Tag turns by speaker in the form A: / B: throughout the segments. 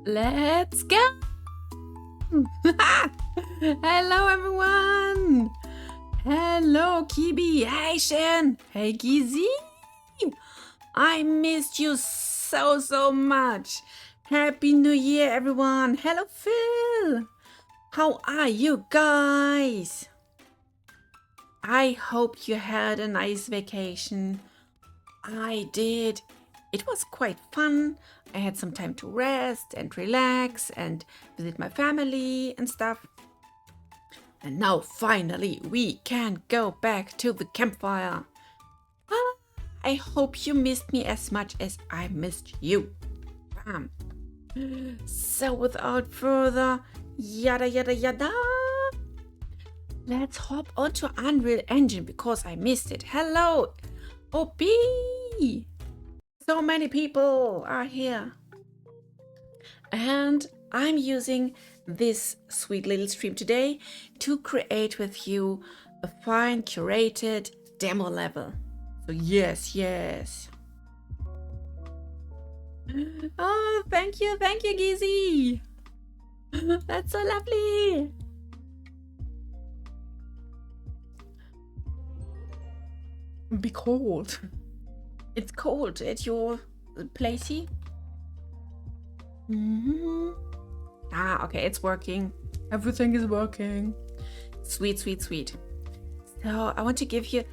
A: Let's go! Hello, everyone! Hello, Kibi! Hey, Shen! Hey, Gizi! I missed you so much! Happy New Year, everyone! Hello, Phil! How are you guys? I hope you had a nice vacation. I did. It was quite fun. I had some time to rest and relax and visit my family and stuff. And now finally we can go back to the campfire. I hope you missed me as much as I missed you. So without further yada, let's hop onto Unreal Engine because I missed it. Hello, OP! So many people are here. And I'm using this sweet little stream today to create with you a fine curated demo level. So yes. Oh, thank you, Gizi. That's so lovely. Be cold. It's cold at your placey. Okay, it's working. Everything is working. Sweet. So I want to give you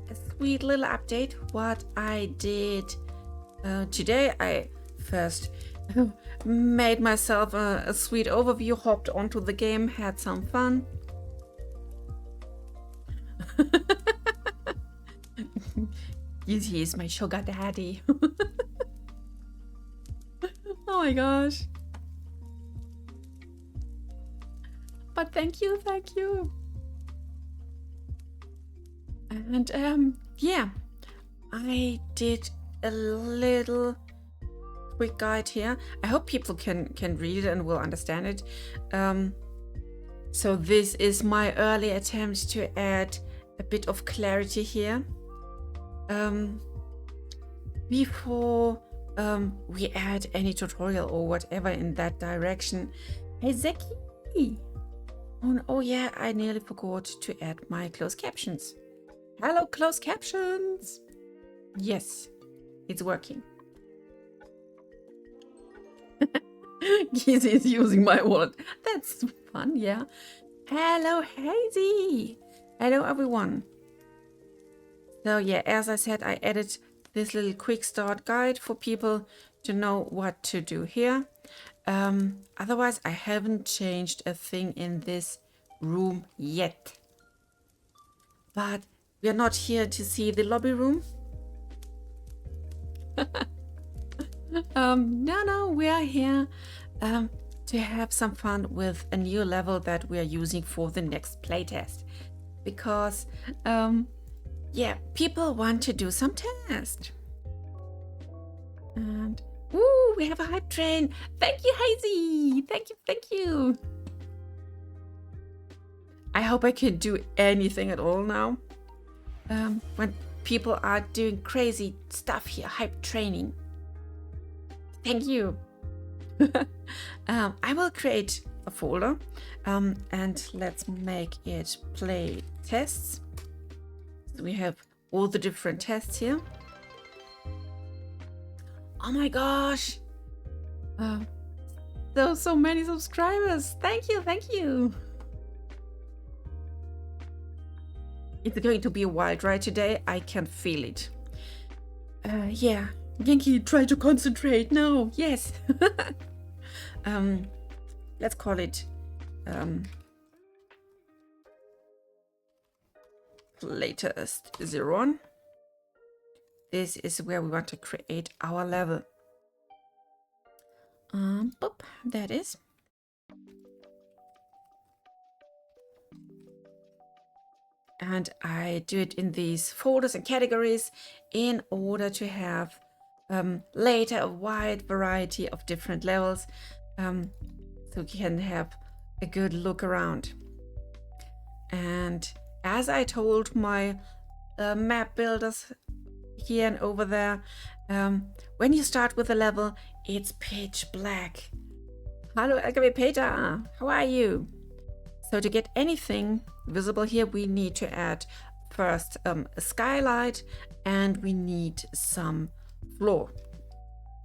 A: a sweet little update what I did today. I first made myself a sweet overview, hopped onto the game, had some fun. He is my sugar daddy. Oh my gosh. But thank you. And yeah, I did a little quick guide here. I hope people can read it and will understand it. So this is my early attempt to add a bit of clarity here. Before we add any tutorial or whatever in that direction. Hey Zeki! Oh yeah, I nearly forgot to add my closed captions. Hello, closed captions! Yes, it's working. Gizi is using my wallet. That's fun, yeah. Hello, Hazy! Hello, everyone. So yeah, as I said, I added this little quick start guide for people to know what to do here. Otherwise, I haven't changed a thing in this room yet. But we are not here to see the lobby room. No, we are here to have some fun with a new level that we are using for the next playtest. Because yeah, people want to do some test. And we have a hype train. Thank you, Hazy. Thank you. I hope I can do anything at all now. When people are doing crazy stuff here, hype training. Thank you. I will create a folder and let's make it play tests. So we have all the different tests here. Oh my gosh. So many subscribers. Thank you. It's going to be a wild ride today. I can feel it. Yeah. Yankee, try to concentrate. No. Yes. Let's call it latest 01. This is where we want to create our level. Boop, that is. And I do it in these folders and categories in order to have later a wide variety of different levels, so you can have a good look around. And as I told my map builders here and over there, when you start with a level, it's pitch black. Hello, LKW Peter. How are you? So to get anything visible here, we need to add first a skylight, and we need some floor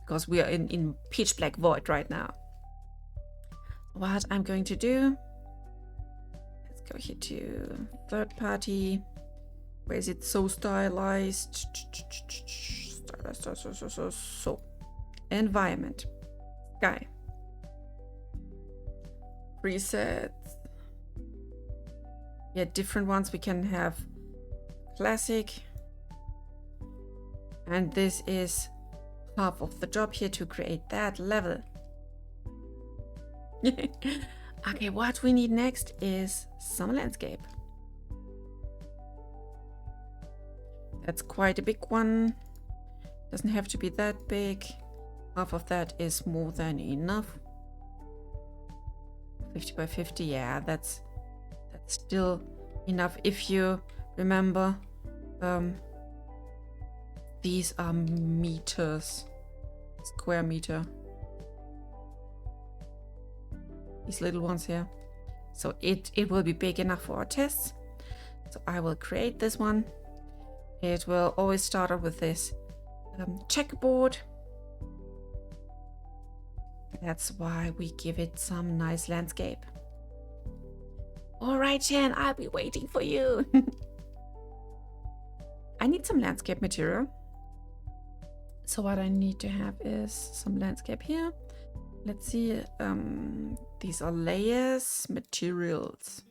A: because we are in pitch black void right now. What I'm going to do, let's go here to third party. Where is it so stylized? So environment, sky, presets. Yeah, different ones. We can have classic, and this is half of the job here to create that level. Okay, what we need next is some landscape. That's quite a big one. Doesn't have to be that big. Half of that is more than enough. 50 by 50, yeah, that's still enough. If you remember, these are meters, square meter. These little ones here. So it will be big enough for our tests. So I will create this one. It will always start off with this checkerboard. That's why we give it some nice landscape. All right, Jen, I'll be waiting for you. I need some landscape material. So what I need to have is some landscape here. Let's see. These are layers, materials,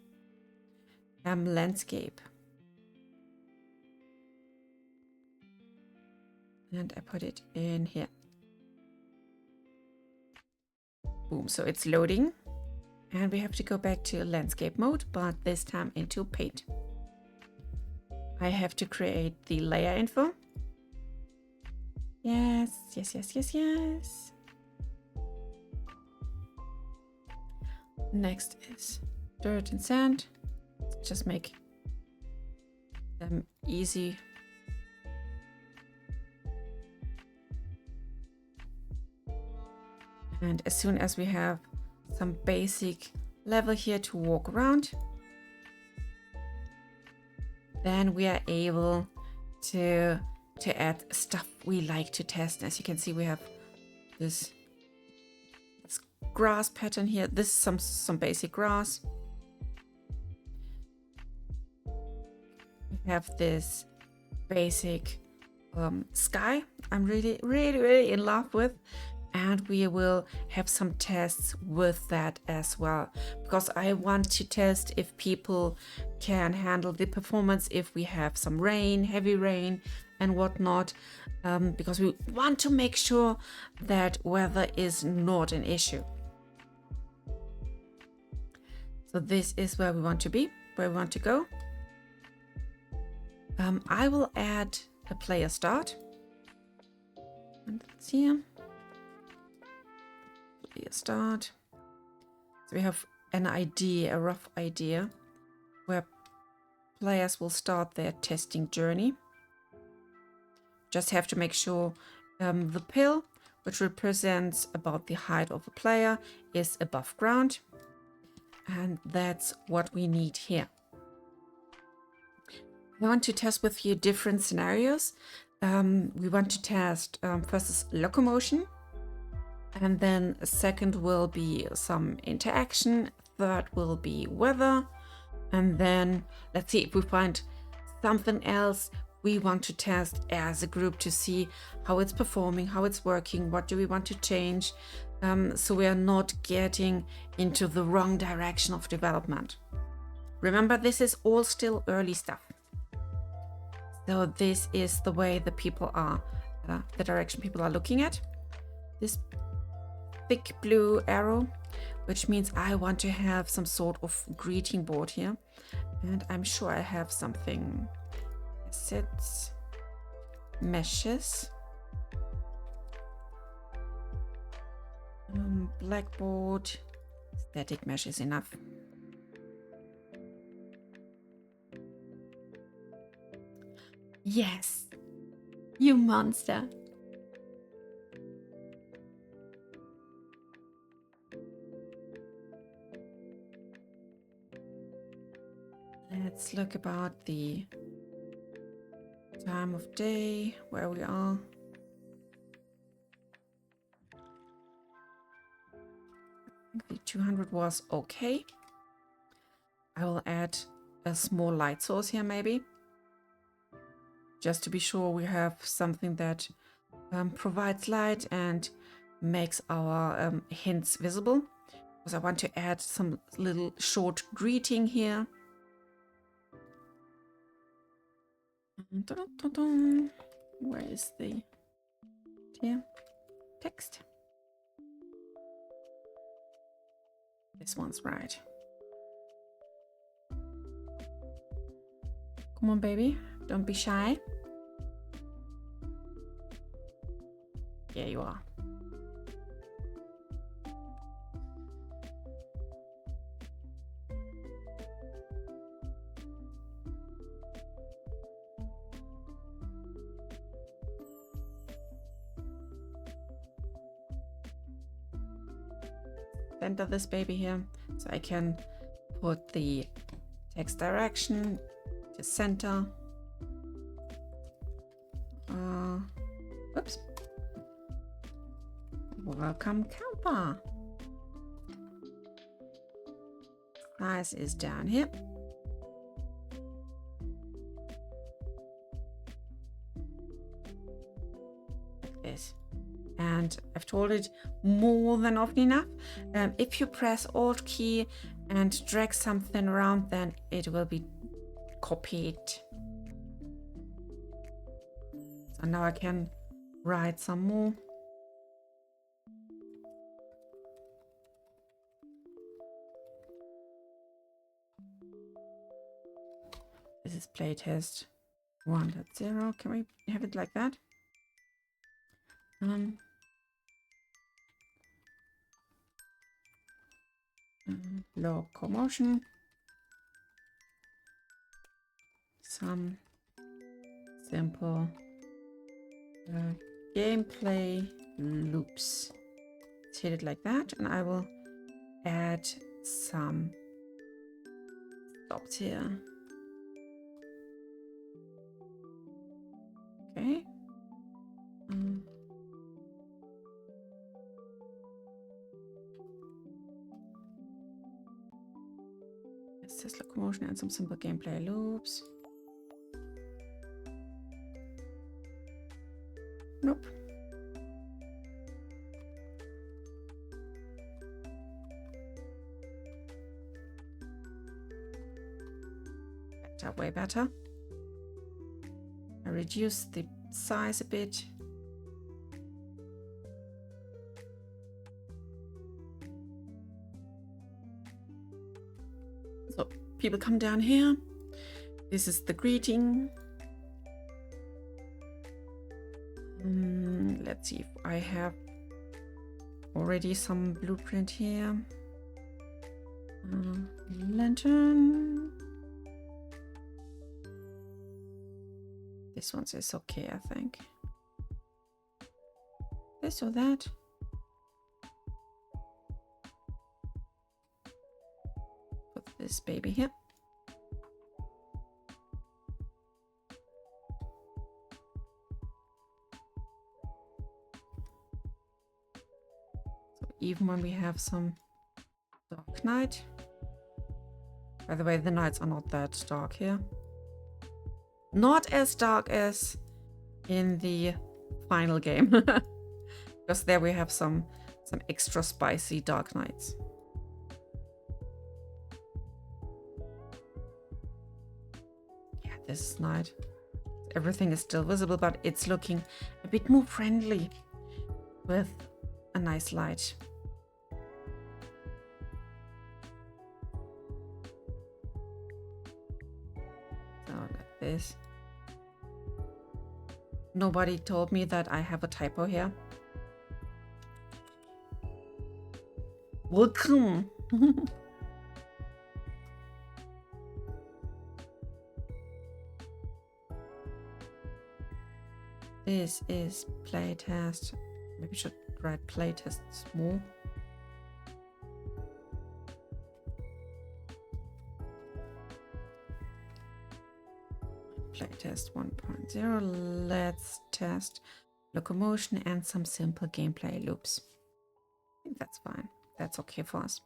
A: landscape. And I put it in here. Boom, so it's loading. And we have to go back to landscape mode, but this time into paint. I have to create the layer info. Yes, yes, yes, yes, yes. Next is dirt and sand. Just make them easy. And as soon as we have some basic level here to walk around, then we are able to add stuff we like to test. As you can see, we have this grass pattern here. This is some basic grass. We have this basic sky I'm really in love with. And we will have some tests with that as well, because I want to test if people can handle the performance if we have some rain, heavy rain and whatnot, because we want to make sure that weather is not an issue. So this is where we want to be, where we want to go. I will add a player start. And let's see here. Start. So we have an idea, a rough idea, where players will start their testing journey. Just have to make sure the pill, which represents about the height of the player, is above ground. And that's what we need here. I want to test with you different scenarios. We want to test first is locomotion. And then second will be some interaction. Third will be weather. And then let's see if we find something else we want to test as a group to see how it's performing, how it's working, what do we want to change. So we are not getting into the wrong direction of development. Remember, this is all still early stuff. So this is the way the people are, the direction people are looking at. This big blue arrow, which means I want to have some sort of greeting board here. And I'm sure I have something. Assets, meshes, blackboard, static mesh is enough. Yes, you monster. Let's look about the time of day, where we are. I think the 200 was okay. I will add a small light source here maybe, just to be sure we have something that provides light and makes our hints visible, because I want to add some little short greeting here. Where is the text? This one's right. Come on, baby, don't be shy. Here you are. Center this baby here, so I can put the text direction to center. Oops. Welcome, Camper. Size is down here. Like this. And I've told it more than often enough. If you press Alt key and drag something around, then it will be copied. So now I can write some more. This is playtest 1.0. Can we have it like that? Locomotion. Some simple gameplay loops. Let's hit it like that, and I will add some stops here. Okay. It's just locomotion and some simple gameplay loops. Nope. Better, way better. I reduce the size a bit. So people come down here. This is the greeting. Let's see if I have already some blueprint here. Lantern. This one says okay, I think. This or that. Put this baby here. So even when we have some dark night. By the way, the nights are not that dark here. Not as dark as in the final game. Because there we have some extra spicy dark nights. Yeah, this is night. Everything is still visible, but it's looking a bit more friendly with a nice light. So like this. Nobody told me that I have a typo here. Welcome. This is playtest. Maybe I should write playtest small. Playtest 1.0. Let's test locomotion and some simple gameplay loops. I think that's fine. That's okay for us.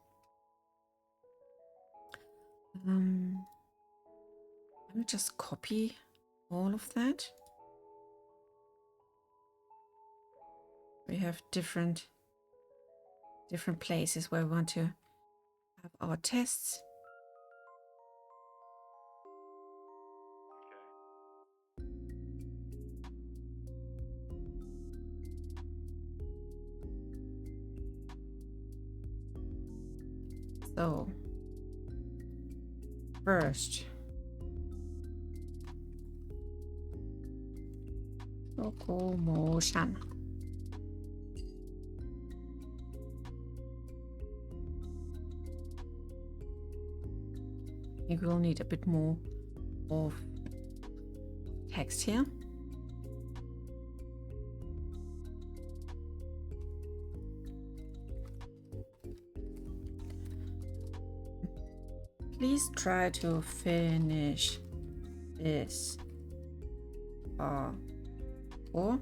A: Let me just copy all of that. We have different places where we want to have our tests. So first, locomotion. I think we'll need a bit more of text here. Please try to finish this or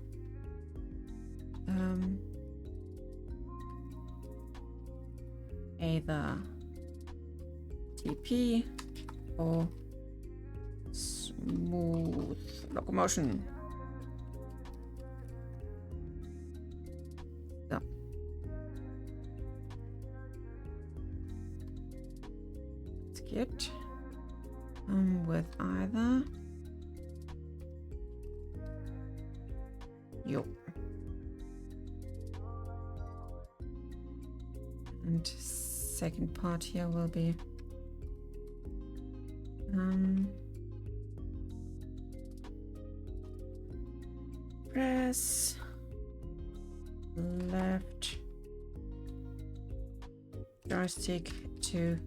A: either TP or smooth locomotion. So. Let's get with either and second part here will be press left joystick to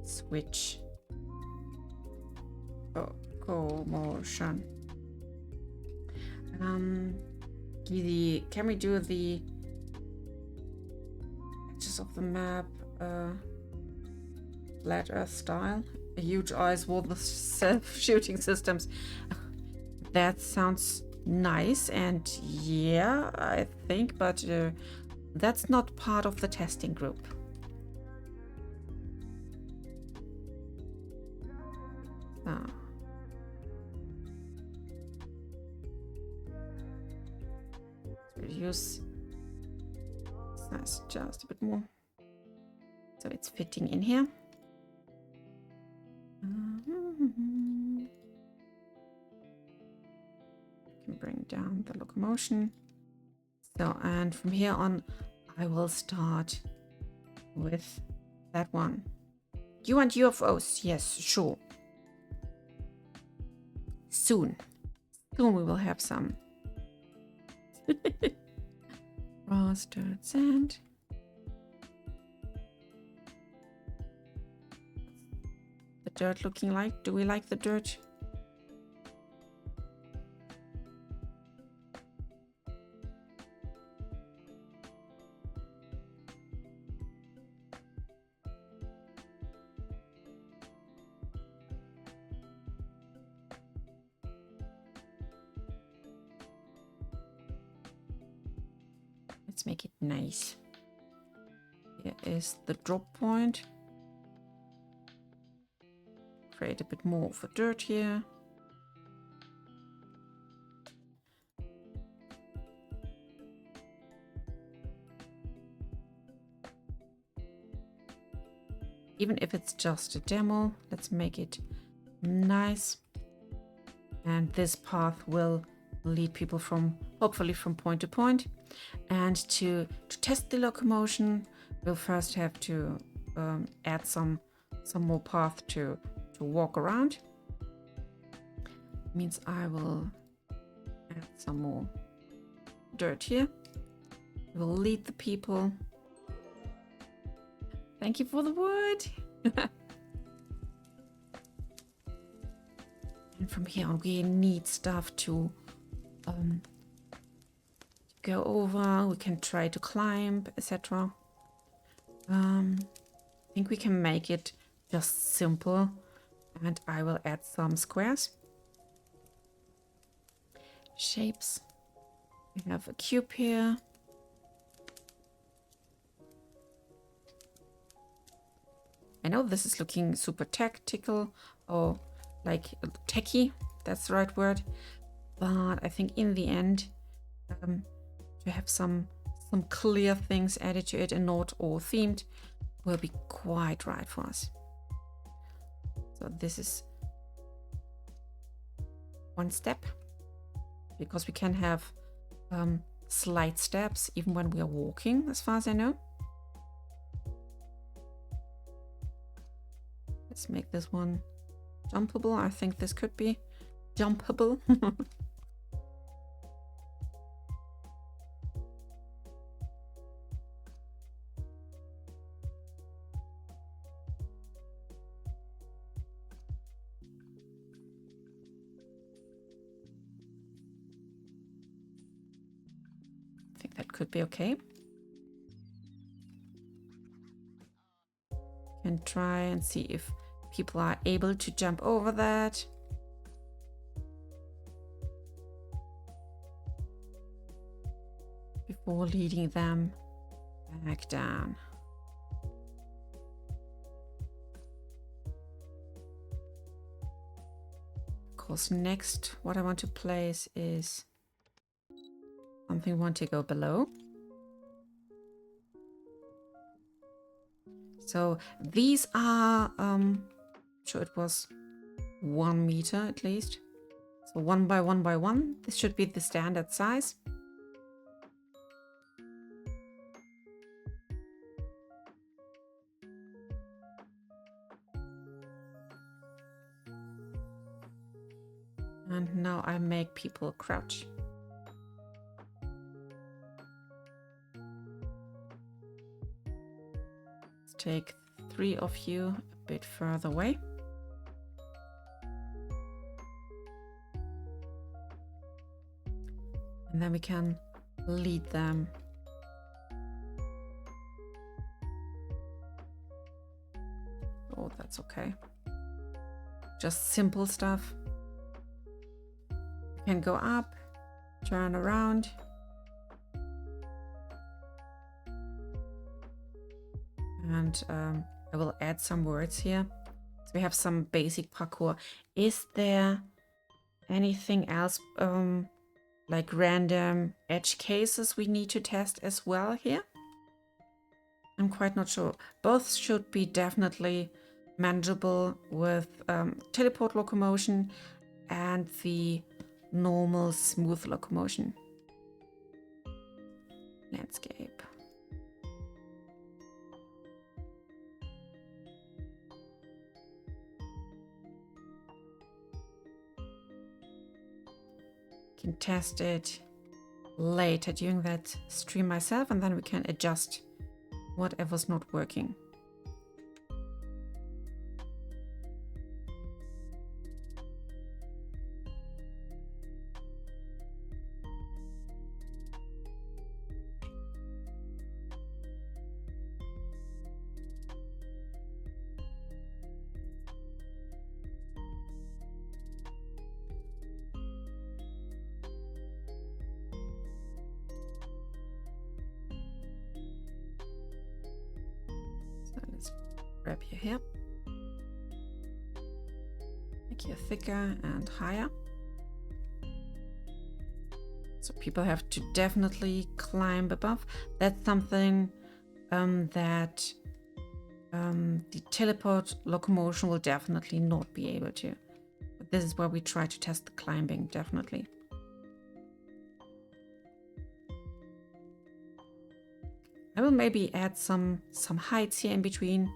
A: switch locomotion. Can we do the edges of the map flat earth style? Huge eyes with the self-shooting systems. That sounds nice, and yeah, I think, but that's not part of the testing group. So. Reduce size just a bit more so it's fitting in here. Can bring down the locomotion. So, and from here on I will start with that one. You want UFOs? Yes, sure. Soon we will have some. Raw dirt sand. The dirt looking like? Do we like the dirt? Let's make it nice. Here is the drop point. Create a bit more of a dirt here. Even if it's just a demo, let's make it nice. And this path will lead people from, hopefully from point to point. And to test the locomotion, we'll first have to add some more path to walk around. Means I will add some more dirt here. We'll lead the people. Thank you for the wood. And from here on, we need stuff to go over. We can try to climb, etc. I think we can make it just simple, and I will add some squares. shapes. We have a cube here. I know this is looking super tactical or like techie, that's the right word. But I think in the end, to have some clear things added to it and not all themed will be quite right for us. So this is one step, because we can have slight steps even when we are walking, as far as I know. Let's make this one jumpable. I think this could be jumpable. I think that could be okay. Can try and see if people are able to jump over that. Before leading them back down. Of course, next what I want to place is something I want to go below. So these are, sure it was 1 meter at least. So 1 by 1 by 1. This should be the standard size. And now I make people crouch. Let's take 3 of you a bit further away. And then we can lead them. Oh, that's okay. Just simple stuff. Can go up, turn around. And I will add some words here. So we have some basic parkour. Is there anything else like random edge cases we need to test as well here? I'm quite not sure. Both should be definitely manageable with teleport locomotion and the normal smooth locomotion. Landscape. Can test it later during that stream myself, and then we can adjust whatever's not working. Let's grab your hair, make you thicker and higher. So people have to definitely climb above. That's something that the teleport locomotion will definitely not be able to. But this is where we try to test the climbing, definitely. I will maybe add some heights here in between,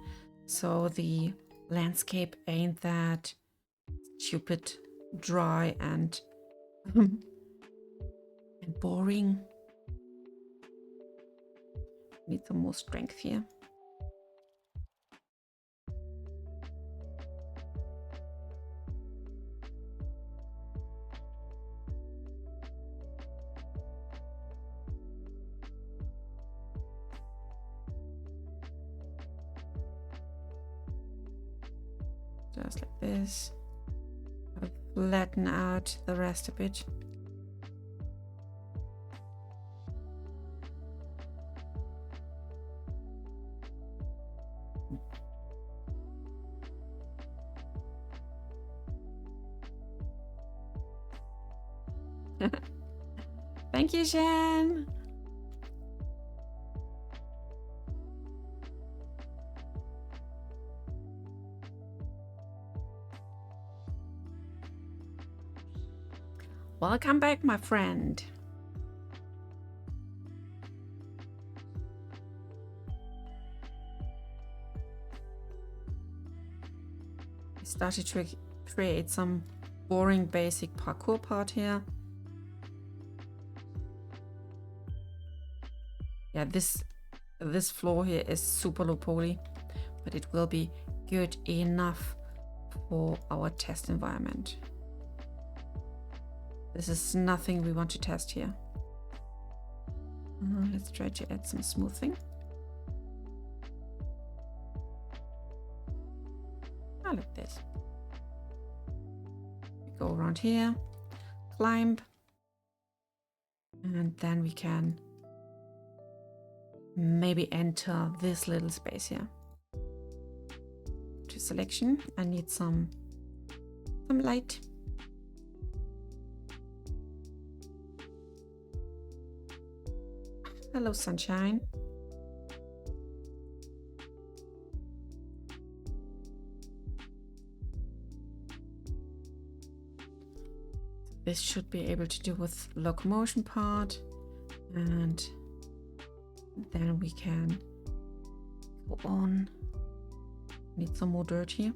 A: so the landscape ain't that stupid, dry, and boring. Need some more strength here. Just like this. I'll flatten out the rest a bit. Thank you, Shan. Welcome back, my friend. I started to create some boring basic parkour part here. Yeah, this floor here is super low poly, but it will be good enough for our test environment. This is nothing we want to test here. Let's try to add some smoothing. Like this. We go around here, climb, and then we can maybe enter this little space here. To selection, I need some light. Hello, sunshine. This should be able to do with locomotion part, and then we can go on. Need some more dirt here.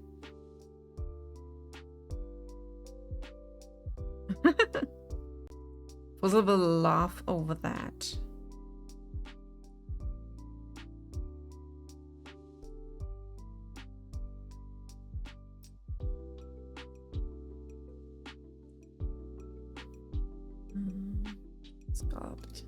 A: Fuzzle will laugh over that. Sculpt.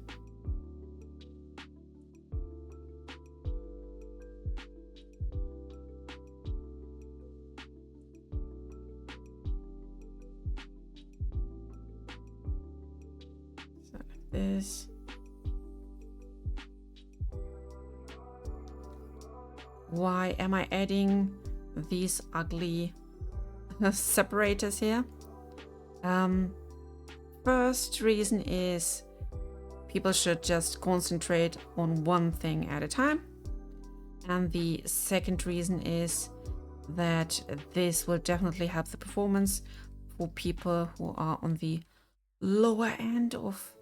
A: So like this. Why am I adding these ugly separators here? First reason is people should just concentrate on one thing at a time. And the second reason is that this will definitely help the performance for people who are on the lower end of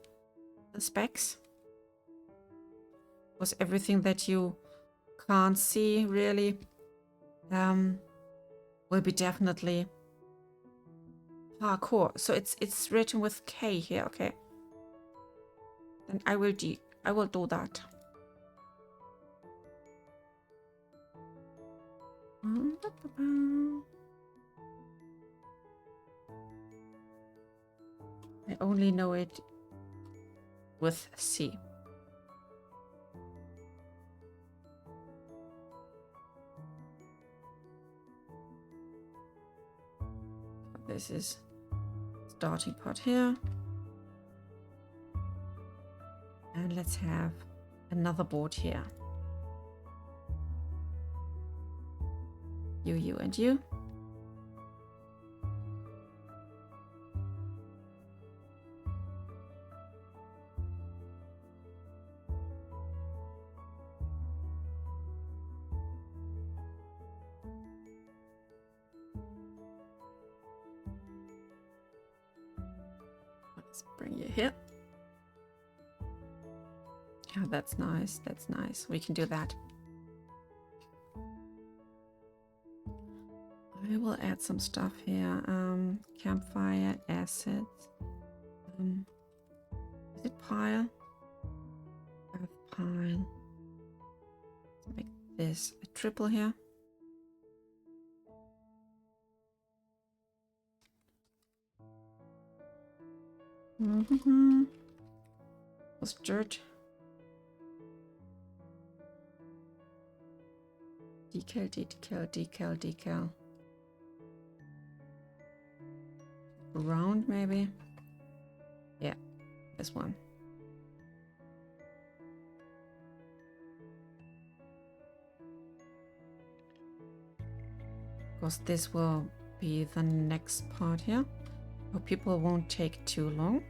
A: the specs. Because everything that you can't see really will be definitely parkour. So it's written with K here, okay? Then I will do that. I only know it with C. This is starting part here. And let's have another board here. You, and you. Let's bring you here. Yeah, that's nice. That's nice. We can do that. I will add some stuff here. Campfire, assets. Is it pile? Earth pile. Let's make this a triple here. Was dirt. Decal. Round maybe. Yeah, this one. Because this will be the next part here. Hope people won't take too long.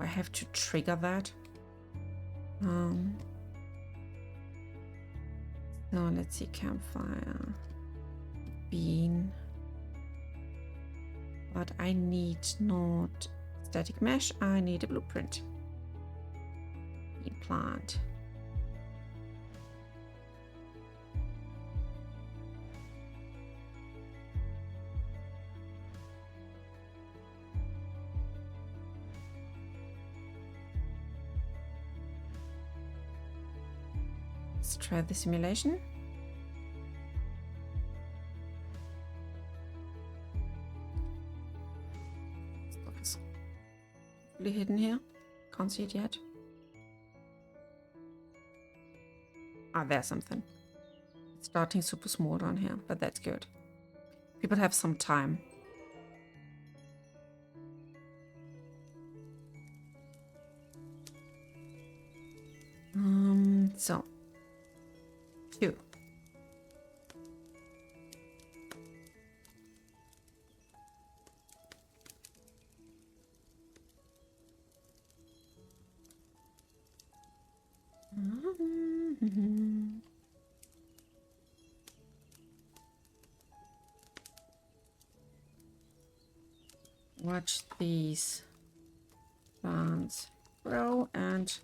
A: I have to trigger that. So let's see, campfire, bean. But I need not static mesh, I need a blueprint. Bean plant. Let's try the simulation. Stuff is hidden here. Can't see it yet. Ah, there's something. It's starting super small down here, but that's good. People have some time. So 2. Watch these plants grow and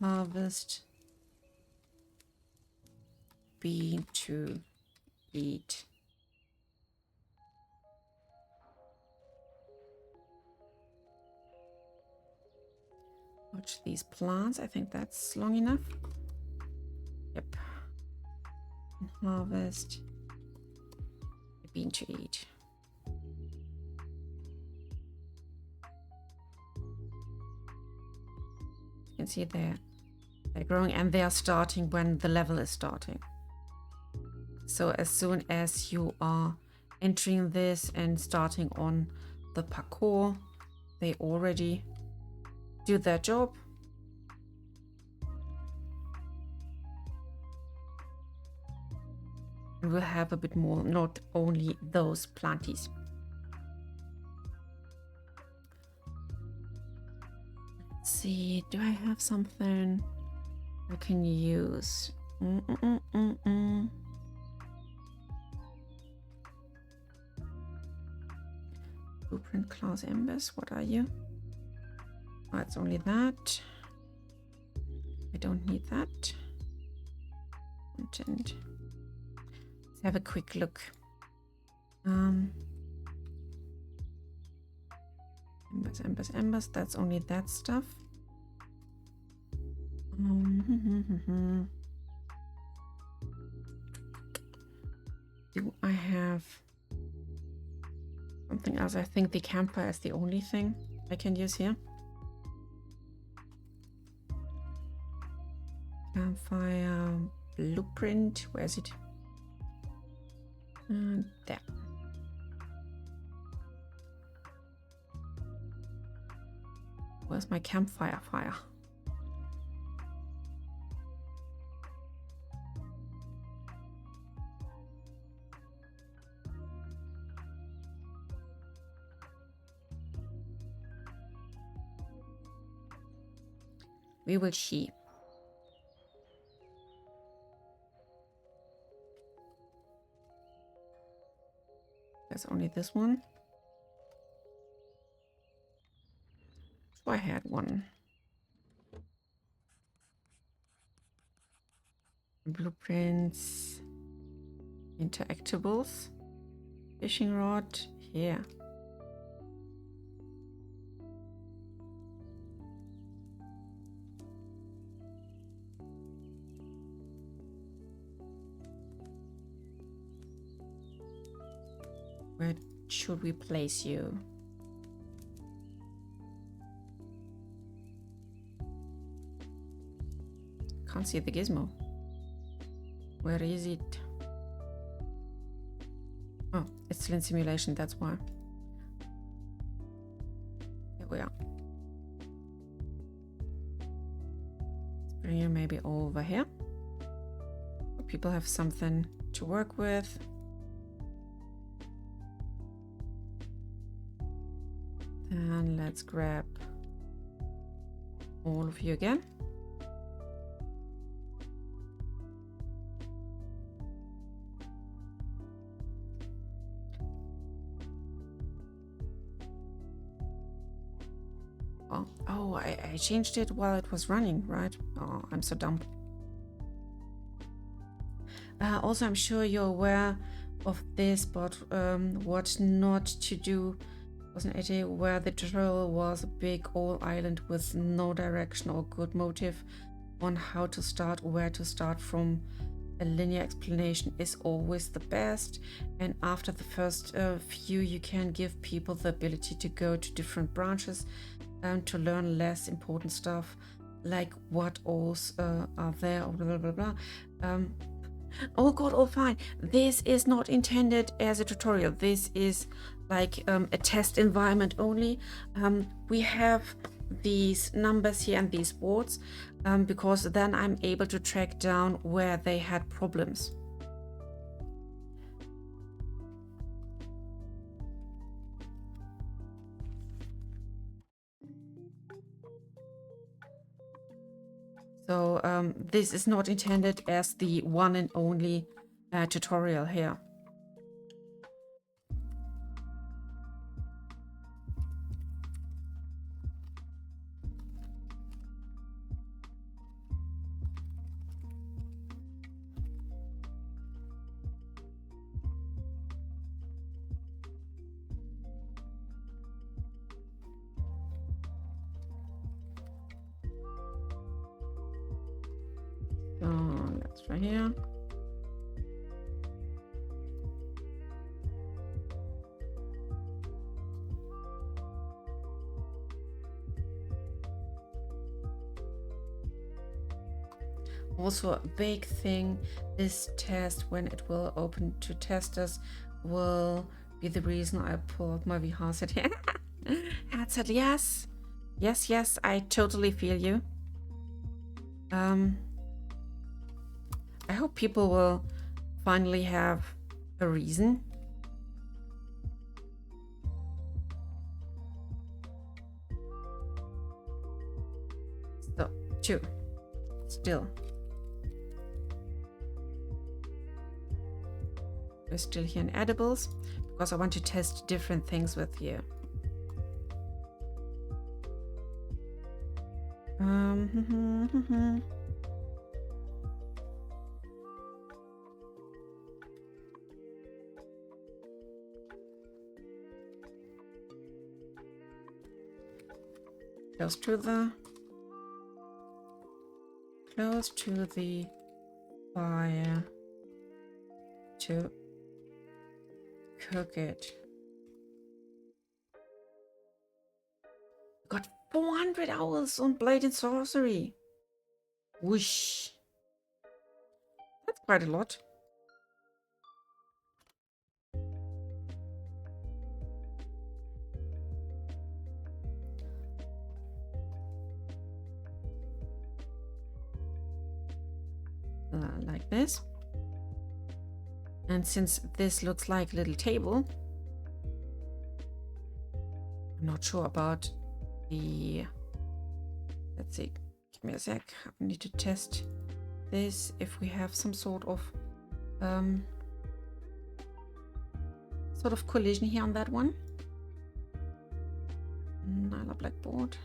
A: harvest bean to eat. Watch these plants. I think that's long enough. Yep. And harvest a bean to eat. You can see they're growing and they are starting when the level is starting. So as soon as you are entering this and starting on the parkour, they already do their job. And we'll have a bit more, not only those planties. Let's see, do I have something I can use? Blueprint class embers, what are you? Oh, it's only that. I don't need that. Content. Let's have a quick look. Embers. That's only that stuff. Do I have something else? I think the campfire is the only thing I can use here. Campfire blueprint. Where is it? There. Where's my campfire fire? We will see. There's only this one. So I had one. Blueprints. Interactables. Fishing rod. Here. Where should we place you? Can't see the gizmo. Where is it? Oh, it's still in simulation, that's why. Here we are. Let's bring you maybe over here. People have something to work with. And let's grab all of you again. Oh, I changed it while it was running, right? Oh, I'm so dumb. Also, I'm sure you're aware of this, but what not to do was an idea where the tutorial was a big old island with no direction or good motive on how to start or where to start from. A linear explanation is always the best, and after the first few you can give people the ability to go to different branches to learn less important stuff like what ores are there or blah blah blah. Oh god, all fine. This is not intended as a tutorial. This is like a test environment only. We have these numbers here and these boards because then I'm able to track down where they had problems. So this is not intended as the one and only tutorial here. So let's try here. Also a big thing, this test, when it will open to testers, will be the reason I pulled my VR set here. Headset, yes. Yes, I totally feel you. I hope people will finally have a reason. So, 2. Still. We're still here in edibles because I want to test different things with you. Close to the fire to cook it. Got 400 hours on Blade and Sorcery. Whoosh. That's quite a lot. Like this. And since this looks like a little table, I'm not sure about the... Let's see. Give me a sec. I need to test this if we have some sort of collision here on that one. Nyla blackboard.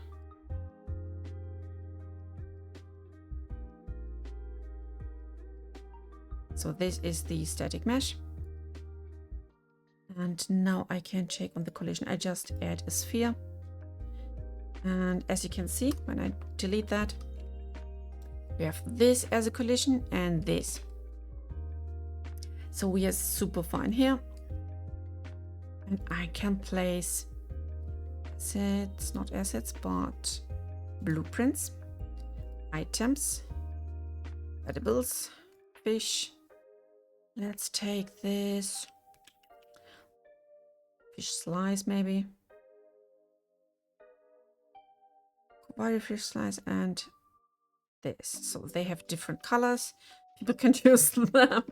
A: So this is the static mesh. And now I can check on the collision. I just add a sphere. And as you can see, when I delete that, we have this as a collision and this. So we are super fine here. And I can place assets, not assets, but blueprints, items, edibles, fish. Let's take this fish slice, maybe. Kobayashi fish slice and this. So they have different colors. People can use them.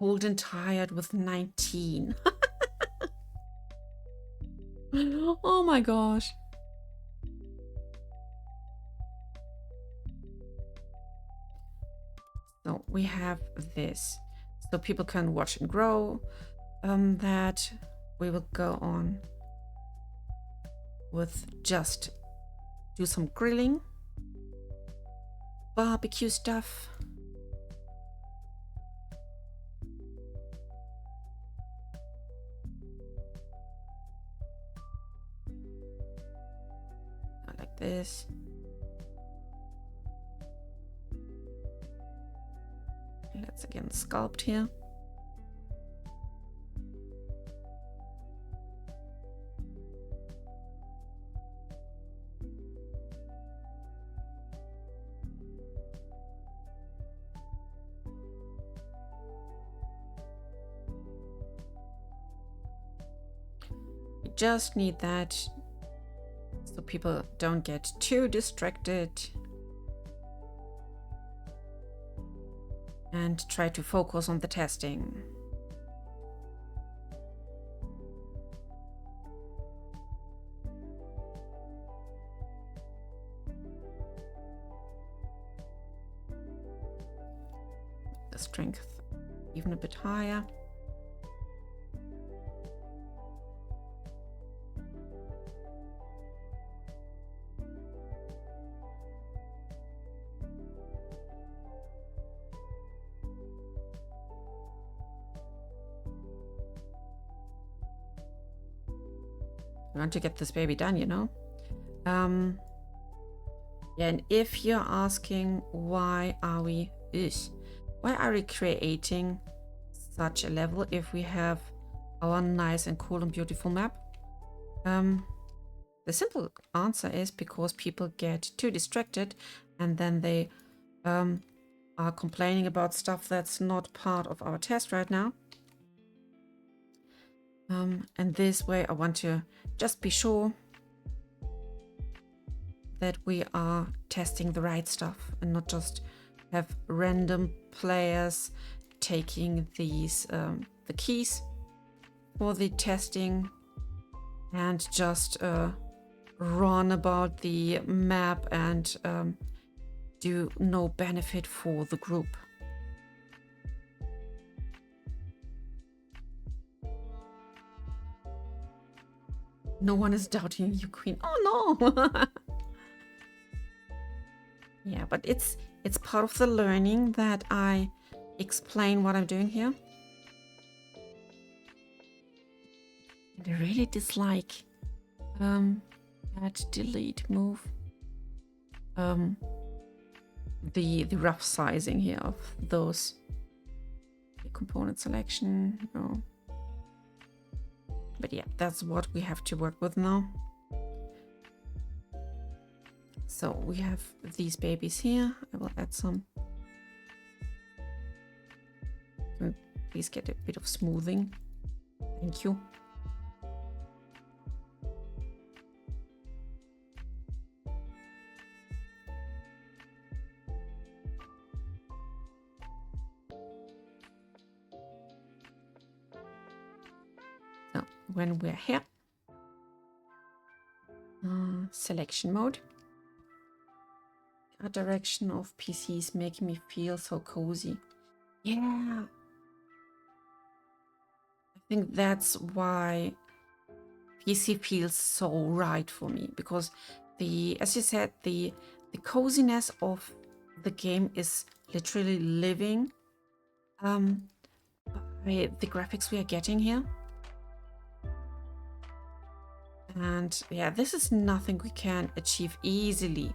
A: Old and tired with 19. Oh my gosh. So we have this. So people can watch and grow. That we will go on with just do some grilling, barbecue stuff. Like this. Let's again sculpt here. We just need that so people don't get too distracted. And try to focus on the testing. The strength even a bit higher. I want to get this baby done, you know. Yeah, and if you're asking why are we creating such a level if we have our nice and cool and beautiful map? The simple answer is because people get too distracted and then they are complaining about stuff that's not part of our test right now. And this way I want to just be sure that we are testing the right stuff and not just have random players taking these the keys for the testing and just run about the map and do no benefit for the group. No one is doubting you, Queen. Oh no! Yeah, but it's part of the learning that I explain what I'm doing here. And I really dislike that delete move. The rough sizing here of those. Component selection, no. But yeah, that's what we have to work with now. So we have these babies here. I will add some. Please get a bit of smoothing. Thank you. So when we're here, selection mode. A direction of PCs making me feel so cozy. Yeah. I think that's why PC feels so right for me, because as you said, the coziness of the game is literally living by the graphics we are getting here. And yeah, this is nothing we can achieve easily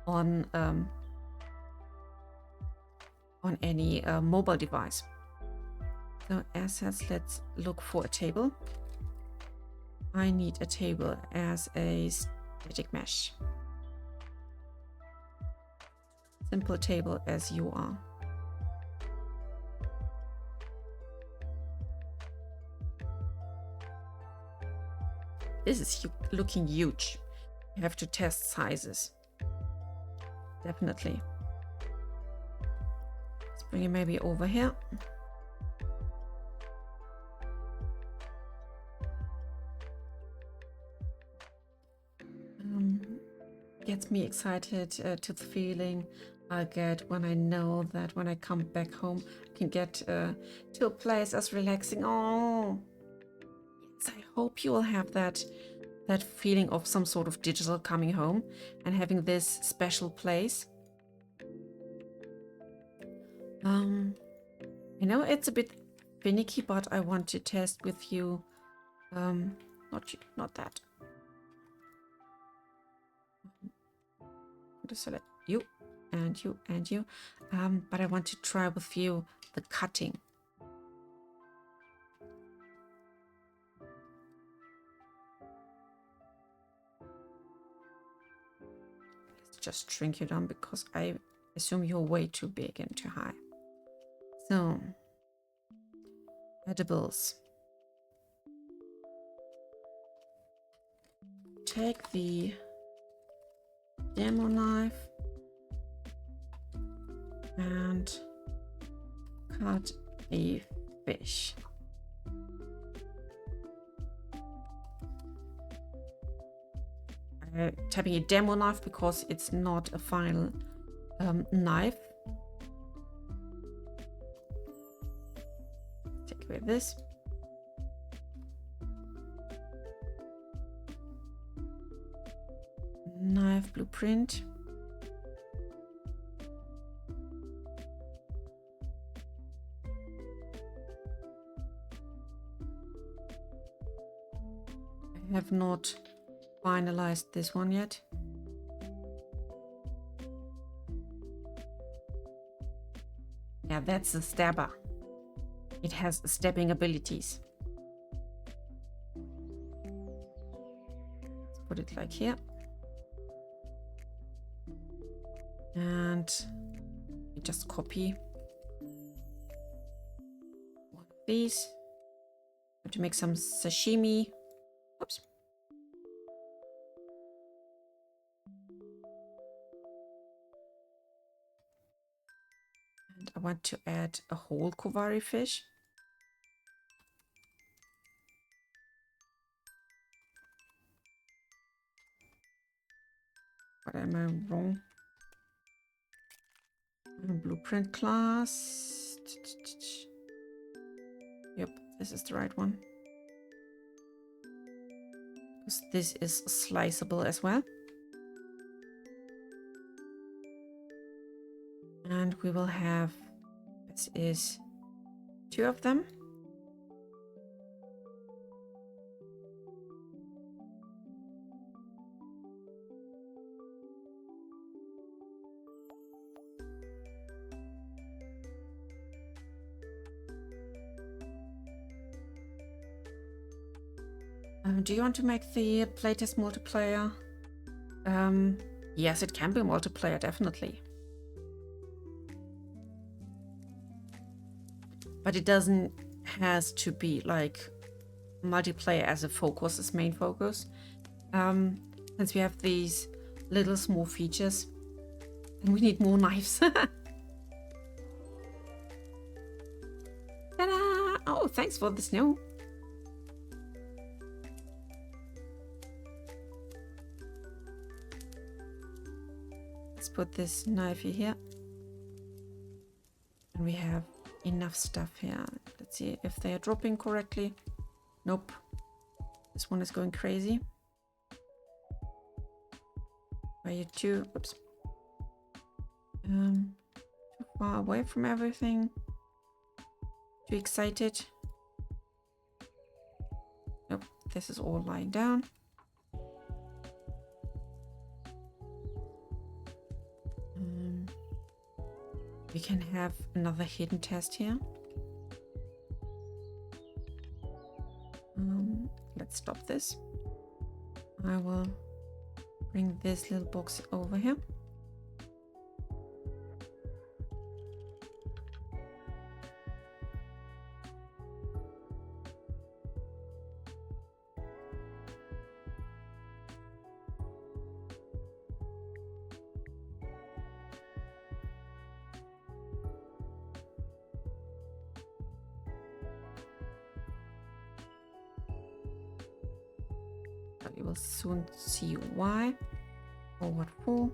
A: on any mobile device. So assets, let's look for a table. I need a table as a static mesh. Simple table as you are. This is looking huge. You have to test sizes. Definitely. Let's bring it maybe over here. me excited to the feeling I get when I know that when I come back home, I can get to a place as relaxing. Oh, yes, I hope you will have that feeling of some sort of digital coming home and having this special place. I know it's a bit finicky, but I want to test with you. Not that. To select you and you and you, but I want to try with you the cutting. Let's just shrink you down because I assume you're way too big and too high. So, edibles. Take the demo knife and cut a fish. Tapping a demo knife because it's not a final knife. Take away this. Knife blueprint. I have not finalized this one yet. Yeah, that's the stabber. It has stabbing abilities. Let's put it like here. And we just copy one of these. To make some sashimi. Oops. And I want to add a whole Kovari fish. What am I wrong? Blueprint class. Yep, this is the right one. Because this is sliceable as well. And we will have, this is 2 of them. Do you want to make the playtest multiplayer? Yes, it can be multiplayer, definitely. But it doesn't has to be like multiplayer as a focus, as main focus. Since we have these little small features, and we need more knives. Ta-da! Oh, thanks for the snow. Let's put this knife here. And we have enough stuff here. Let's see if they are dropping correctly. Nope. This one is going crazy. Are you too? Oops. Too far away from everything. Too excited. Nope. This is all lying down. We can have another hidden test here. Let's stop this. I will bring this little box over here. You will soon see why. Forward 4.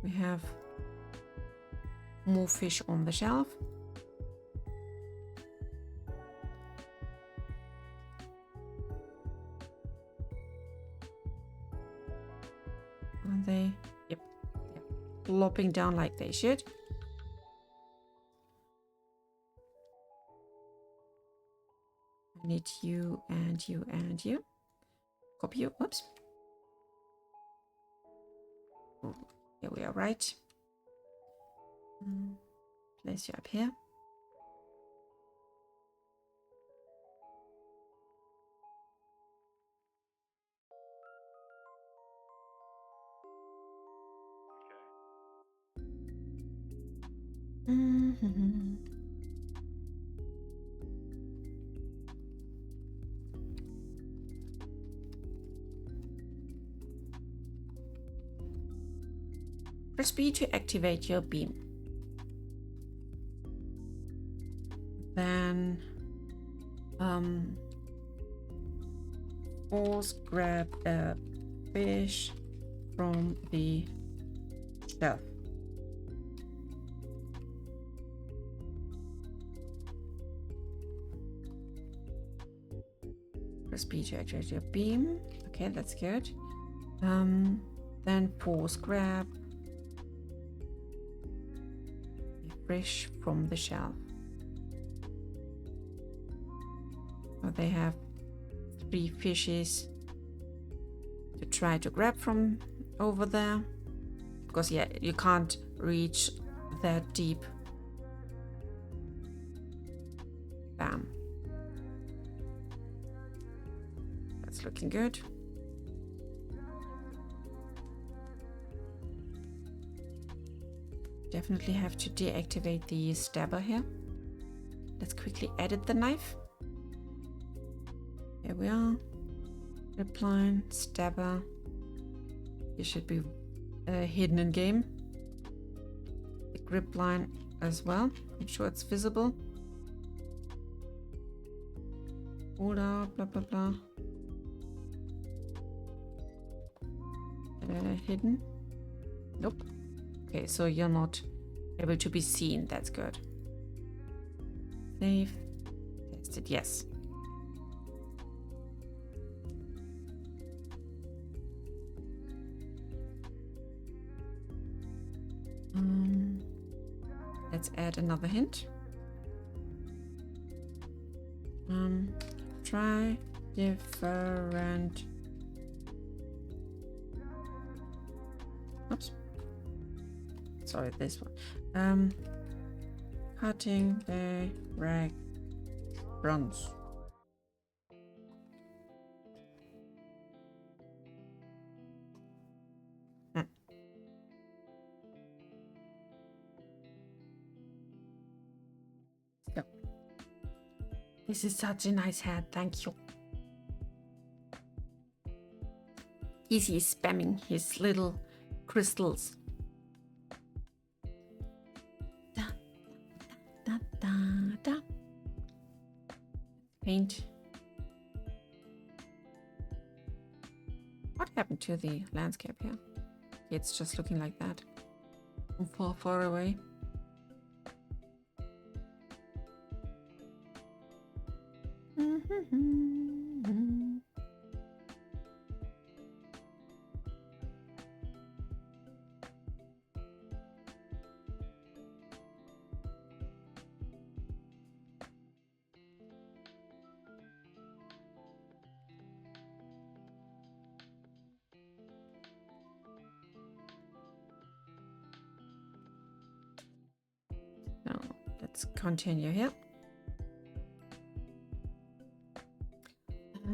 A: We have more fish on the shelf. Are they? Yep. Plopping down like they should. I need you and you and you. Copy you. Oops. Here we are, right? Place you up here. Press B to activate your beam. Then force grab a fish from the shelf. Press B to activate your beam. Okay, that's good. Then force grab a fish from the shelf. So they have 3 fishes to try to grab from over there, because yeah, you can't reach that deep. Bam. That's looking good. Definitely have to deactivate the stabber here. Let's quickly edit the knife. Here we are. Grip line, stabber. It should be hidden in game. The grip line as well. I'm sure it's visible. Hold up, blah blah blah. Hidden. Nope. Okay, so you're not able to be seen. That's good. Save. Test it. Yes. Let's add another hint. Try different. Oops. Sorry, this one. Cutting the rag bronze. So, this is such a nice hat. Thank you. Easy is spamming his little crystals. Da, da, da, da. Paint. What happened to the landscape here? It's just looking like that from far, far away. Now let's continue here.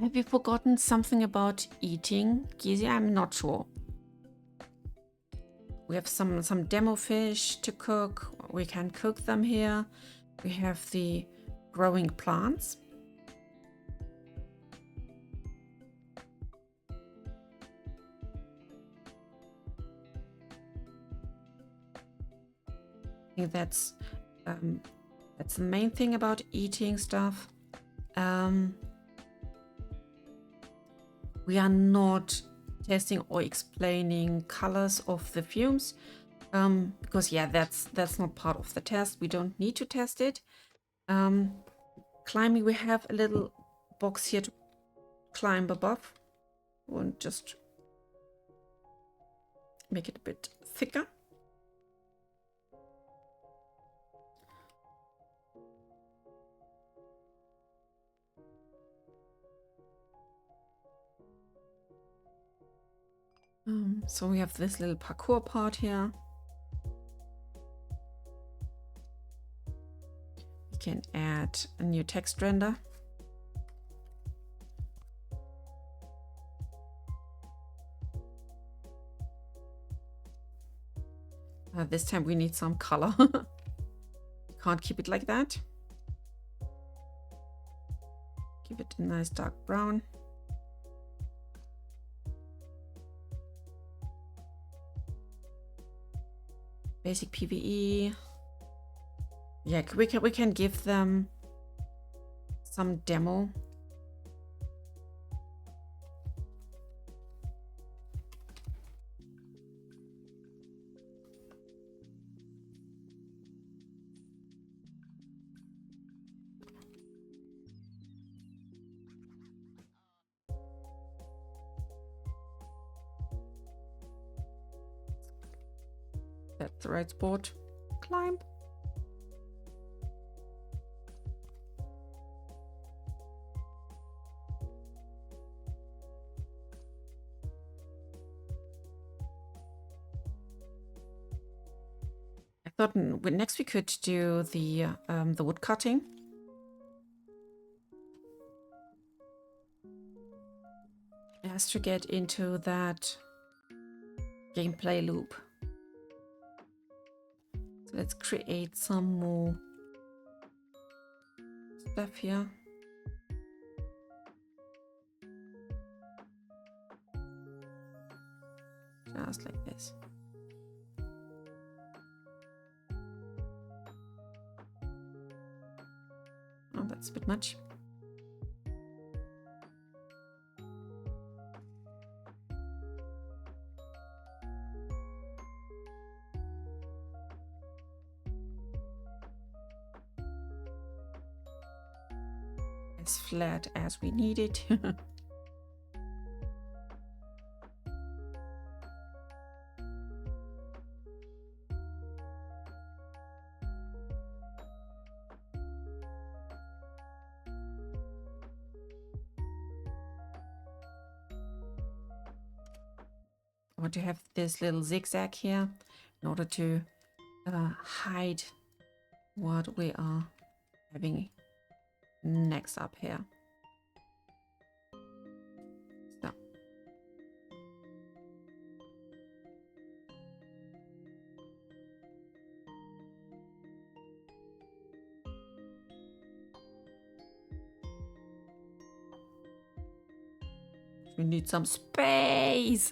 A: Have you forgotten something about eating, Gizi? I'm not sure. We have some demo fish to cook. We can cook them here. We have the growing plants. I think that's the main thing about eating stuff. We are not testing or explaining colors of the fumes. Because yeah, that's not part of the test. We don't need to test it. Climbing, we have a little box here to climb above. We'll just make it a bit thicker. So we have this little parkour part here. We can add a new text render. This time we need some color. Can't keep it like that. Give it a nice dark brown. Basic PVE. Yeah, we can give them some demo. That's the right spot. Climb. I thought next we could do the wood cutting. It has to get into that gameplay loop. So let's create some more stuff here. Just like this. Oh, that's a bit much. As flat as we need it. I want to have this little zigzag here in order to hide what we are having next up here. So. We need some space.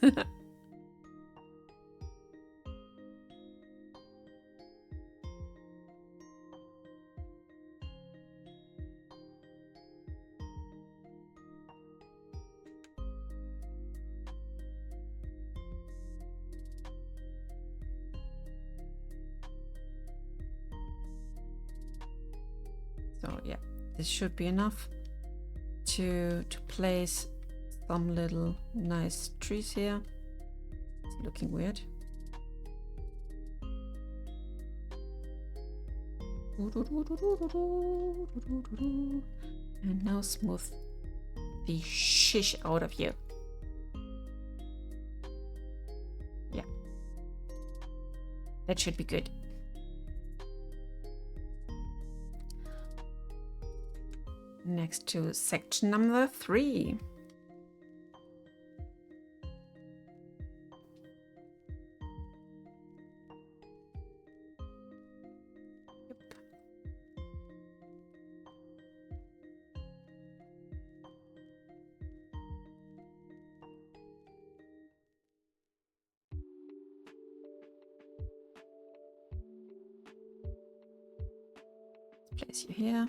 A: So yeah, this should be enough to place some little nice trees here. It's looking weird. And now smooth the shish out of you. Yeah, that should be good. Next to section number 3. Place you here.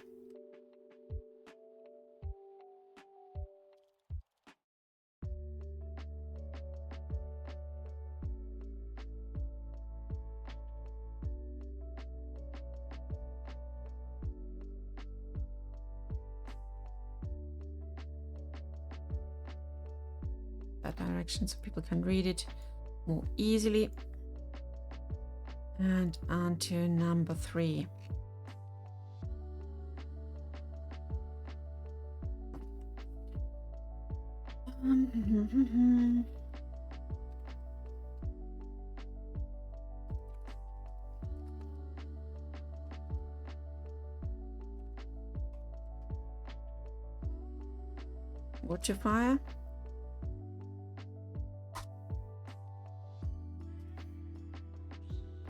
A: that direction so people can read it more easily. And on to number 3. Wood to fire.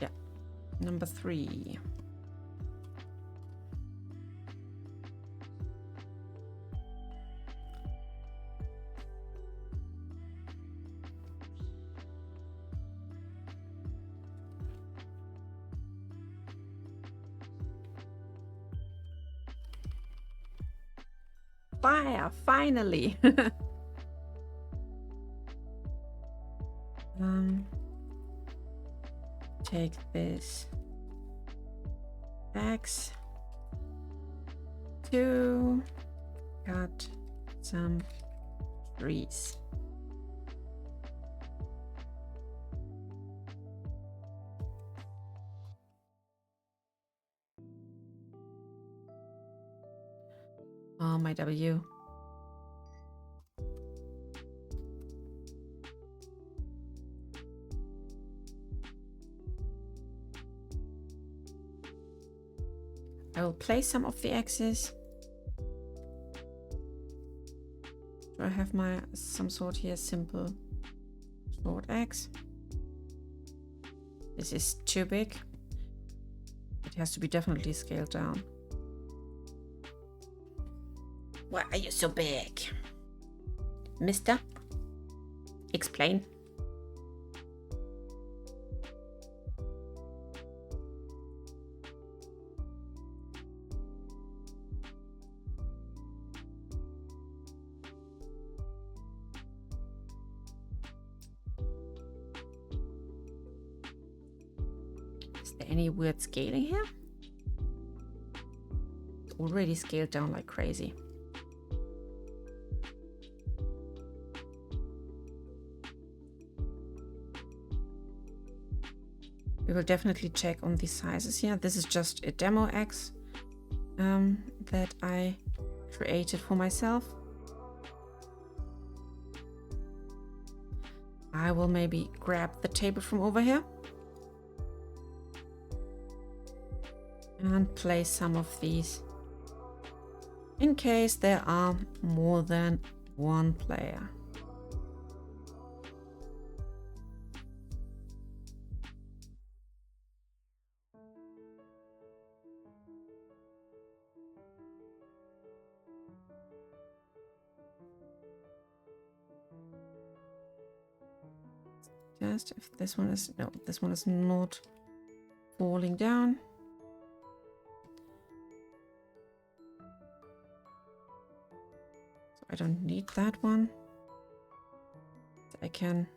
A: Yeah, number 3. Fire, finally. Take this axe to cut some trees. Oh, my W. I will place some of the axes. Do I have some sort here, simple short axe? This is too big. It has to be definitely scaled down. Why are you so big? Mister? Explain. Is there any weird scaling here? It's already scaled down like crazy. We will definitely check on the sizes here. This is just a demo axe that I created for myself. I will maybe grab the table from over here and place some of these in case there are more than one player. Just if this one is, no, this one is not falling down. So I don't need that one. I can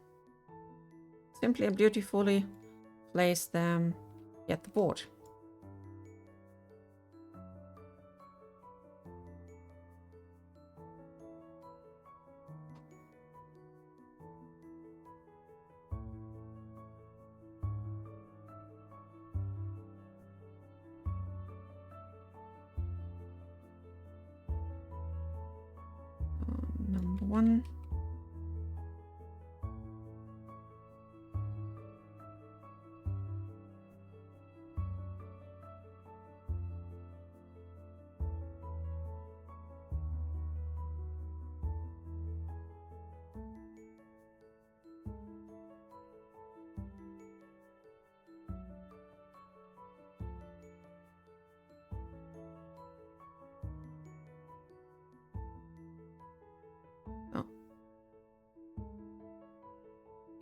A: simply and beautifully place them at the board. Number 1.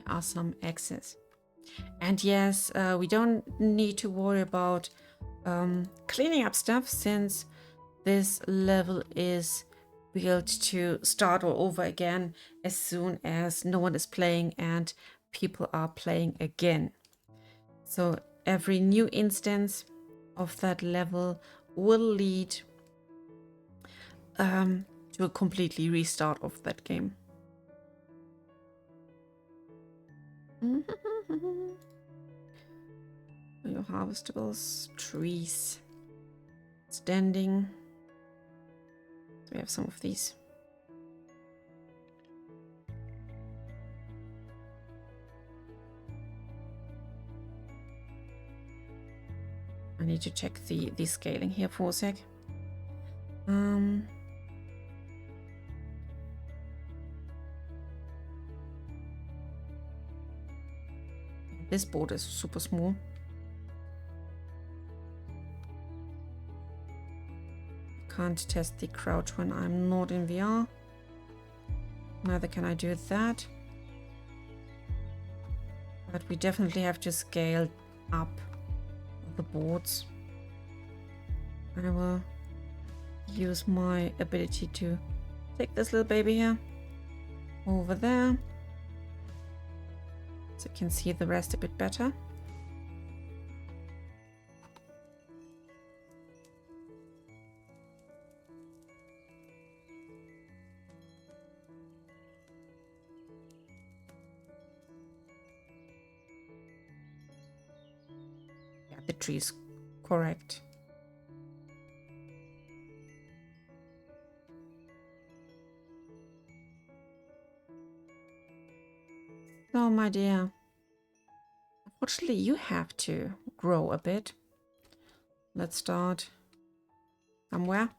A: Are some X's. And yes, we don't need to worry about cleaning up stuff since this level is built to start all over again as soon as no one is playing and people are playing again. So every new instance of that level will lead to a completely restart of that game. Your harvestables, trees, standing. We have some of these. I need to check the scaling here for a sec. This board is super small. Can't test the crouch when I'm not in VR. Neither can I do that. But we definitely have to scale up the boards. I will use my ability to take this little baby here over there, so you can see the rest a bit better. Yeah, the tree is correct. So, my dear, unfortunately you have to grow a bit. Let's start somewhere.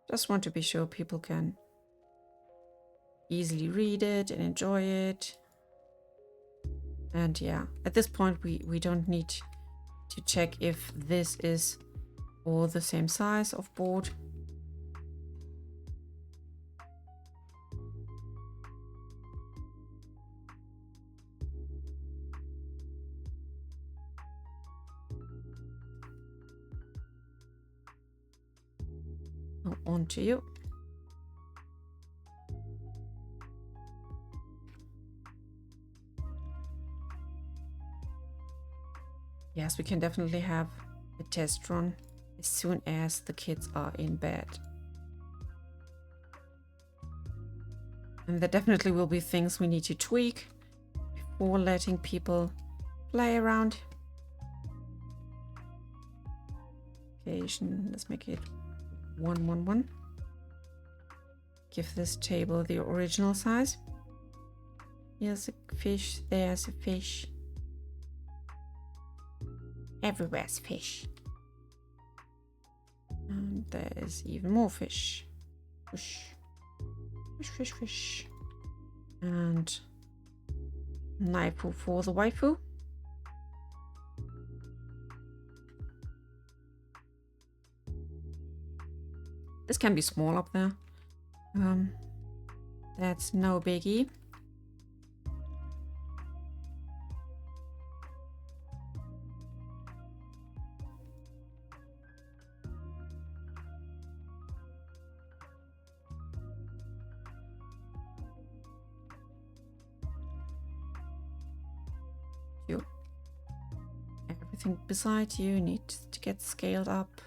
A: Just want to be sure people can easily read it and enjoy it. And yeah, at this point we don't need to check if this is all the same size of board. Now on to you. Yes, we can definitely have a test run as soon as the kids are in bed. And there definitely will be things we need to tweak before letting people play around. Occasion, let's make it 1, 1, 1. Give this table the original size. Here's a fish, there's a fish. Everywhere's fish. And there is even more fish. Fish. Fish, fish, fish. And Naifu for the waifu. This can be small up there. That's no biggie. Everything beside you needs to get scaled up.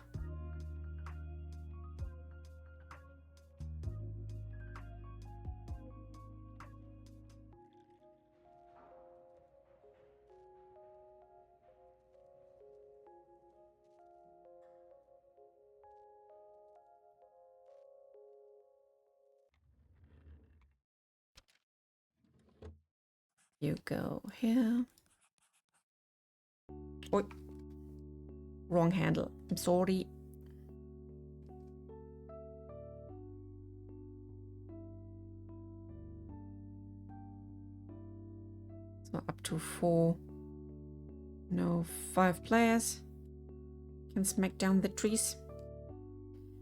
A: You go here. Oh, wrong handle. I'm sorry. So up to 4, no, 5 players can smack down the trees.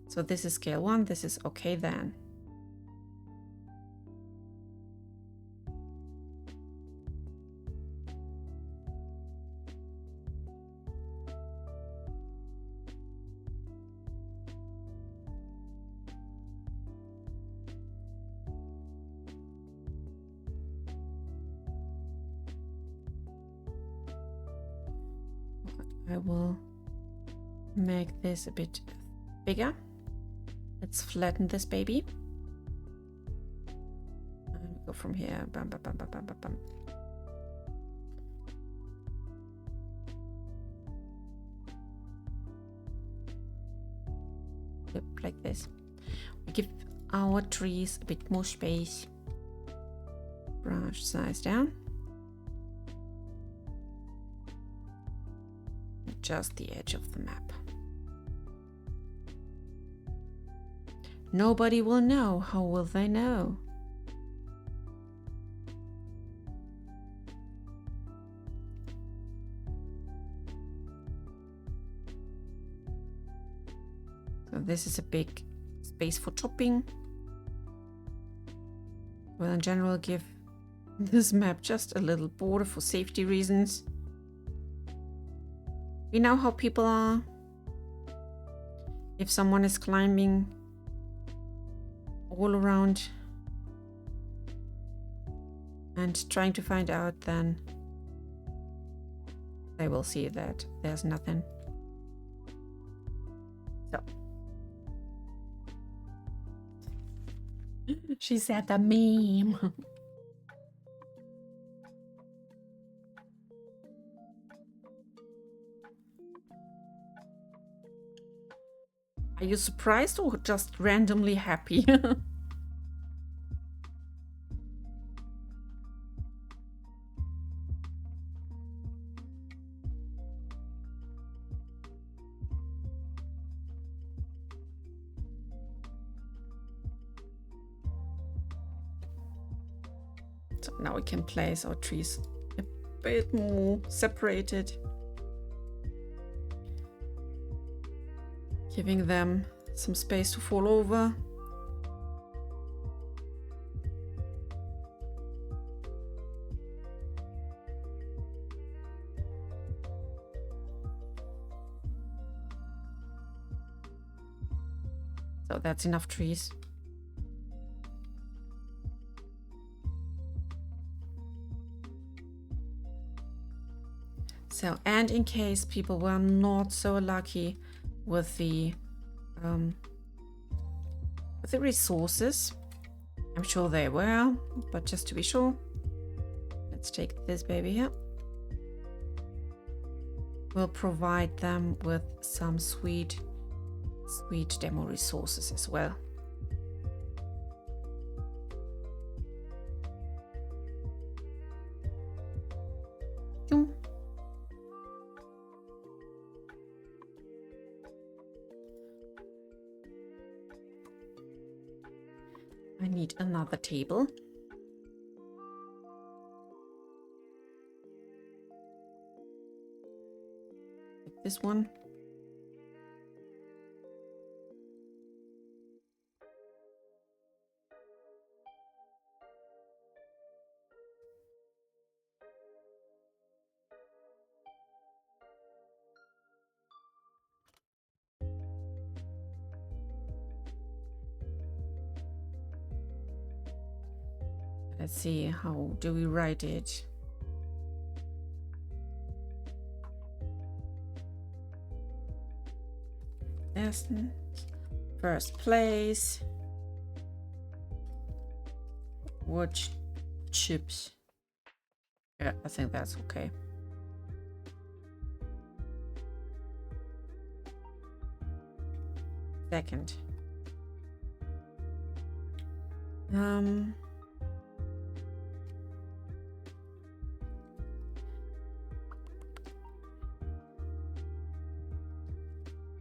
A: So this is scale 1. This is okay then. I will make this a bit bigger. Let's flatten this baby. And go from here. Bam, bam, bam, bam, bam, bam, bam. Flip like this. We give our trees a bit more space. Brush size down. Just the edge of the map. Nobody will know. How will they know? So this is a big space for chopping. Well, in general, give this map just a little border for safety reasons. We know how people are. If someone is climbing all around and trying to find out, then they will see that there's nothing. So she said the meme. Are you surprised or just randomly happy? So now we can place our trees a bit more separated, giving them some space to fall over. So that's enough trees. So, and in case people were not so lucky with the resources, I'm sure they were, but just to be sure, let's take this baby here. We'll provide them with some sweet demo resources as well. I need another table. Like this one. Let's see, how do we write it? Essen, first place. Wood chips. Yeah, I think that's okay. Second.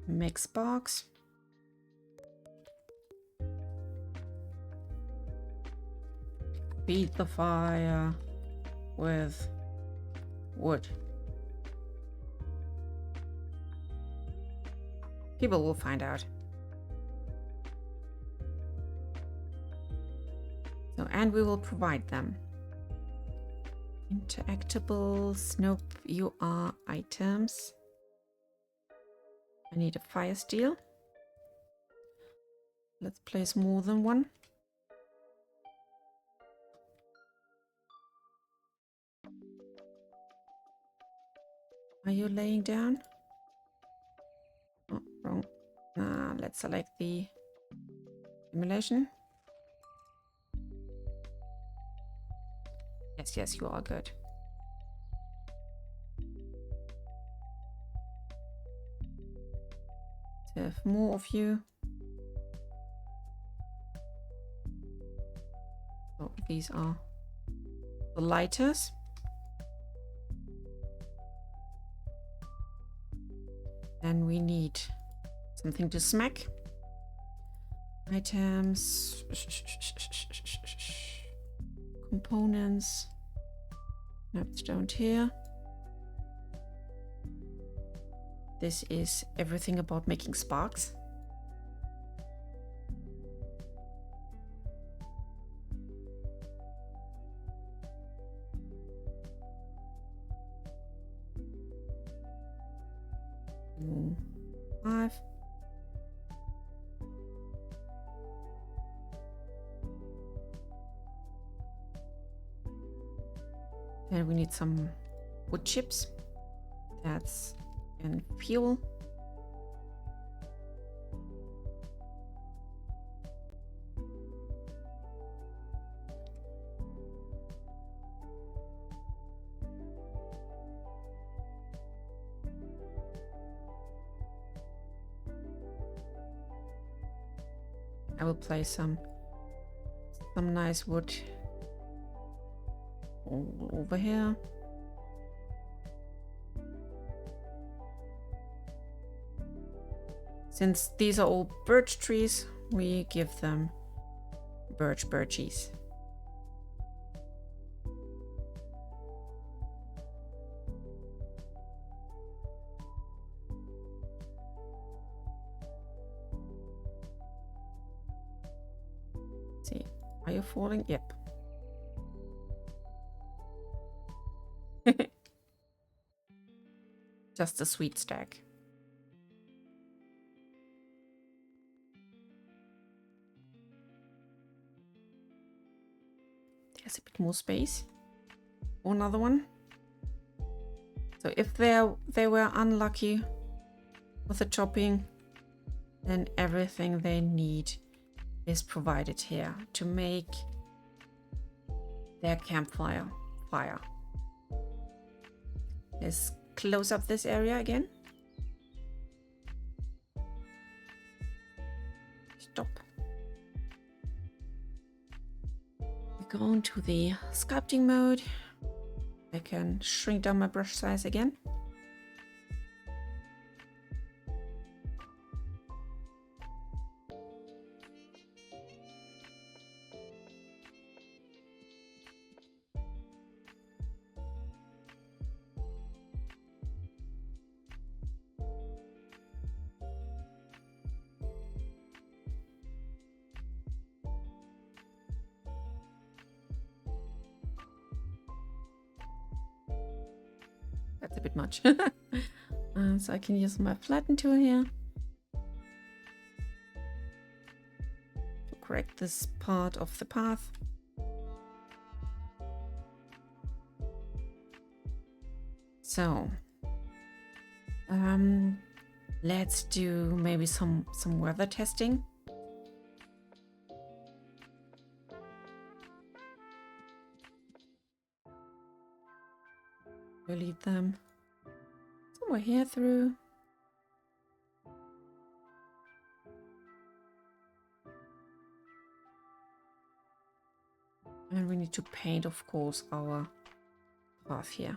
A: Mix box. Feed the fire with wood. People will find out. So, and we will provide them. Interactables, nope, you are items. I need a fire steel. Let's place more than one. Are you laying down? Let's select the simulation. Yes, yes, you are good. To have more of you. So these are the lighters. And we need something to smack. Items. Components. That's down here. This is everything about making sparks. Five. And we need some wood chips. That's and fuel. I will place some nice wood all over here. Since these are all birch trees, we give them birchies. See, are you falling? Yep. Just a sweet stack. There's a bit more space. Or another one. So if they were unlucky with the chopping, then everything they need is provided here to make their campfire fire. Let's close up this area again. Stop. We go into the sculpting mode. I can shrink down my brush size again. That's a bit much. So I can use my flatten tool here to correct this part of the path. So let's do maybe some weather testing. We'll lead them somewhere here through. And we need to paint, of course, our path here.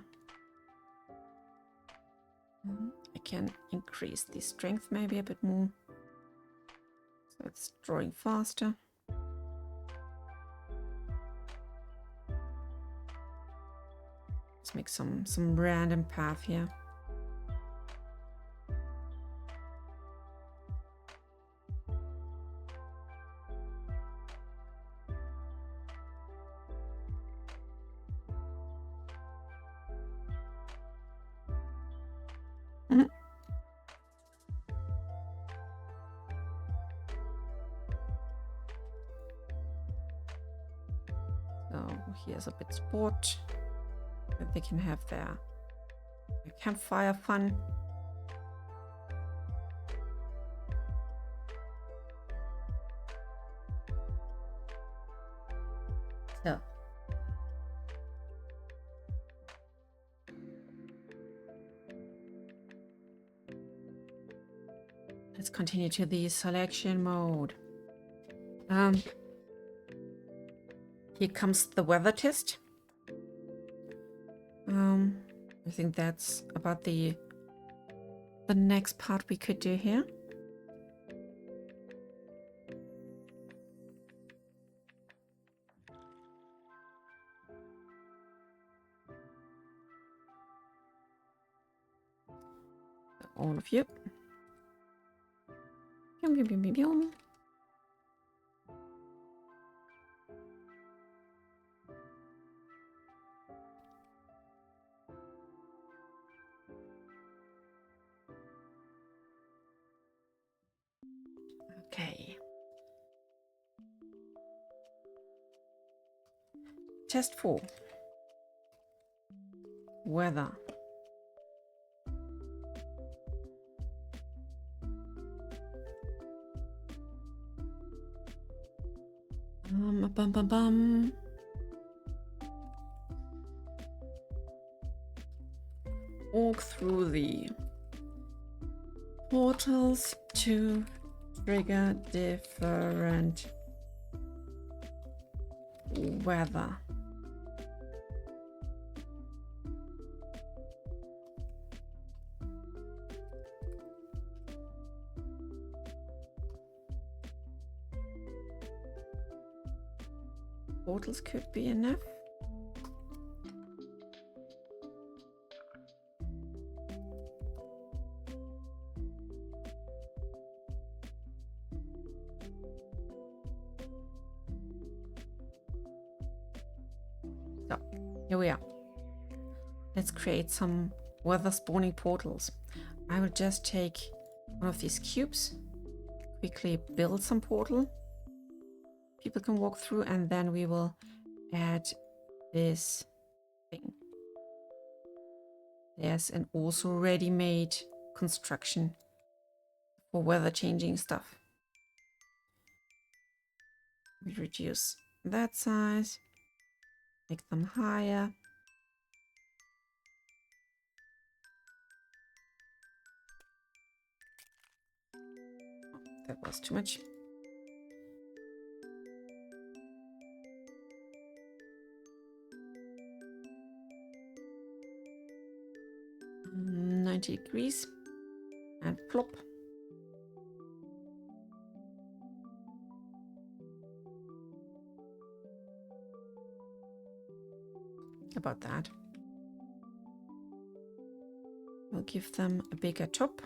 A: I can increase the strength maybe a bit more. So it's drawing faster. Let's make some random path here. So here's a bit sport. That they can have their campfire fun. So. Let's continue to the selection mode. Here comes the weather test. I think that's about the next part we could do here. All of you. Yum, yum, yum, yum, yum. Okay. Test 4. Weather. Bum, bum, bum. Walk through the portals to trigger different weather. Portals could be enough. So, here we are. Let's create some weather spawning portals. I will just take one of these cubes, quickly build some portal. People can walk through, and then we will add this thing. There's an also ready-made construction for weather changing stuff. We reduce that size, make them higher. Oh, that was too much. Mm, 90 degrees and plop. About that. We'll give them a bigger top.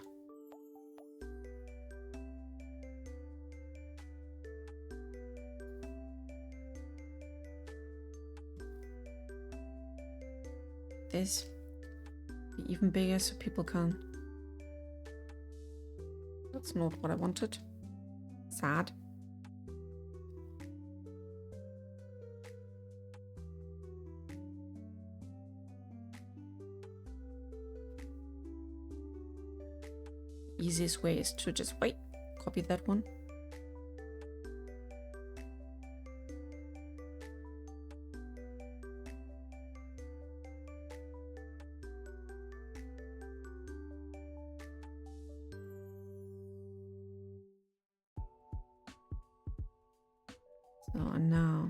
A: This be even bigger so people can. That's not what I wanted. Sad. Easiest way is to just wait, copy that one. So now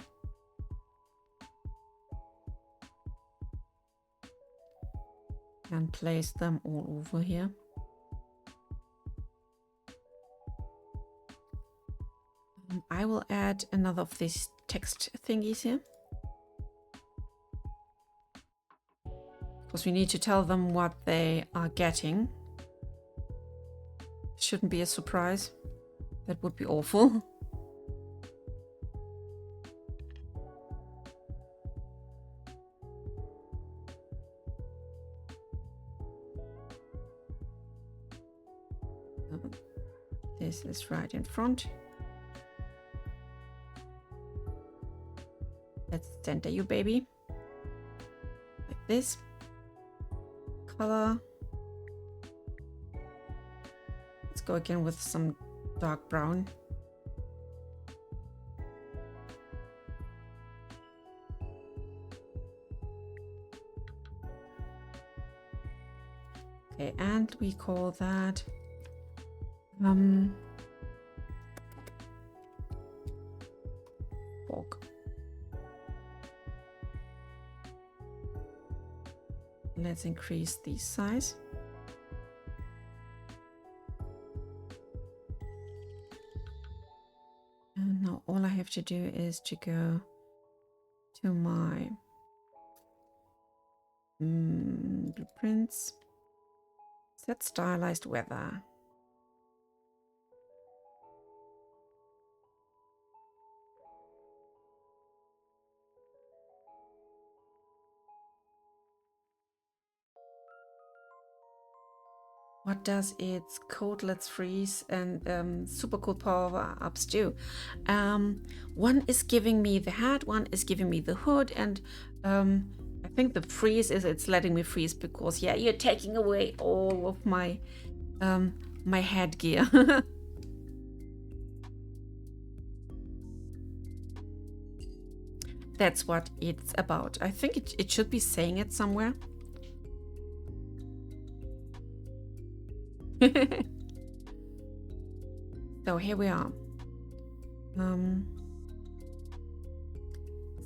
A: and place them all over here. I will add another of these text thingies here, because we need to tell them what they are getting. Shouldn't be a surprise. That would be awful. This is right in front. Let's center you, baby. Like this. Color. Let's go again with some dark brown. Okay, and we call that fog. Let's increase the size. And now all I have to do is to go to my blueprints. Set stylized weather. What does its coatlets freeze and super cool power-ups do? One is giving me the hat, one is giving me the hood, and I think the freeze is it's letting me freeze because, yeah, you're taking away all of my my headgear. That's what it's about. I think it should be saying it somewhere. So here we are.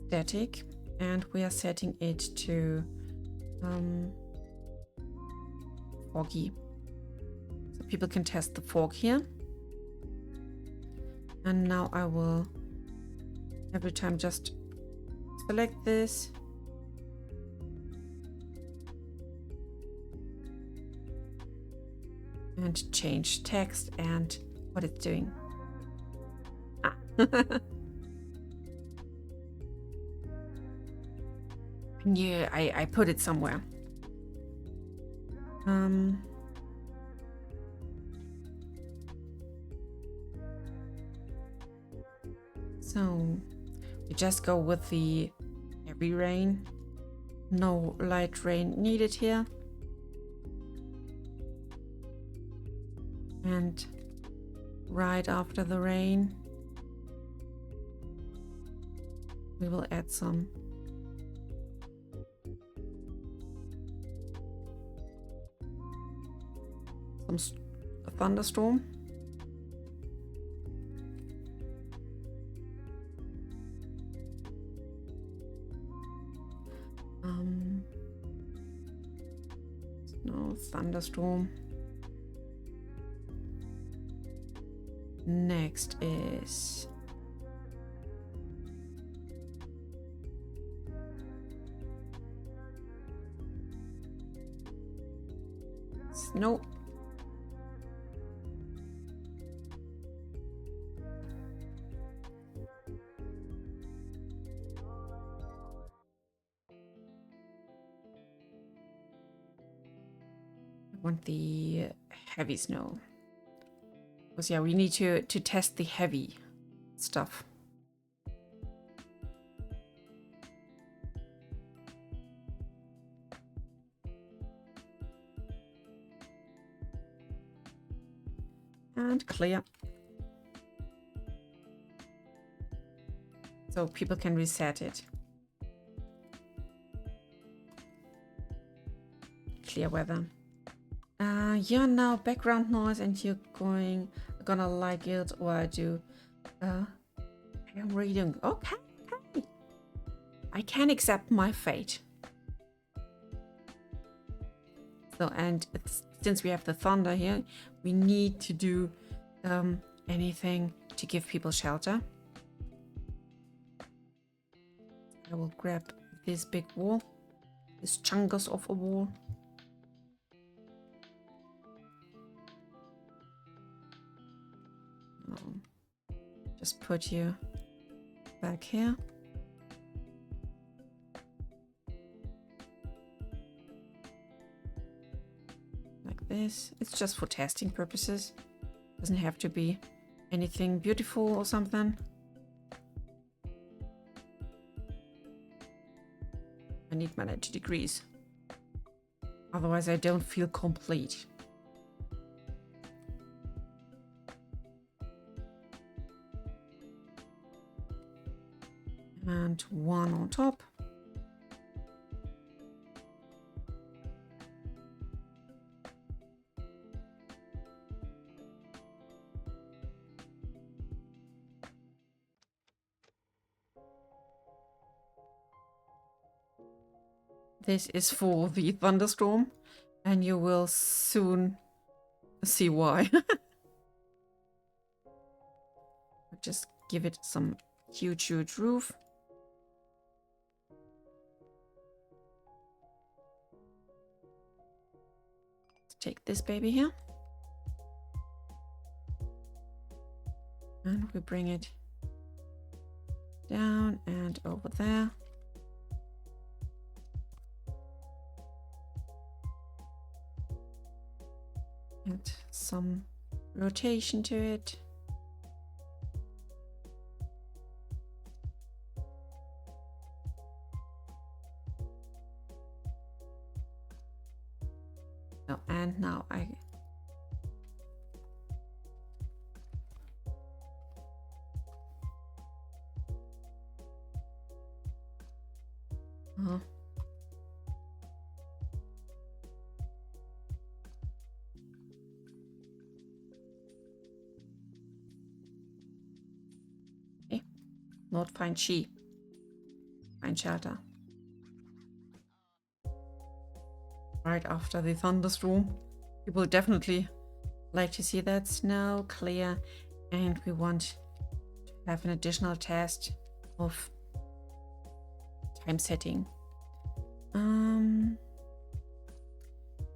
A: Static, and we are setting it to foggy. So people can test the fog here. And now I will every time just select this. And change text and what it's doing. Ah. Yeah, I put it somewhere. So we just go with the heavy rain. No light rain needed here. And right after the rain, we will add some thunderstorm. No thunderstorm. Next is snow. I want the heavy snow. Because yeah, we need to test the heavy stuff. And clear. So people can reset it. Clear weather. You're now background noise and you're gonna like it, or I do I'm reading. Okay. I can accept my fate. So, and since we have the thunder here, we need to do anything to give people shelter. I will grab this big wall, this chungus of a wall. Just put you back here. Like this. It's just for testing purposes. Doesn't have to be anything beautiful or something. I need my 90 degrees. Otherwise I don't feel complete. And one on top. This is for the thunderstorm, and you will soon see why. Just give it some huge roof. Let's take this baby here. And we bring it down and over there. And some rotation to it. Oh, and now I okay. Not find she. Find shelter. Right after the thunderstorm. You will definitely like to see that snow clear, and we want to have an additional test of time setting.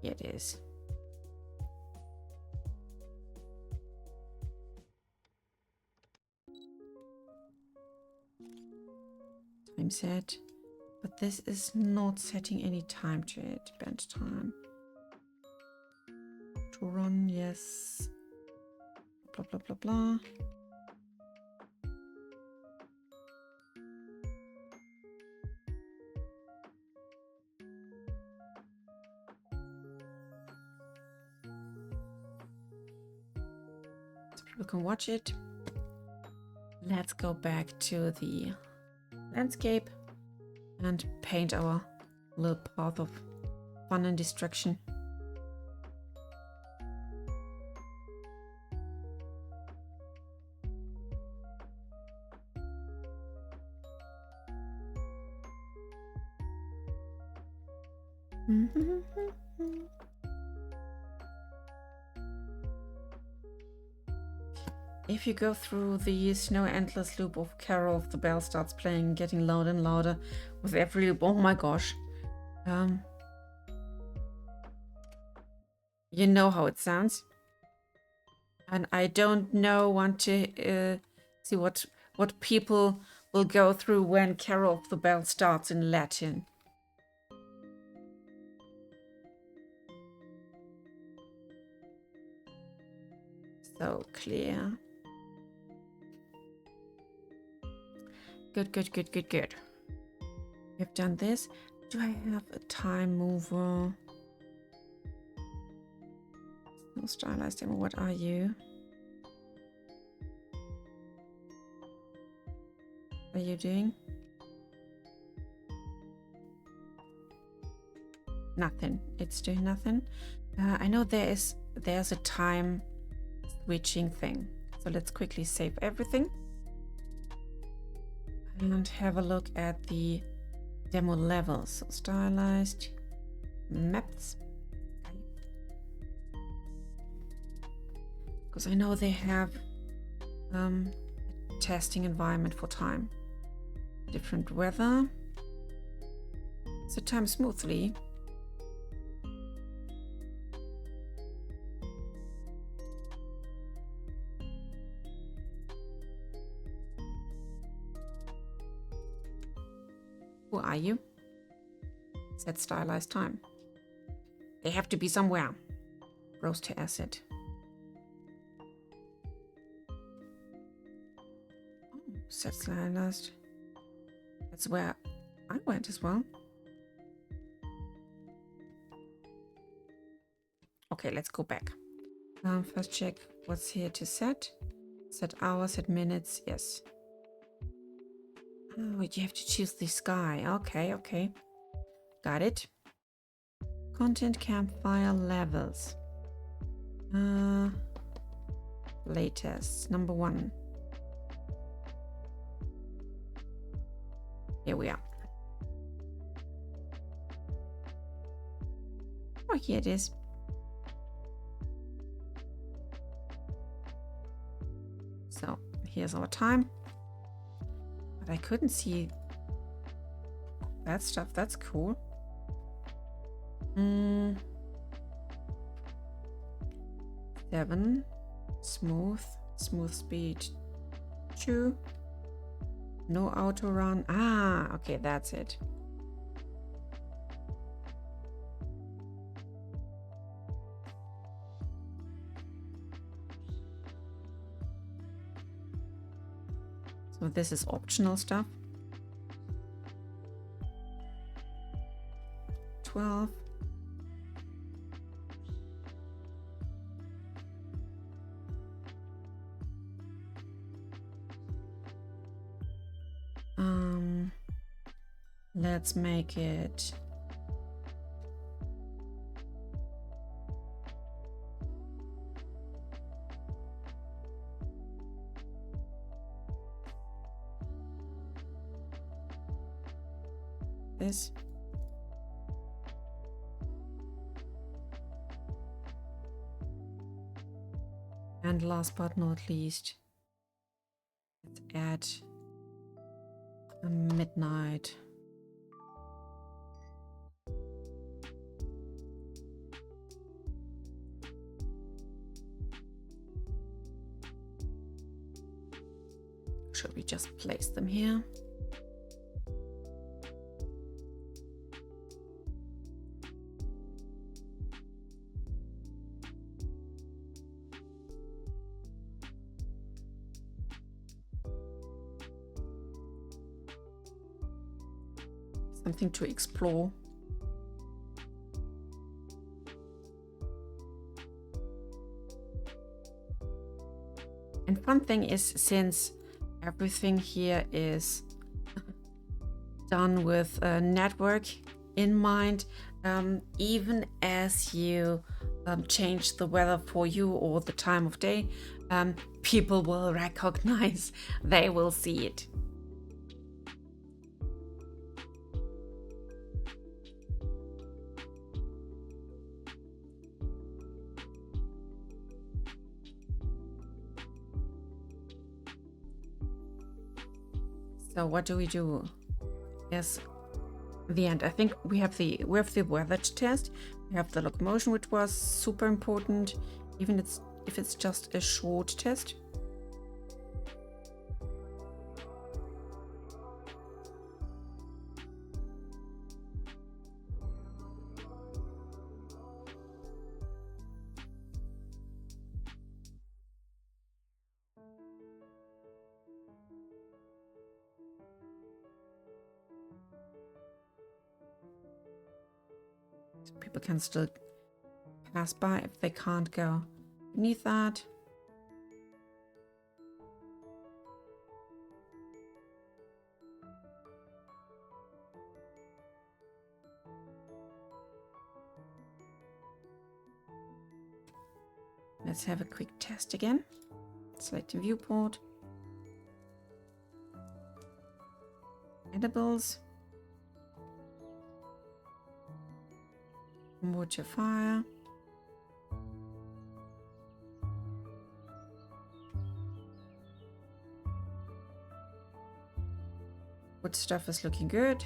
A: Here it is. Time set. But this is not setting any time to it. Bend time. To run, yes. Blah, blah, blah, blah. So people can watch it. Let's go back to the landscape and paint our little path of fun and destruction. If you go through the snow endless loop of Carol of the Bell starts playing, getting louder and louder with every loop. Oh my gosh. You know how it sounds. And I don't want to see what people will go through when Carol of the Bell starts in Latin. So clear. Good. We've done this. Do I have a time mover? No stylized demo. What are you? What are you doing? Nothing. It's doing nothing. I know there's a time switching thing. So let's quickly save everything. And have a look at the demo levels. So stylized maps. Because I know they have a testing environment for time. Different weather. Set time smoothly. Who are you? Set stylized time. They have to be somewhere. Rose to acid. Oh, set stylized. That's where I went as well. Okay, let's go back. First check what's here to set. Set hours, set minutes, yes. Oh, you have to choose the sky. Okay. Got it. Content campfire levels. Latest, number 1. Here we are. Oh, here it is. So here's our time. But I couldn't see that stuff. That's cool. 7. Smooth speed 2. No auto run. Ah, okay, that's it. So this is optional stuff. 12. Let's make it this. And last but not least, let's add a midnight. Should we just place them here? Something to explore. And fun thing is, since everything here is done with a network in mind, even as you change the weather for you or the time of day, people will recognize, they will see it. So what do we do? Yes, the end. I think we have the weather test. We have the locomotion, which was super important, even if it's just a short test. So people can still pass by if they can't go beneath that. Let's have a quick test again. Select a viewport. Edibles. Wood to fire. Wood stuff is looking good.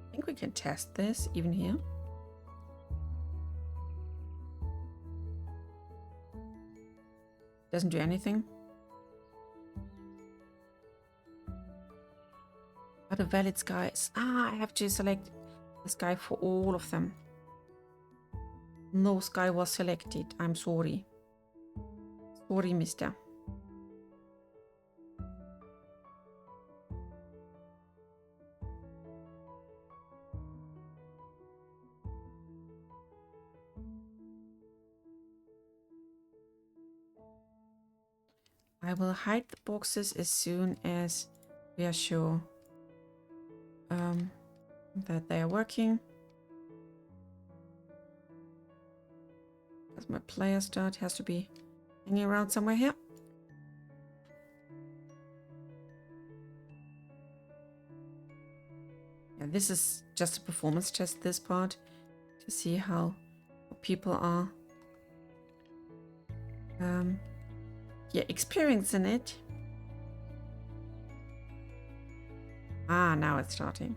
A: I think we can test this even here. Doesn't do anything. But a valid sky is... I have to select the sky for all of them. No sky was selected. I'm sorry. Sorry, mister. I will hide the boxes as soon as we are sure that they are working. Because my player start has to be hanging around somewhere here. Yeah, this is just a performance test, this part, to see how people are yeah, experiencing it. Ah, now it's starting.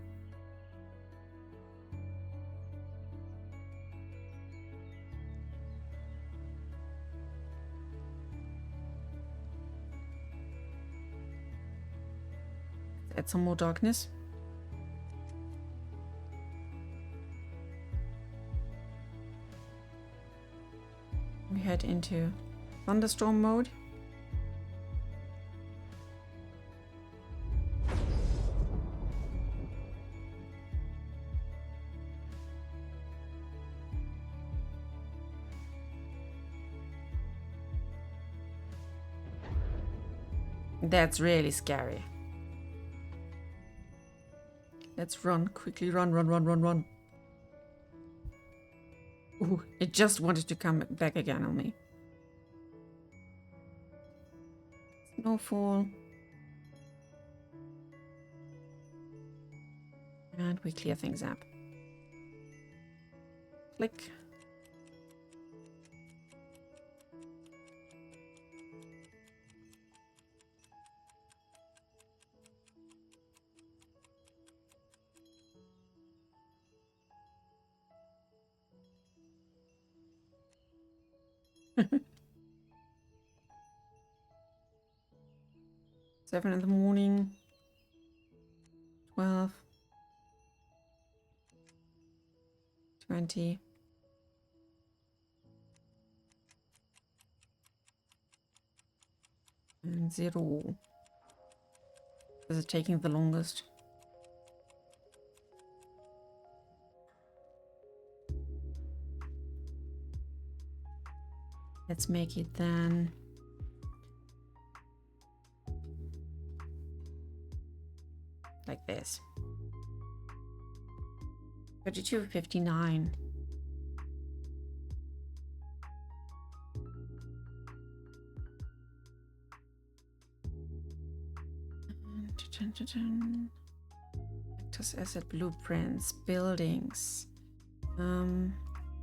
A: Add some more darkness. We head into thunderstorm mode. That's really scary. Let's run, quickly run, run, run, run, run. Ooh, it just wanted to come back again on me. Snowfall. And we clear things up. Click. Seven in the morning. 12. 20. And 0. Is it taking the longest? Let's make it then like this. 32:59. Actors asset blueprints, buildings.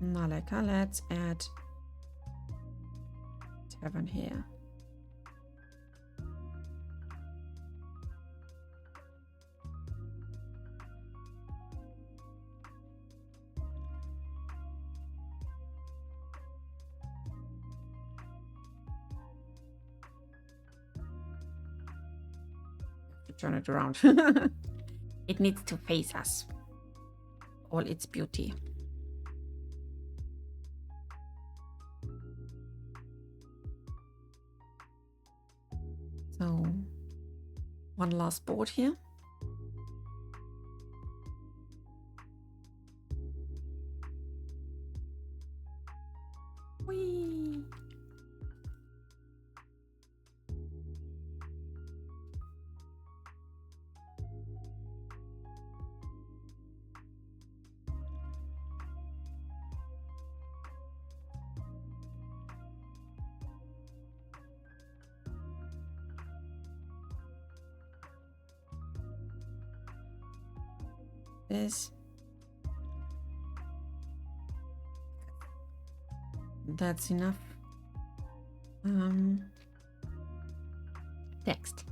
A: Malika, let's add tavern here. Turn it around. It needs to face us. All its beauty. So, one last board here. Whee! This. That's enough. Text.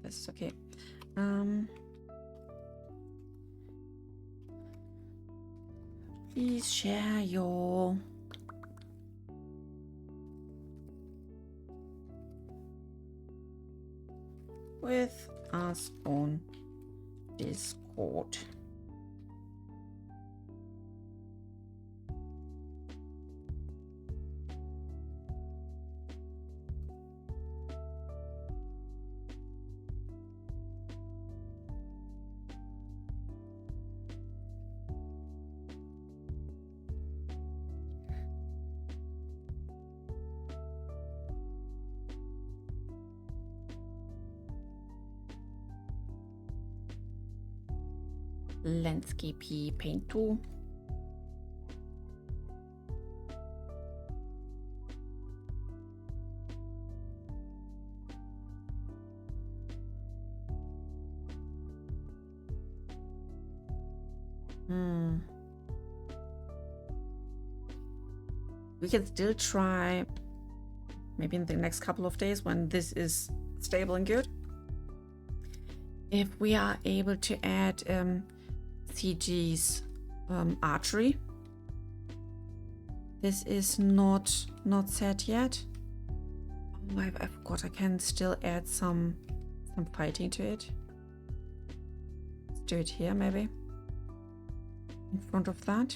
A: This is okay. Please share your with us on Discord. landscape paint tool. We can still try maybe in the next couple of days when this is stable and good. If we are able to add CG's archery. This is not set yet. Oh, I forgot I can still add some fighting to it. Let's do it here maybe. In front of that.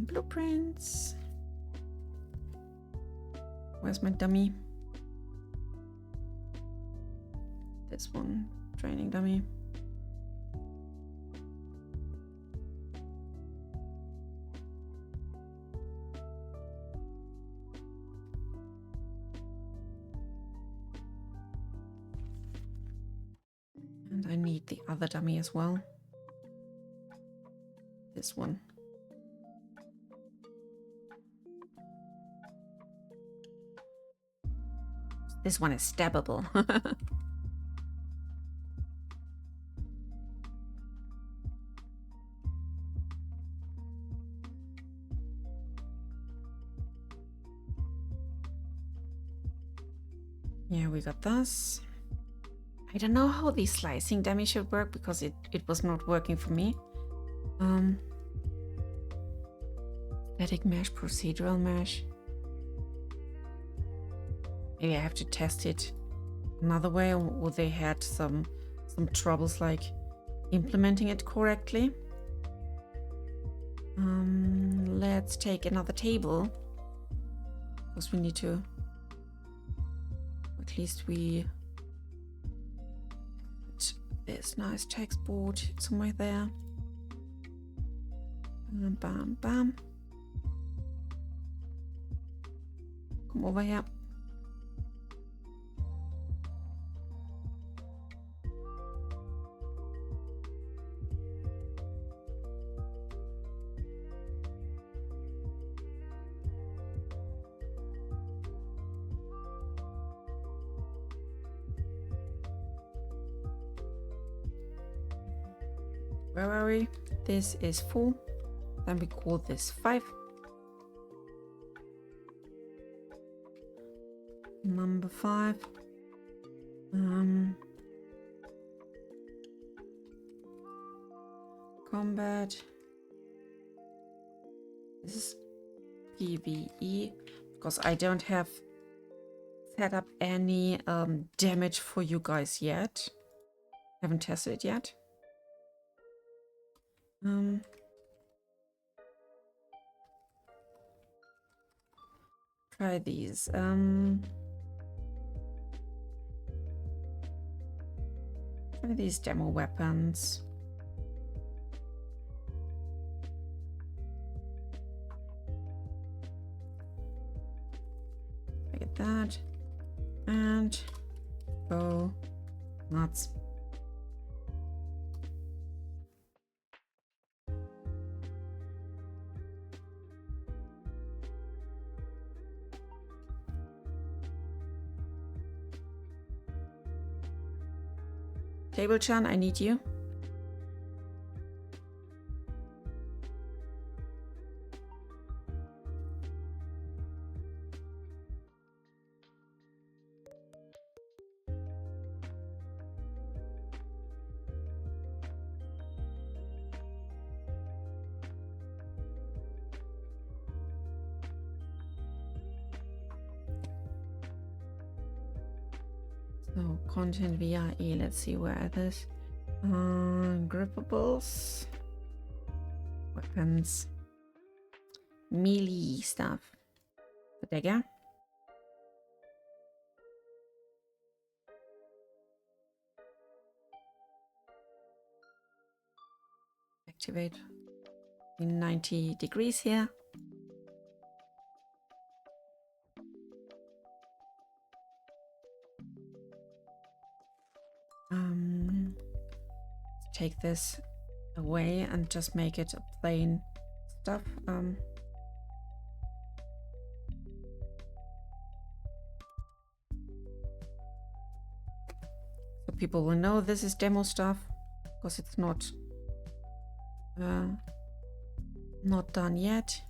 A: Blueprints. Where's my dummy? This one, training dummy. And I need the other dummy as well. This one. This one is stabbable. Yeah, we got this. I don't know how the slicing dummy should work because it was not working for me. Static mesh, procedural mesh. Maybe I have to test it another way, or they had some troubles like implementing it correctly. Let's take another table because we need to. At least we put this nice text board somewhere there. Bam, bam, bam. Come over here. Where are we? This is 4. Then we call this 5. Number 5. Combat. This is PvE because I don't have set up any damage for you guys yet. Haven't tested it yet. Try these. Try these demo weapons. Look at that. And go nuts. Table-chan, I need you. So content VRE, let's see where it is. Grippables, weapons, melee stuff. The dagger. Activate in 90 degrees here. take this away and just make it a plain stuff. So people will know this is demo stuff, because it's not done yet.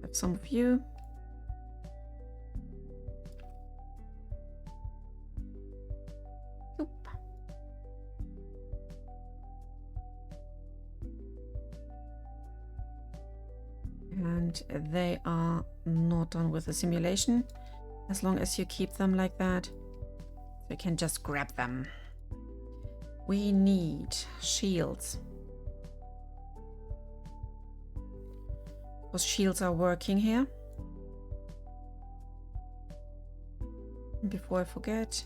A: Have some of you. And they are not done with the simulation. As long as you keep them like that, you can just grab them. We need shields. Those shields are working here. Before I forget.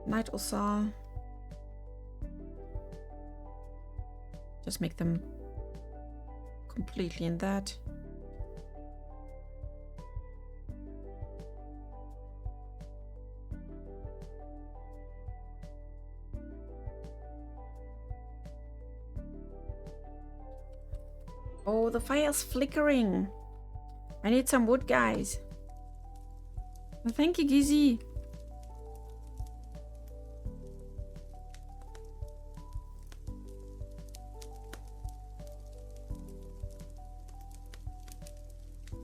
A: Night Osar. Just make them completely in that. Oh, the fire's flickering. I need some wood, guys. Well, thank you, Gizzy.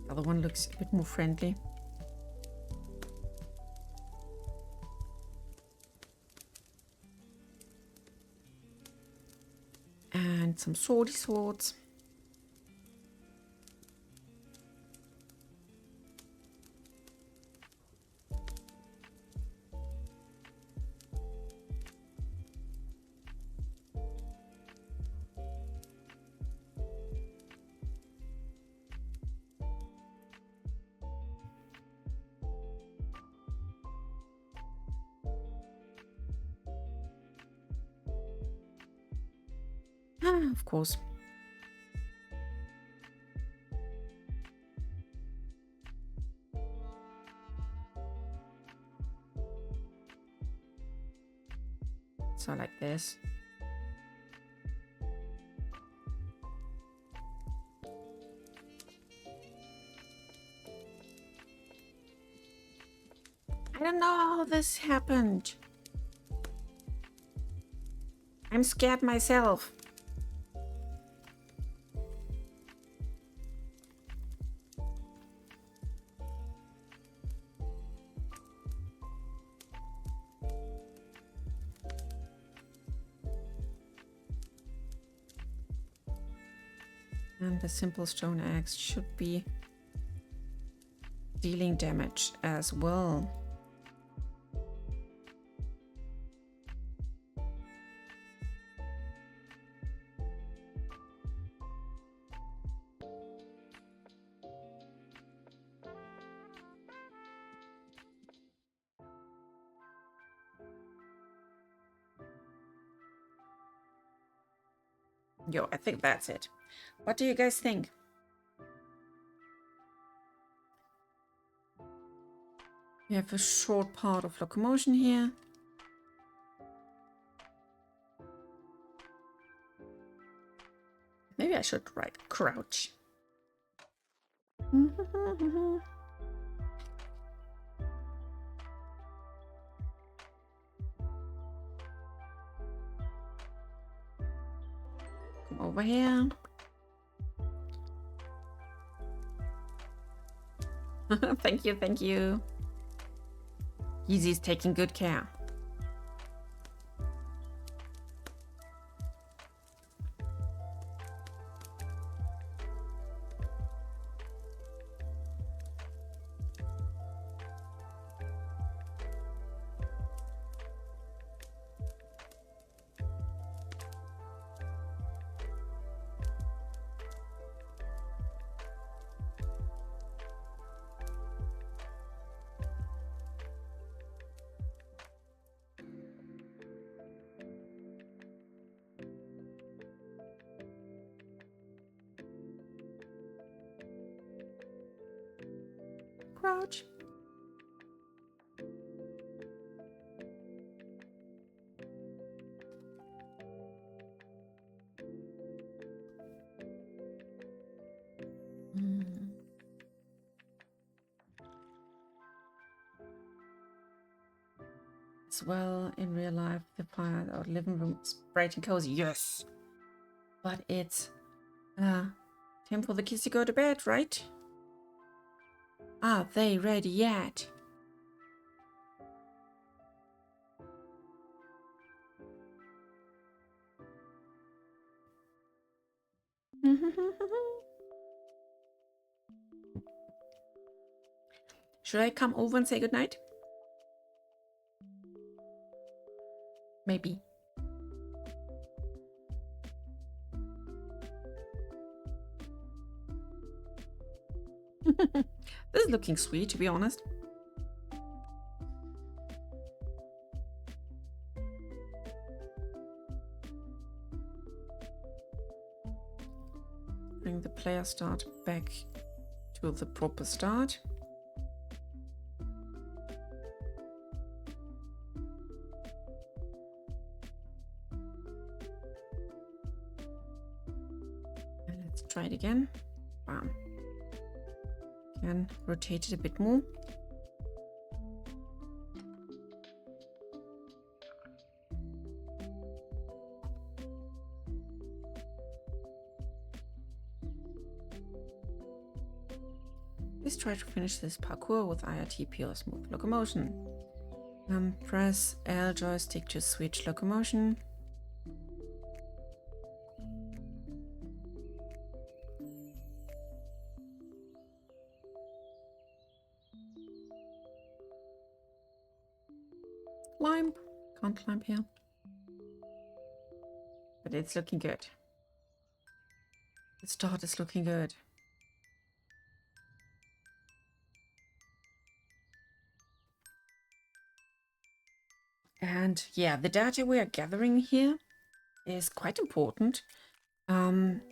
A: The other one looks a bit more friendly. And some swordy swords. Of course. So like this. I don't know how this happened. I'm scared myself. And the simple stone axe should be dealing damage as well. Yo, I think that's it. What do you guys think? We have a short part of locomotion here. Maybe I should write crouch. Come over here. Thank you, thank you. Yeezy's taking good care. crouch. As well, in real life, the fire or living room is bright and cozy. Yes, but it's time for the kids to go to bed, right? Are they ready yet? Should I come over and say goodnight? Maybe. This is looking sweet, to be honest. Bring the player start back to the proper start. And let's try it again. Bam. Again, rotate it a bit more. Please try to finish this parkour with IRTP or smooth locomotion. Press L joystick to switch locomotion. Climb. Can't climb here. But it's looking good. The start is looking good. And yeah, the data we are gathering here is quite important. Because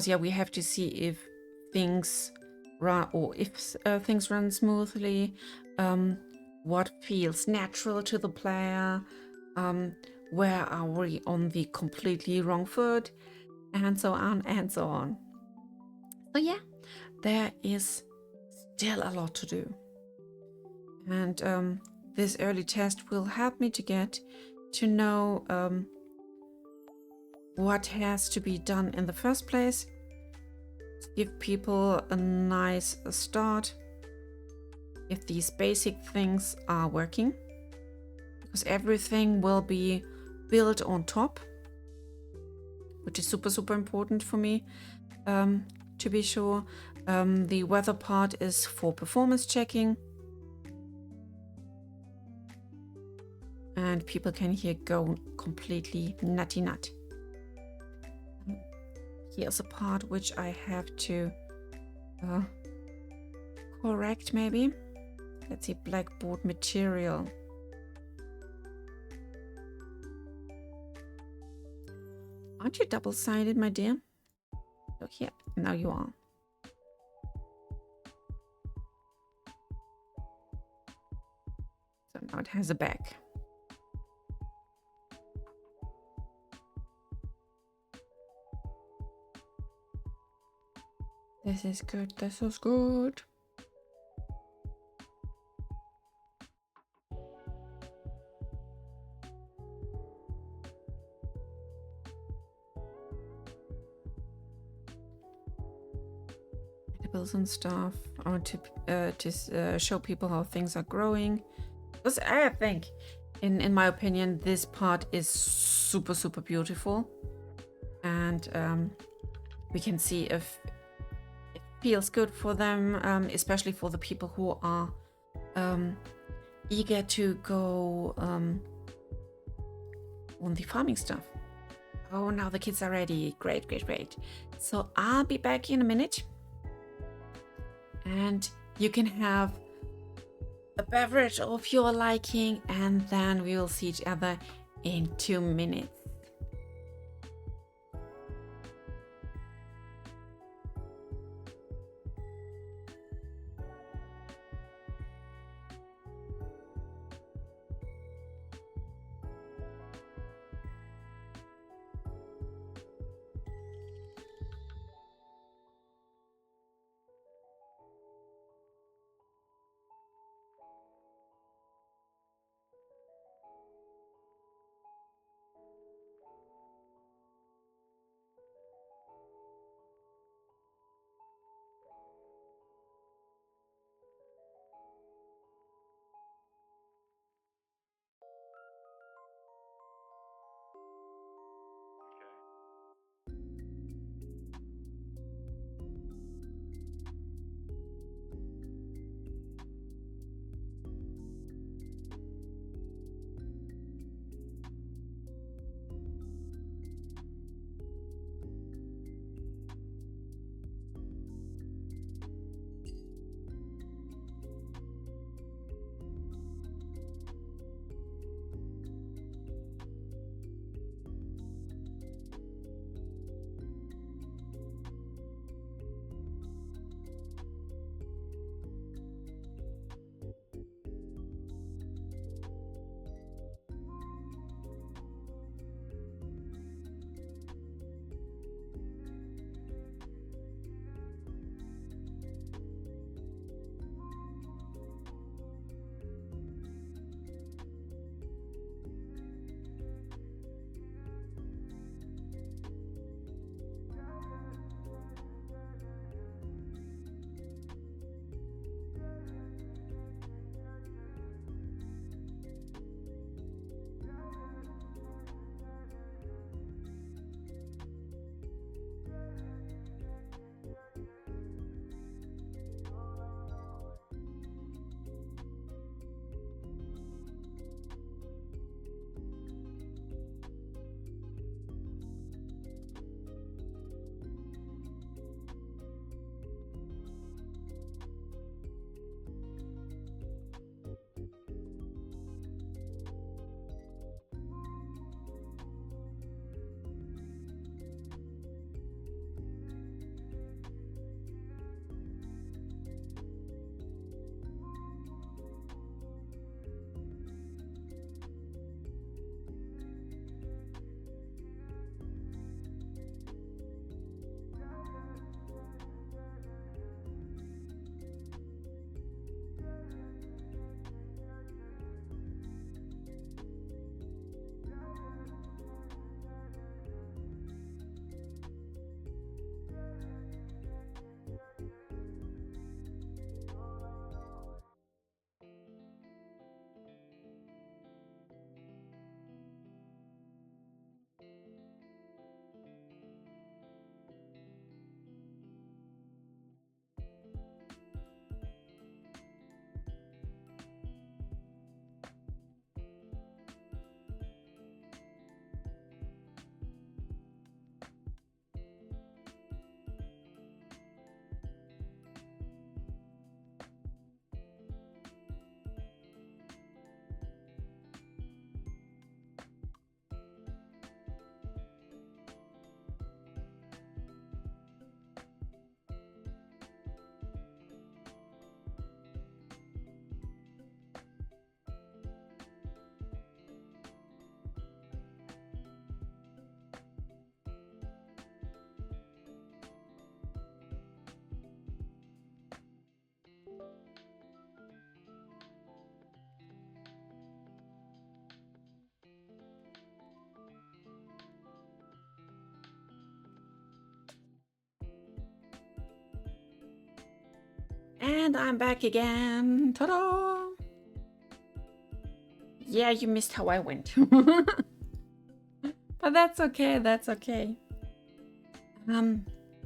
A: yeah, we have to see if things run or if things run smoothly, what feels natural to the player, where are we on the completely wrong foot, and so on and so on. So yeah, there is still a lot to do. And this early test will help me to get to know what has to be done in the first place, to give people a nice start, if these basic things are working, because everything will be built on top, which is super important for me to be sure. The weather part is for performance checking, and people can here go completely nutty nut. Here's a part which I have to correct maybe. Let's see, blackboard material. Aren't you double-sided, my dear? Oh, here, now you are. So now it has a back. This is good, this is good. Edibles and stuff, or to show people how things are growing. Because I think, in my opinion, this part is super beautiful. And we can see if feels good for them, especially for the people who are eager to go on the farming stuff. Oh, now the kids are ready. Great. So I'll be back in a minute, and you can have a beverage of your liking, and then we will see each other in 2 minutes. And I'm back again. Ta-da! Yeah, you missed how I went. But that's okay, that's okay.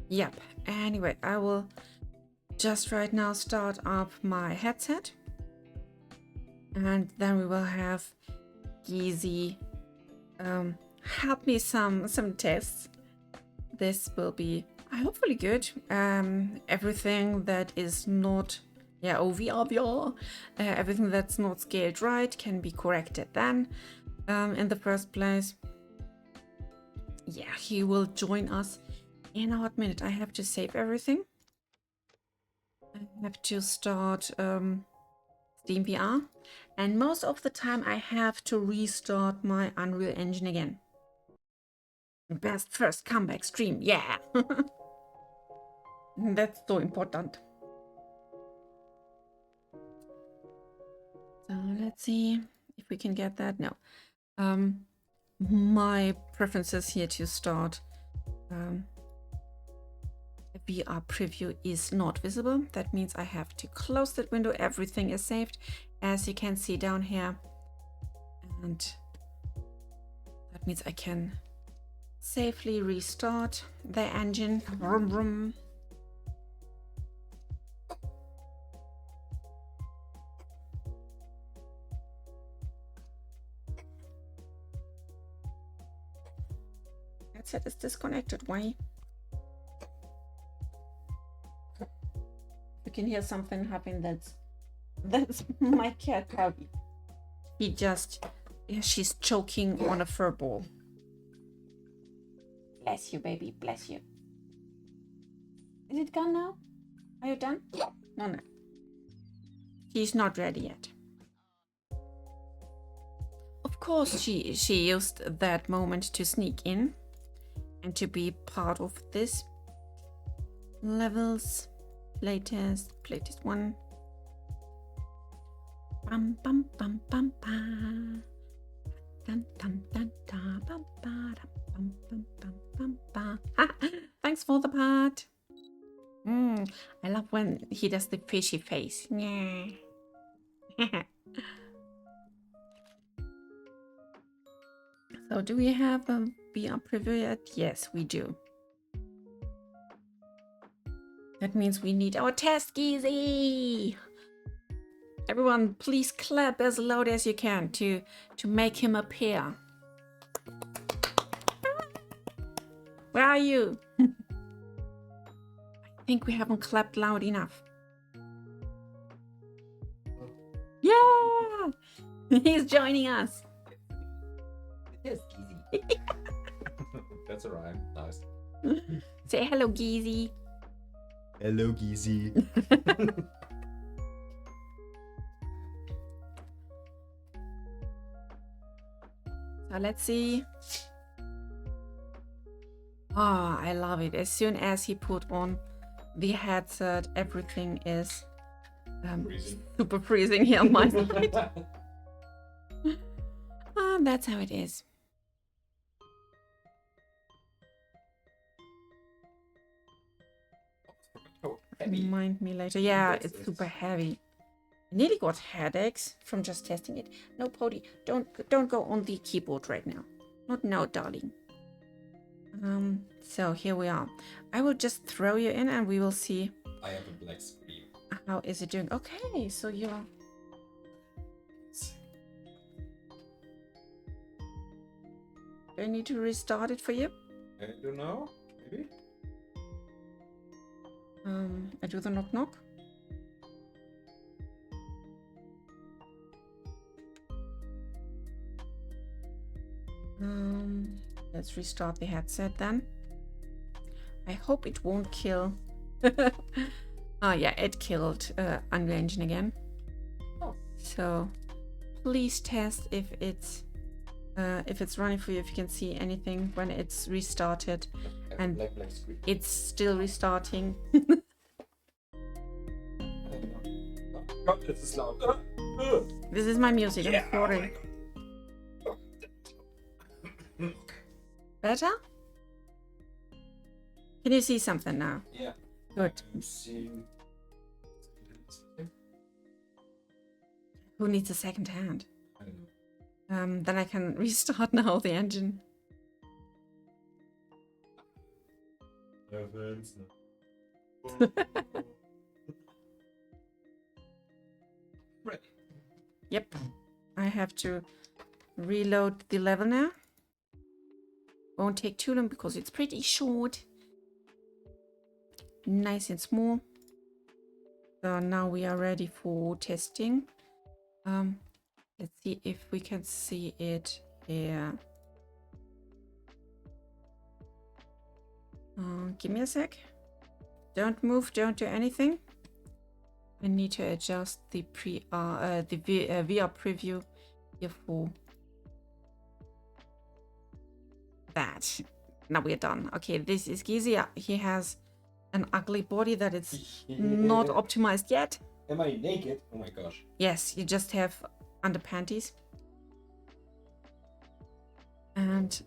A: Yep. Anyway, I will just right now start up my headset. And then we will have Yeezy help me some tests. This will be hopefully good. Everything that is not VR, everything that's not scaled right can be corrected then. In the first place, yeah, he will join us in a hot minute. I have to save everything. I have to start Steam VR, and most of the time I have to restart my Unreal Engine again. Best first comeback stream, yeah. That's so important. So let's see if we can get that. No. My preferences here to start a VR preview is not visible. That means I have to close that window. Everything is saved, as you can see down here. And that means I can safely restart the engine. Vroom, vroom. Headset is disconnected. Why? You can hear something happen. That's my cat Bobby. She's choking on a fur ball. Bless you, baby. Bless you. Is it gone now? Are you done? No. She's not ready yet. Of course, she used that moment to sneak in and to be part of this levels playtest one. Bum bum bum bum bum. Dun dun dun dun bum ba bum bum bum bum ba. Thanks for the part. I love when he does the fishy face. Yeah. So do we have a VR preview yet? Yes, we do. That means we need our test Geezy. Everyone, please clap as loud as you can to make him appear. Where are you? I think we haven't clapped loud enough. Yeah! He's joining us.
B: Yes, Geezy. That's a rhyme. Nice.
A: Say hello, Geezy.
B: Hello, Geezy.
A: So let's see. Oh, I love it. As soon as he put on the headset, everything is super freezing here on my side. That's how it is.
B: Oh, heavy.
A: Remind me later. Yeah, it's super heavy. I nearly got headaches from just testing it. No, Pody, don't go on the keyboard right now. Not now, darling. So here we are. I will just throw you in and we will see.
B: I have a black screen.
A: How is it doing? Okay, so you're... Do I need to restart it for you?
B: I don't know. Maybe.
A: I do the knock knock. Let's restart the headset then. I hope it won't kill. Oh yeah, it killed Unreal Engine again.
B: Oh.
A: So please test if it's running for you, if you can see anything when it's restarted. And
B: black screen.
A: it's still restarting.
B: God, this is loud.
A: This is my music, I'm sorry. Better? Can you see something now?
B: Yeah.
A: Good.
B: I'm seeing
A: Who needs a second hand?
B: I don't know.
A: Then I can restart now the engine.
B: Heavens, no. Right.
A: Yep. I have to reload the level now. Won't take too long because it's pretty short. Nice and small. So now we are ready for testing. Let's see if we can see it here. Give me a sec. Don't move, don't do anything. I need to adjust the VR preview here for that. Now we're done. Okay, this is Gizi. He has an ugly body that it's not optimized yet.
B: Am I naked? Oh my gosh.
A: Yes, you just have under panties. And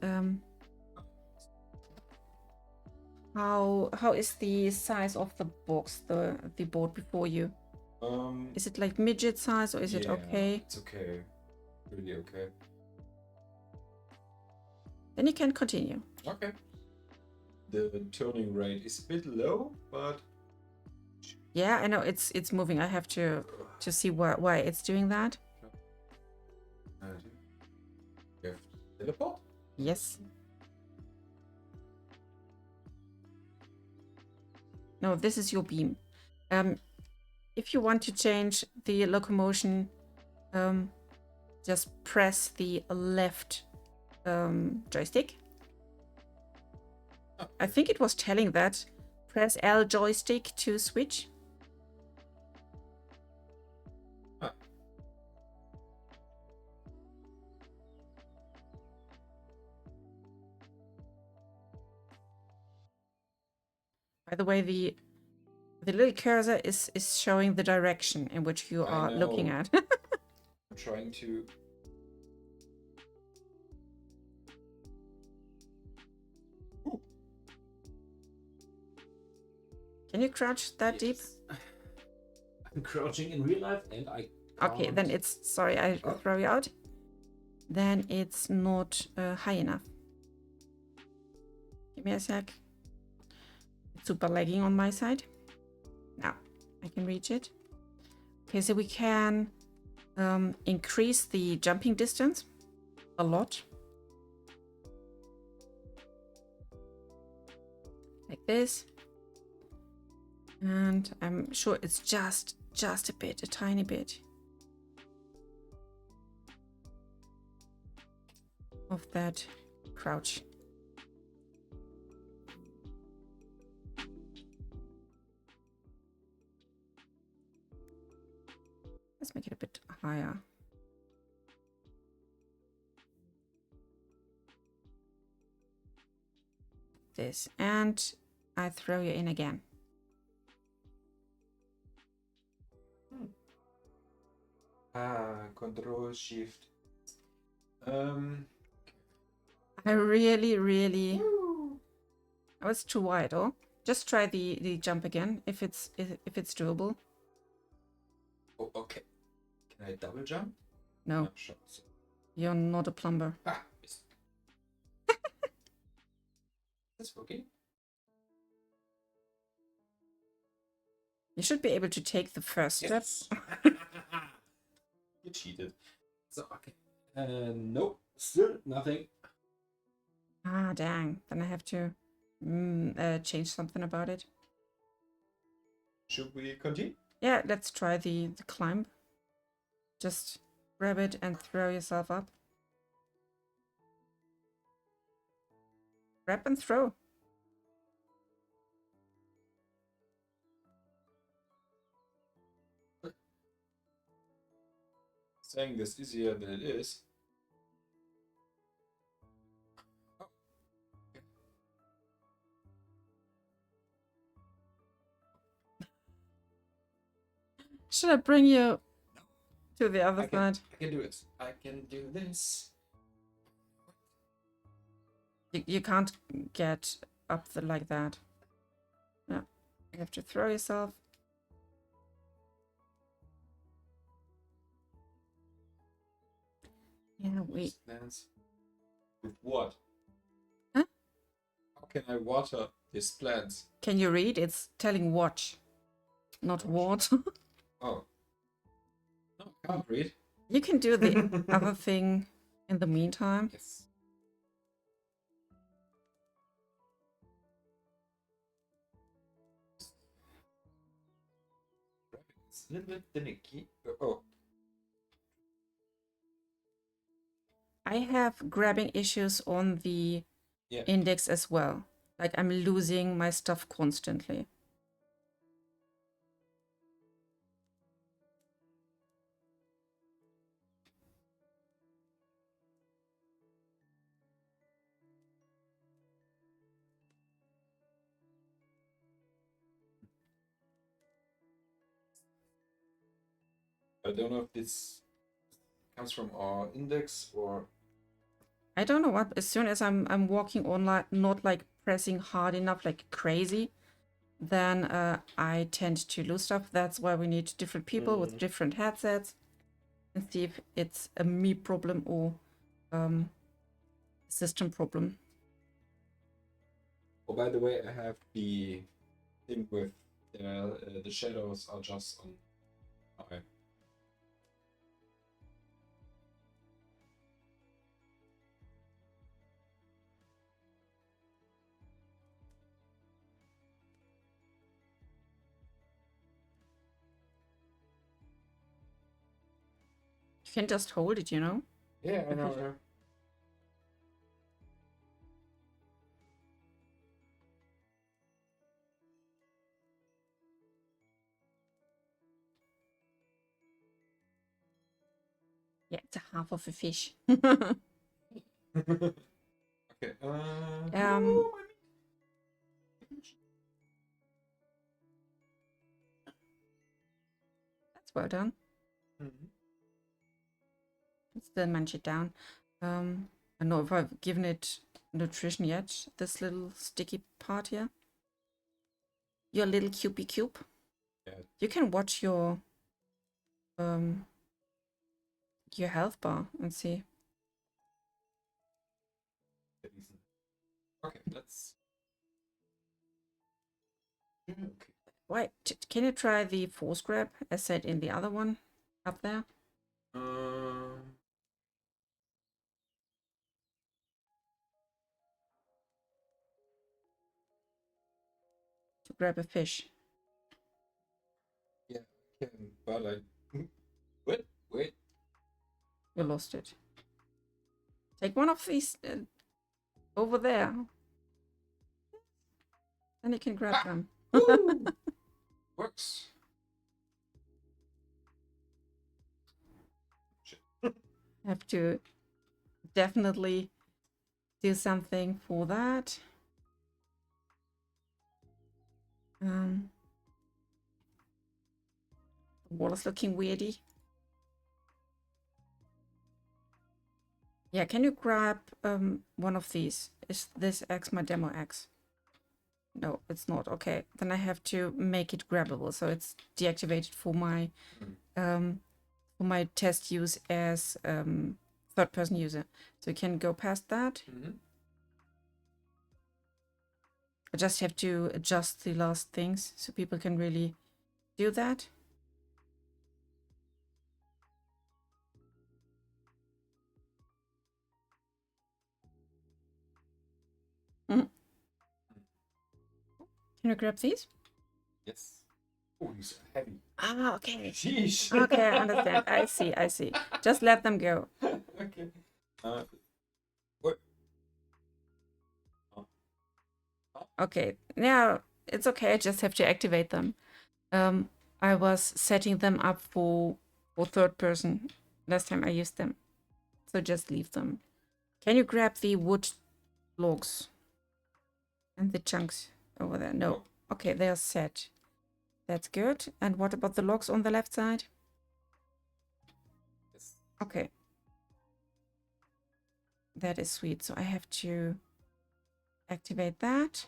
A: how is the size of the box, the board before you? Is it like midget size or is it okay?
B: It's okay. Really okay.
A: Then you can continue.
B: Okay. The turning rate is a bit low, but
A: Yeah, I know it's moving. I have to see why it's doing that.
B: You have teleport?
A: Yes. No, this is your beam. If you want to change the locomotion, just press the left joystick. I think it was telling that. Press L joystick to switch.
B: Ah.
A: By the way, the little cursor is showing the direction in which you are looking
B: know.
A: at.
B: I'm trying to.
A: Can you crouch that deep?
B: I'm crouching in real life and I
A: Okay,
B: can't.
A: then it's... Sorry, I throw you out. Then it's not high enough. Give me a sec. It's super lagging on my side. Now, I can reach it. Okay, so we can increase the jumping distance a lot. Like this. And I'm sure it's just a bit, a tiny bit of that crouch. Let's make it a bit higher. This, and I throw you in again.
B: Control Shift.
A: I really. Oh, it's too wide. Oh, just try the jump again if it's doable.
B: Oh, okay. Can I double jump?
A: No,
B: Sure.
A: you're not a plumber.
B: Ah, yes. That's okay.
A: You should be able to take the first step.
B: Yes. You cheated. So, okay. Nope. Still nothing.
A: Ah, dang. Then I have to change something about it.
B: Should we continue?
A: Yeah, let's try the climb. Just grab it and throw yourself up. Grab and throw.
B: Saying this easier than it is. Oh. Okay.
A: Should I bring you to the other side?
B: I can do it. I can do this.
A: You can't get up like that. Yeah, you have to throw yourself. Yeah, wait.
B: Plants. With what?
A: Huh?
B: How can I water these plants?
A: Can you read? It's telling watch, not what.
B: Oh. No, I can't read.
A: You can do the other thing in the meantime.
B: Yes. It's a little bit finicky. Oh.
A: I have grabbing issues on the
B: Yeah.
A: index as well. Like I'm losing my stuff constantly.
B: I don't know if this comes from our index or
A: I don't know what. As soon as I'm walking on, like not like pressing hard enough, like crazy, then I tend to lose stuff. That's why we need different people with different headsets and see if it's a me problem or system problem.
B: Oh, by the way, I have the thing with the shadows are just on my.
A: You can just hold it, you know?
B: Yeah, I know. Yeah.
A: Yeah, it's a half of a fish.
B: Okay.
A: That's well done. Still munch it down. I don't know if I've given it nutrition yet, this little sticky part here. Your little cubey cube.
B: Yeah.
A: You can watch your health bar and see.
B: Okay, let's. Okay.
A: Wait, can you try the force grab as said in the other one up there? To grab a fish.
B: Yeah, I can, but I. Wait.
A: You lost it. Take one of these over there. Then you can grab them.
B: Works.
A: Have to definitely do something for that. The wall is looking weirdy. Yeah, can you grab one of these? Is this X my demo X? No, it's not. Okay, then I have to make it grabbable, so it's deactivated for my test use as third-person user. So you can go past that. I just have to adjust the last things so people can really do that. Can you grab these?
B: Yes. Oh, these are heavy.
A: Ah, okay.
B: Sheesh.
A: Okay, I understand. I see. Just let them go.
B: Okay. What?
A: Okay, now it's okay. I just have to activate them. I was setting them up for third person last time I used them, so just leave them. Can you grab the wood logs and the chunks over there? No. Okay, they are set. That's good. And what about the logs on the left side?
B: Yes.
A: Okay. That is sweet. So I have to activate that.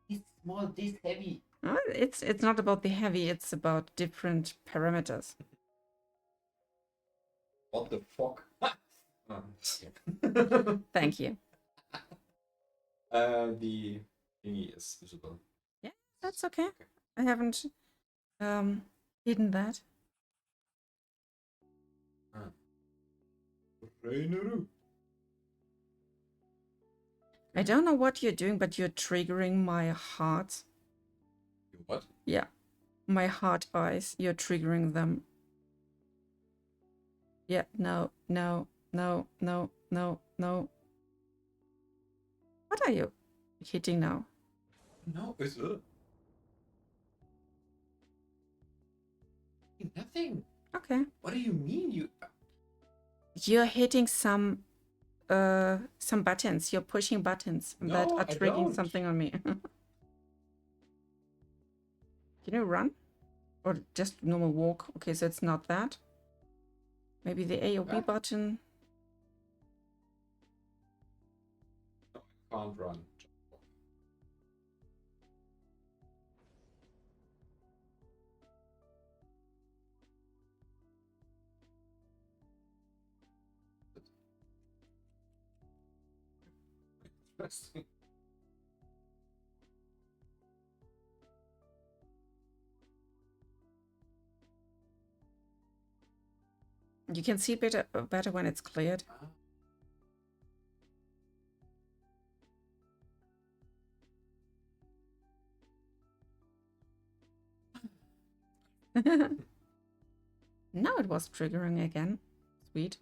C: It's small, this heavy.
A: It's not about the heavy, it's about different parameters.
B: What the fuck? yeah.
A: Thank you.
B: The thingy is visible.
A: Yeah, that's okay. I haven't hidden that.
B: Reineru.
A: I don't know what you're doing, but you're triggering my heart.
B: What?
A: Yeah, my heart eyes. You're triggering them. Yeah, no, no, no, no, no, no. What are you hitting now?
B: No, it's nothing.
A: Okay.
B: What do you mean?
A: You're hitting some buttons. You're pushing buttons that
B: No,
A: are
B: I
A: triggering
B: don't.
A: something on me. Can you run? Or just normal walk? Okay, so it's not that. Maybe the A or B button.
B: No, I can't run. Interesting.
A: You can see better when it's cleared. Now it was triggering again. Sweet.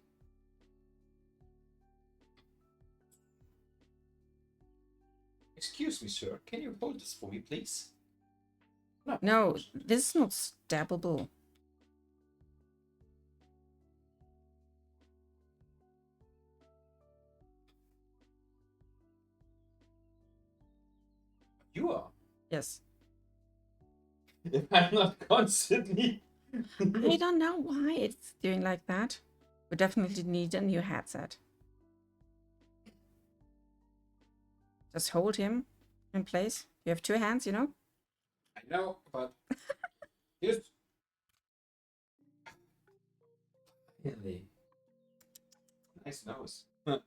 B: Excuse me, sir. Can you hold this for me, please?
A: No, this is not stabbable.
B: You are.
A: Yes.
B: If I'm not constantly.
A: I don't know why it's doing like that. We definitely need a new headset. Just hold him in place. You have two hands, you know?
B: I know, but just really nice nose. Okay.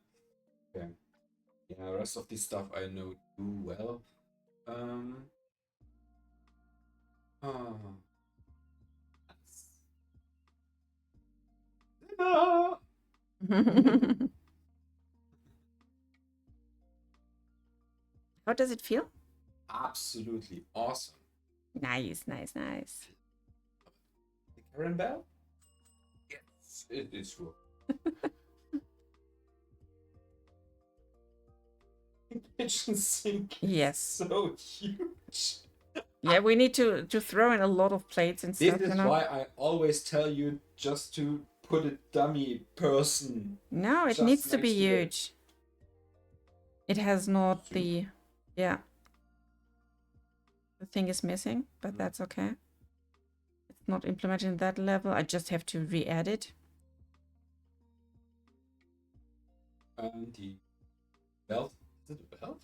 B: Yeah, the rest of this stuff I know too well. Oh. Ah.
A: How does it feel?
B: Absolutely awesome.
A: Nice, nice, nice.
B: The Karen Bell? Yes, it is true. Kitchen sink.
A: Yes.
B: So huge.
A: Yeah, we need to throw in a lot of plates and stuff,
B: This is why I always tell you just to put a dummy person.
A: No, it
B: just
A: needs to be
B: next to it.
A: huge. It has not the... Yeah. The thing is missing, but that's okay. It's not implemented in that level. I just have to re-add it.
B: And the belt. Is it a belt?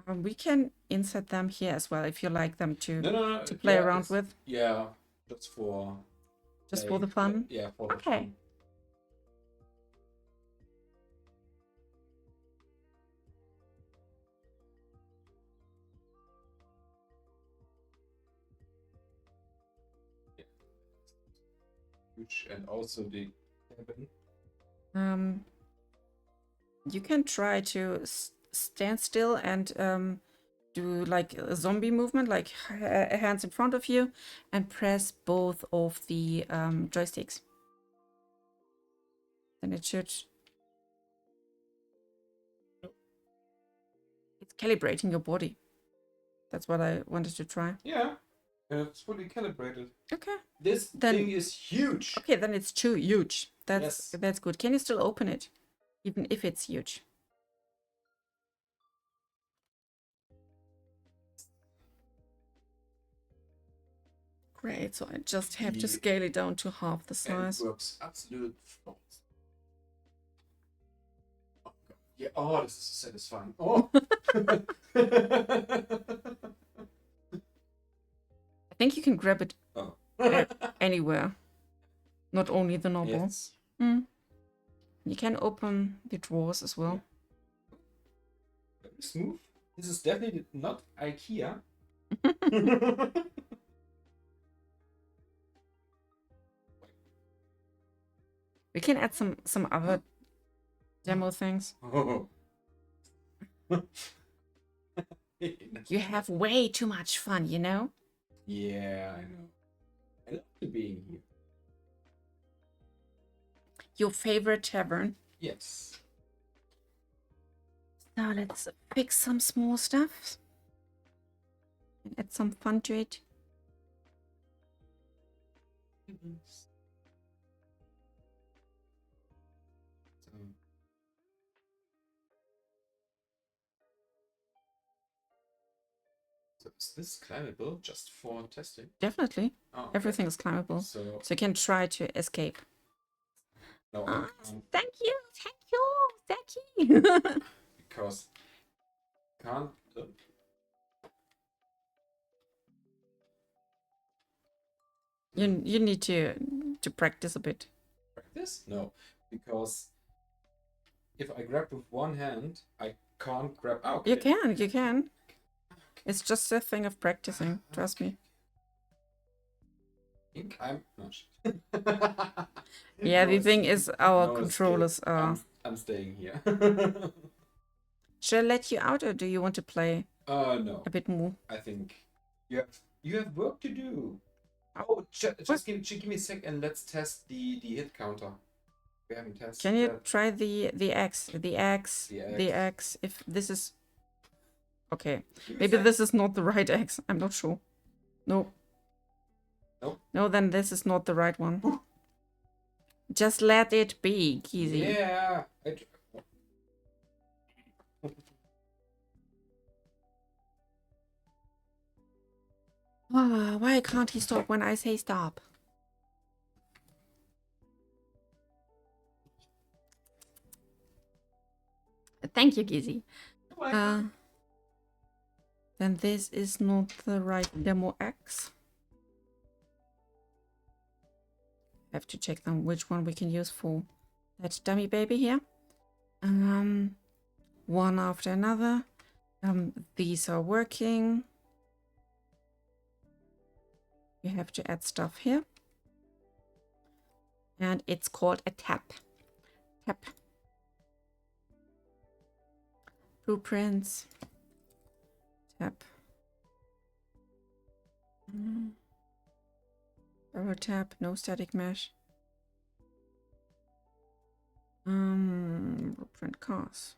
A: We can insert them here as well if you like them to
B: No.
A: to play around with.
B: Yeah, just for.
A: Just for the fun?
B: Yeah, for the
A: Okay.
B: fun. Huge, and also the cabin.
A: You can try to stand still and do like a zombie movement, like hands in front of you, and press both of the joysticks. Then it should... It's calibrating your body. That's what I wanted to try.
B: Yeah, it's fully calibrated.
A: Okay.
B: This thing is huge.
A: Okay, then it's too huge.
B: Yes.
A: That's good. Can you still open it, even if it's huge? Great. So I just have to scale it down to half the size.
B: It works absolute flawless. Oh, God. Yeah. Oh, this is satisfying. Oh.
A: I think you can grab it
B: Oh.
A: anywhere, not only the knob.
B: Yes.
A: You can open the drawers as well.
B: Very smooth. This is definitely not IKEA.
A: We can add some other demo things.
B: Oh.
A: You have way too much fun, you know?
B: Yeah, I know. I love being here.
A: Your favorite tavern.
B: Yes.
A: Now let's fix some small stuff. And add some fun to it.
B: So is this climbable just for testing?
A: Definitely.
B: Oh, okay.
A: Everything is climbable.
B: So
A: So you can try to escape.
B: no,
A: Ah,
B: I can't
A: thank you.
B: because can't.
A: You need to practice a bit.
B: Practice? No, because if I grab with one hand, I can't grab out.
A: You can. It's just a thing of practicing. Trust me.
B: I think I'm not.
A: Yeah,
B: No,
A: the
B: it's-
A: thing is, our
B: no, it's
A: controllers
B: good.
A: are.
B: I'm staying here.
A: Shall I let you out, or do you want to play
B: No.
A: a bit more?
B: I think you have work to do. Oh, just give me a sec and let's test the hit counter. We haven't tested
A: Can you
B: that.
A: try the X? The X.
B: The
A: The
B: X.
A: X. If this is okay,
B: Give me a
A: maybe
B: sec.
A: this is not the right X. I'm not sure. No.
B: Nope.
A: No, then this is not the right one. Just let it be, Kizzy.
B: Yeah.
A: Ah, why can't he stop when I say stop? Thank you, Gizzy. Then this is not the right demo X. Have to check them which one we can use for that dummy baby here. One after another. These are working. You have to add stuff here. And it's called a tap. Tap. Blueprints. Tap. Double tap, no static mesh. Blueprint cars.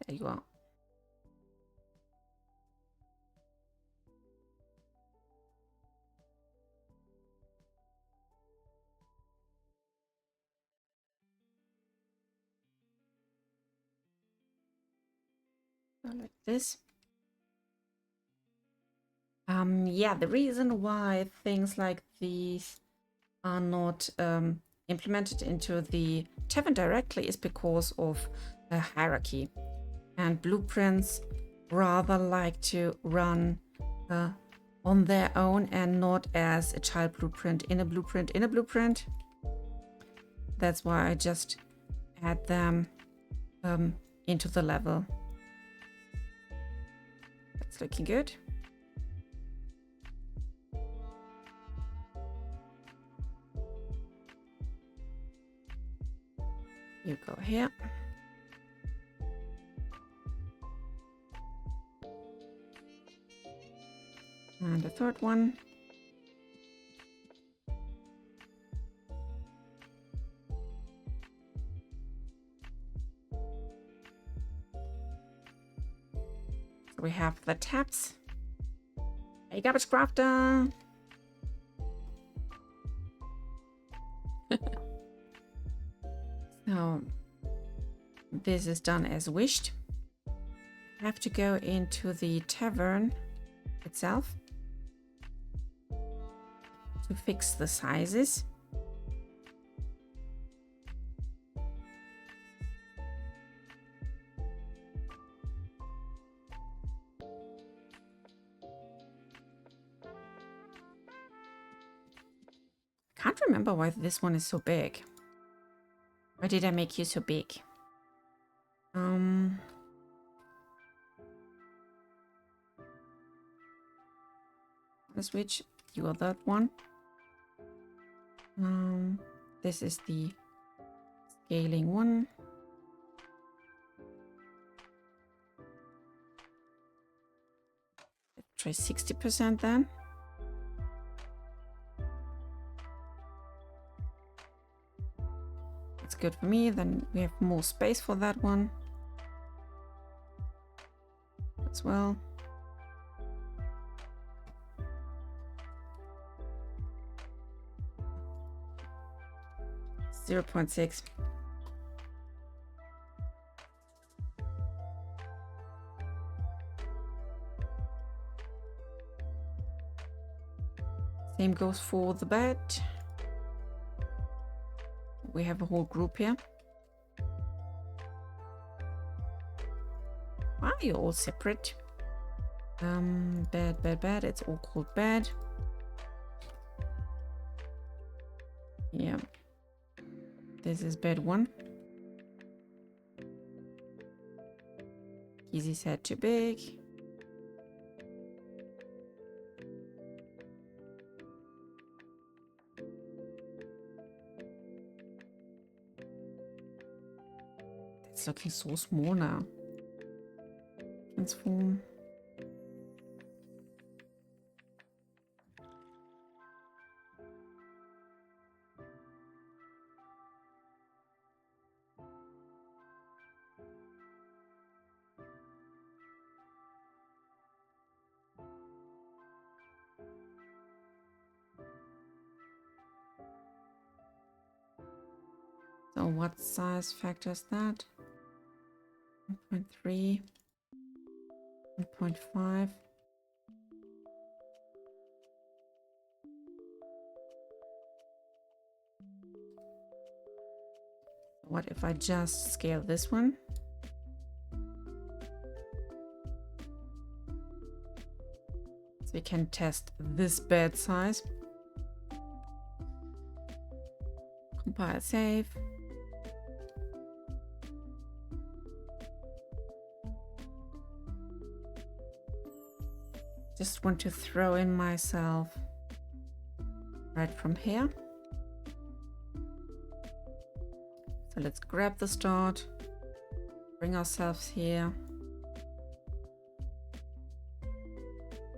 A: There you are. So like this. Yeah, the reason why things like these are not implemented into the tavern directly is because of a hierarchy. And blueprints rather like to run on their own and not as a child blueprint in a blueprint in a blueprint. That's why I just add them into the level. That's looking good. You go here. And the third one. So we have the taps. Hey, garbage crafter. So this is done as wished. I have to go into the tavern itself to fix the sizes. Can't remember why this one is so big. Why did I make you so big? Switch. You are that one. This is the scaling one. Let's try 60% then. That's good for me. Then we have more space for that one as well. 0.6. Same goes for the bed. We have a whole group here. Why are you all separate? Bed. It's all called bed. Yeah. This is bed 1. Easy's head too big. It's looking so small now. Transform. So what size factor is that? 1.3, 1.5. What if I just scale this one? So we can test this bed size. Compile, save. Just want to throw in myself right from here. So let's grab the start, bring ourselves here,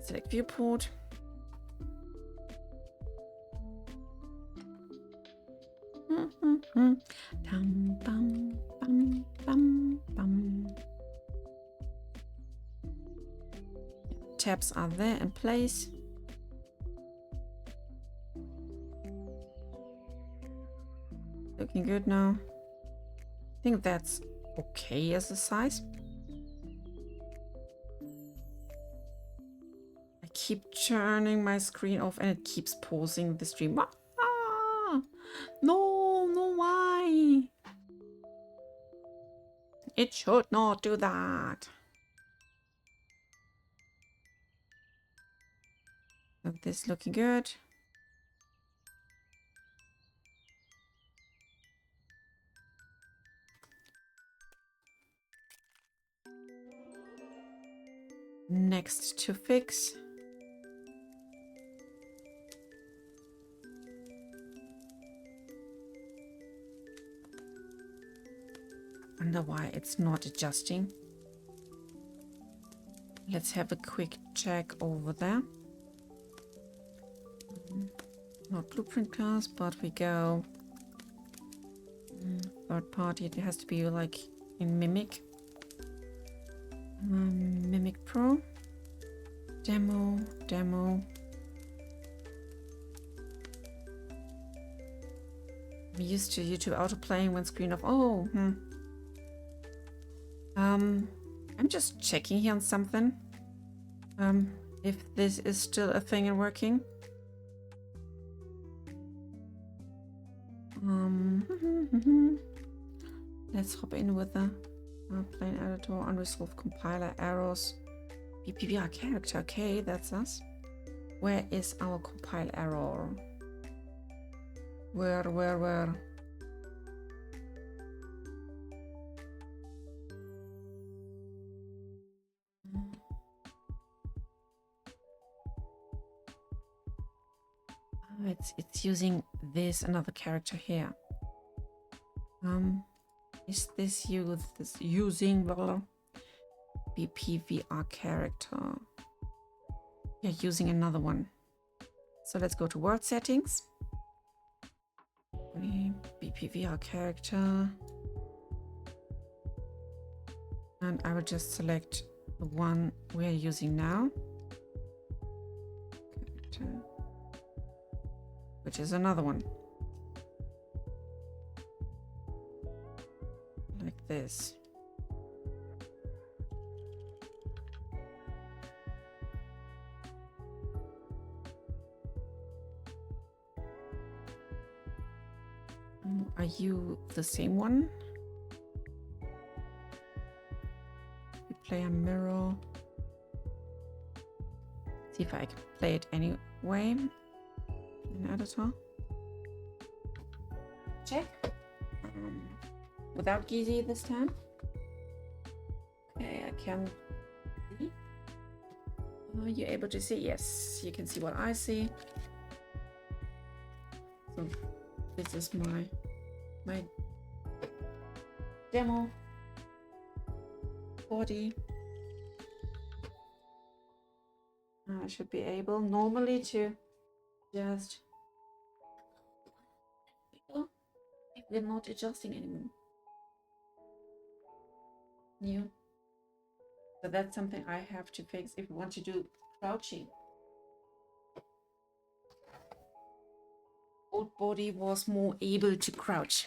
A: select viewport. Dum, bum, bum, bum, bum. Tabs are there in place. Looking good now. I think that's okay as a size. I keep turning my screen off and it keeps pausing the stream. Ah! No, why? It should not do that. So this looking good. Next to fix. Wonder why it's not adjusting. Let's have a quick check over there. Not blueprint class, but we go third party. It has to be like in Mimic. Mimic Pro. Demo. I'm used to YouTube autoplaying when screen off. Oh, I'm just checking here on something. If this is still a thing and working. Let's hop in with the plain editor, unresolved compiler errors. BPBR character, okay, that's us. Where is our compile error? Where? It's using this another character here. Is this using the BPVR character? Yeah, using another one. So let's go to world settings. BPVR character. And I will just select the one we are using now. Character. Which is another one. Like this. Are you the same one? We play a mirror. See if I can play it anyway. In editor. Check. Without Gizi this time. Okay, I can see. Are you able to see? Yes, you can see what I see. So this is my demo body. I should be able normally to just. We're not adjusting anymore. New. So that's something I have to fix if we want to do crouching. Old body was more able to crouch.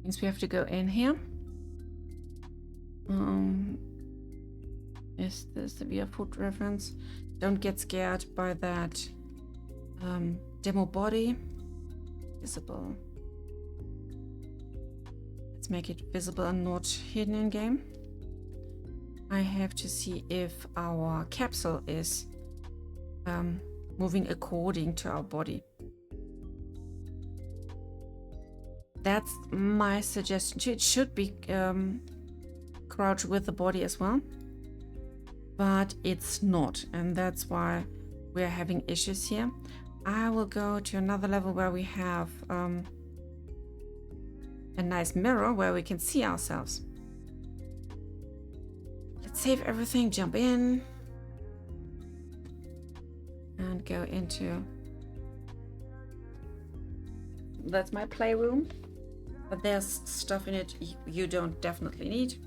A: Means we have to go in here. Is this the VR foot reference? Don't get scared by that demo body. Visible. Let's make it visible and not hidden in game. I have to see if our capsule is moving according to our body. That's my suggestion. It should be crouch with the body as well, but it's not, and that's why we're having issues here. I will go to another level where we have a nice mirror where we can see ourselves. Let's save everything, jump in, and go into. That's my playroom. But there's stuff in it you don't definitely need.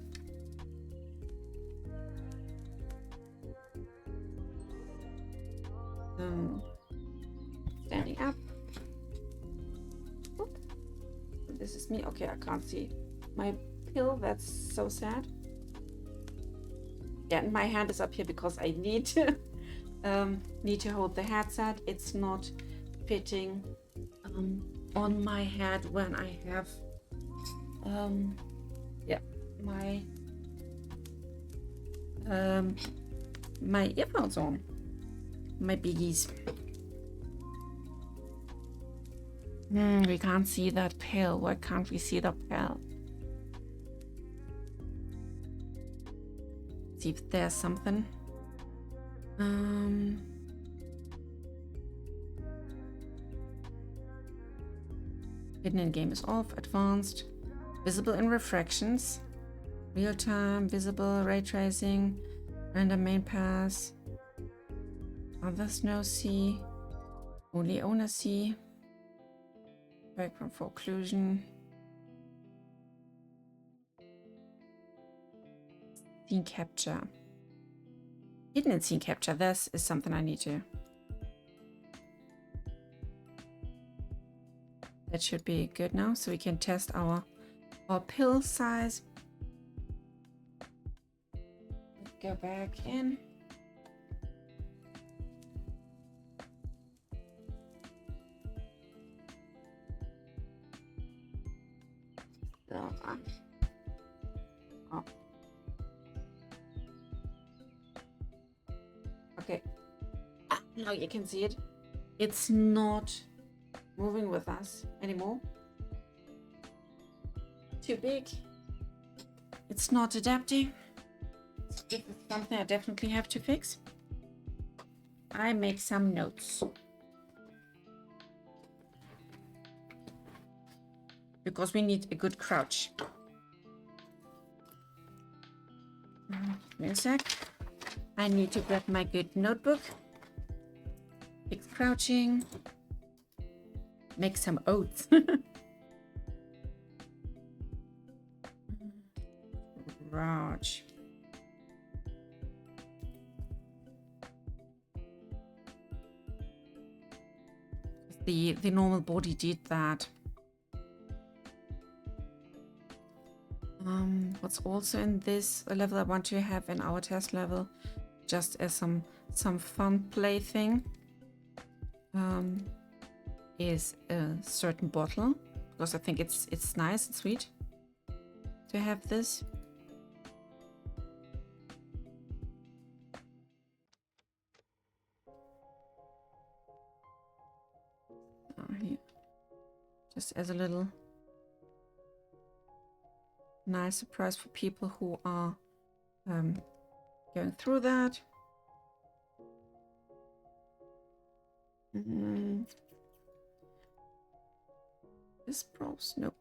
A: Standing up. Oop. This is me. Okay, I can't see my pill. That's so sad. Yeah, and my hand is up here because I need to hold the headset. It's not fitting on my head when I have my earphones on, my biggies. We can't see that pill. Why can't we see the pill? See if there's something. Hidden in game is off. Advanced. Visible in refractions. Real time. Visible. Ray tracing. Random main pass. Others no see. Only owner see. Background for occlusion. Scene capture. Hidden in scene capture. This is something I need to. That should be good now, so we can test our pill size. Go back in. Oh. Okay. Now you can see it. It's not moving with us anymore. Too big. It's not adapting. This is something I definitely have to fix. I make some notes. Because we need a good crouch. Give me a sec. I need to grab my good notebook. Fix crouching. Make some oats. Crouch. The normal body did that. What's also in this level I want to have in our test level, just as some fun play thing, is a certain bottle, because I think it's nice and sweet to have this. Here. Just as a little nice surprise for people who are going through that. This props, nope.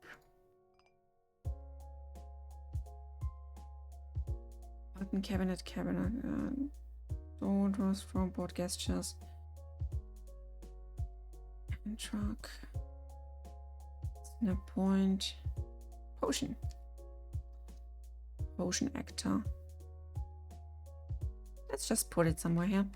A: Button cabinet. Don't roast from board gestures. And truck. Snap point. Potion actor. Let's just put it somewhere here.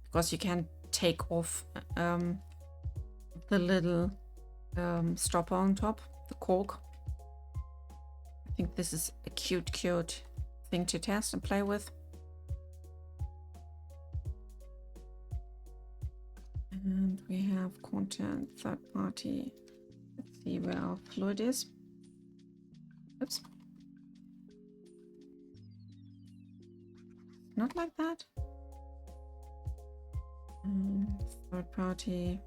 A: Because you can take off the little stopper on top, the cork. I think this is a cute thing to test and play with. And we have content, third party. Let's see where our fluid is. Oops. Not like that. Third party.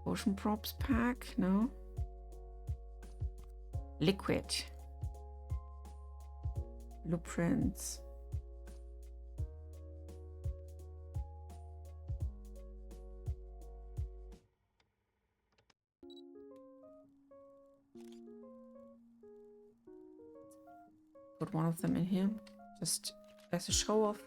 A: Potion props pack, no. Liquid. Blueprints. Put one of them in here, just as a show off.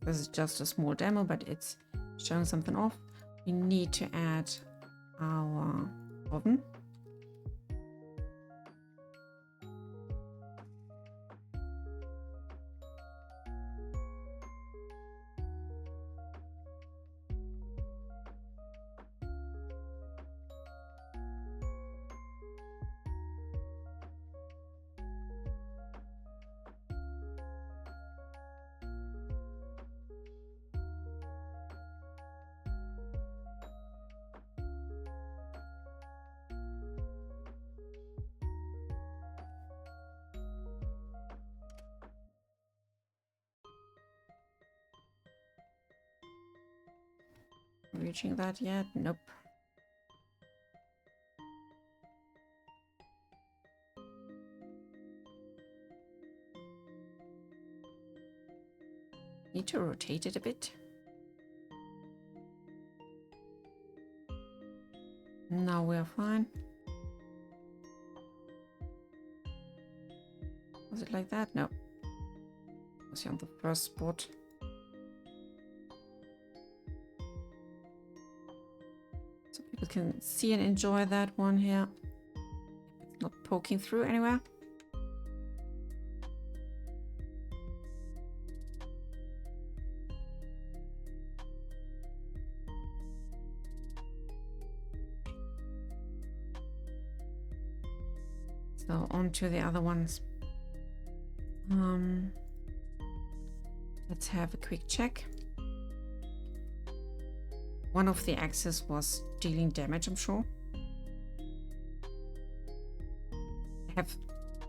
A: This is just a small demo, but it's showing something off. We need to add our oven. Reaching that yet? Nope. Need to rotate it a bit. Now we're fine. Was it like that? No. Was he on the first spot? So people can see and enjoy that one here. It's not poking through anywhere. So on to the other ones. Let's have a quick check. One of the axes was dealing damage, I'm sure. I have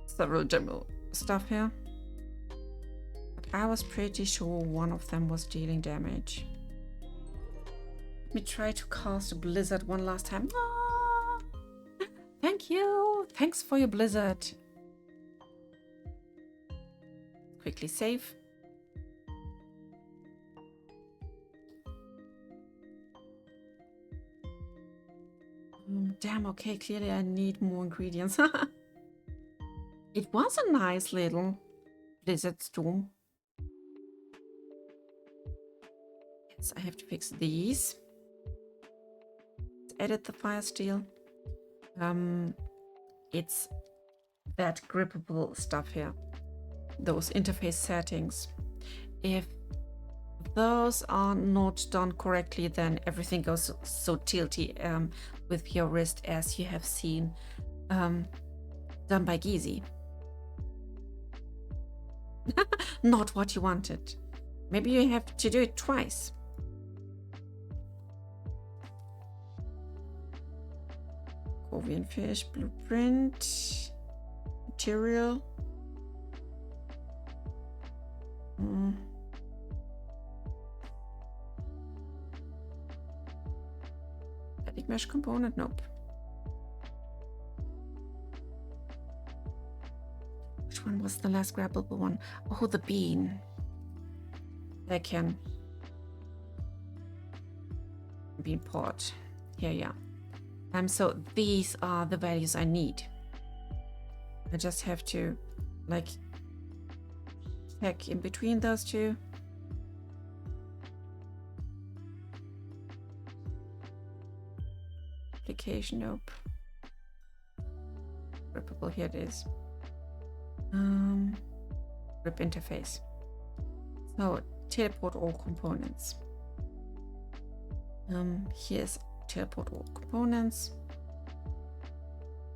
A: several demo stuff here. But I was pretty sure one of them was dealing damage. Let me try to cast a blizzard one last time. Ah, thank you. Thanks for your blizzard. Quickly save. Damn, okay, clearly I need more ingredients. It was a nice little blizzard storm. Yes, I have to fix these. Let's edit the fire steel. It's that grippable stuff here. Those interface settings. If those are not done correctly, then everything goes so tilty with your wrist, as you have seen done by Gizi. Not what you wanted. Maybe you have to do it twice. Corvian fish, blueprint, material. Static mesh component, nope. Which one was the last grabbable one? Oh, the bean. I can. Bean pot. Here, yeah. So these are the values I need. I just have to, like, check in between those two. Application, nope. Grippable, here it is. Grip interface. So teleport all components. Here's teleport all components.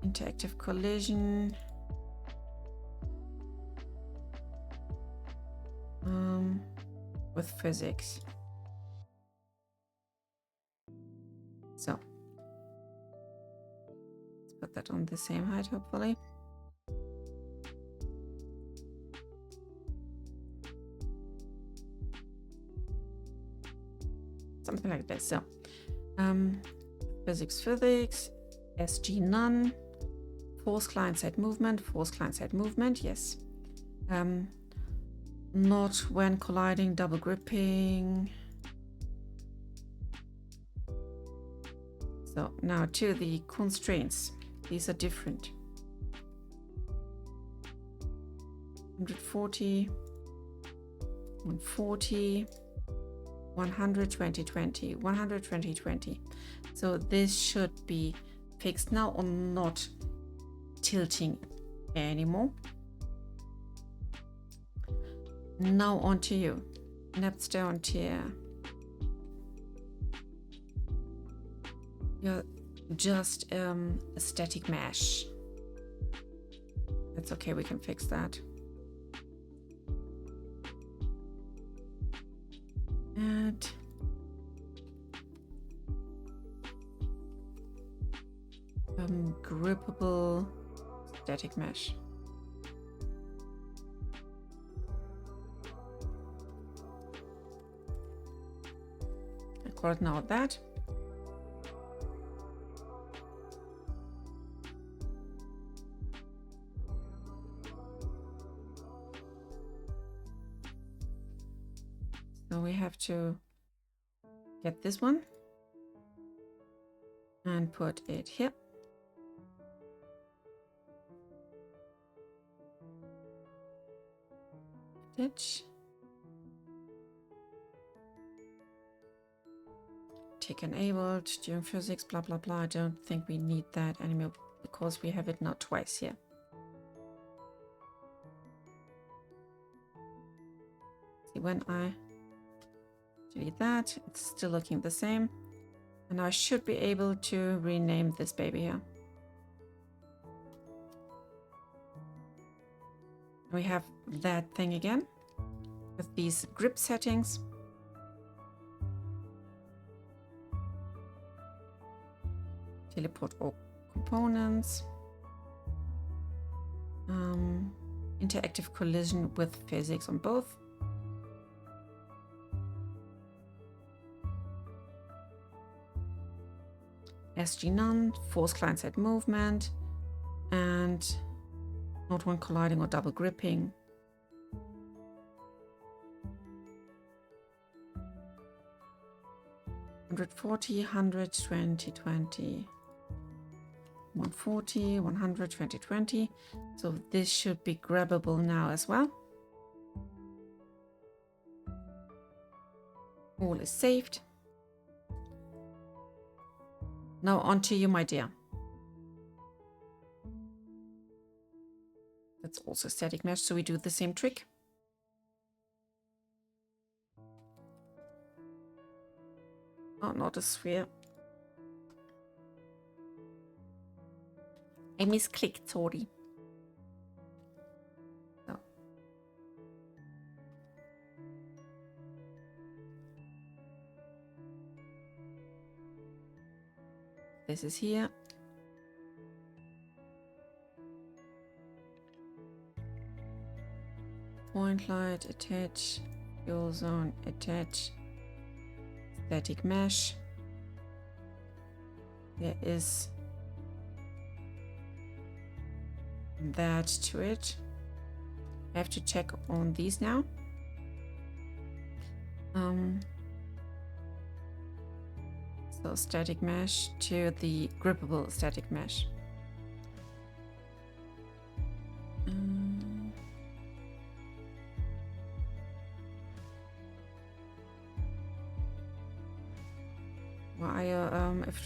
A: Interactive collision. With physics. So let's put that on the same height, hopefully. Something like this. So physics, SG none, force client-side movement, yes. Not when colliding, double gripping. So now to the constraints. These are different. 140, 140, 100, 20, 20, 100, 20, 20. So this should be fixed now or not tilting anymore. Now on to you. Napstone tier. You're just a static mesh. That's okay, we can fix that. Add grippable static mesh. Record now that. So we have to get this one and put it here. Ditch. Tick enabled during physics, blah blah blah. I don't think we need that anymore because we have it now twice here. See, when I delete that, it's still looking the same. And I should be able to rename this baby here. We have that thing again with these grip settings. Teleport all components. Interactive collision with physics on both. SG none, force client-side movement, and not when colliding or double gripping. $140, 120, 20. 140, 100, 20, 20. So this should be grabbable now as well. All is saved. Now on to you, my dear. That's also static mesh, so we do the same trick. Oh, not a sphere. I misclicked, sorry. So. This is here. Point light, attach. Fuel zone, attach. Static mesh. There is that to it. I have to check on these now. So static mesh to the grippable static mesh.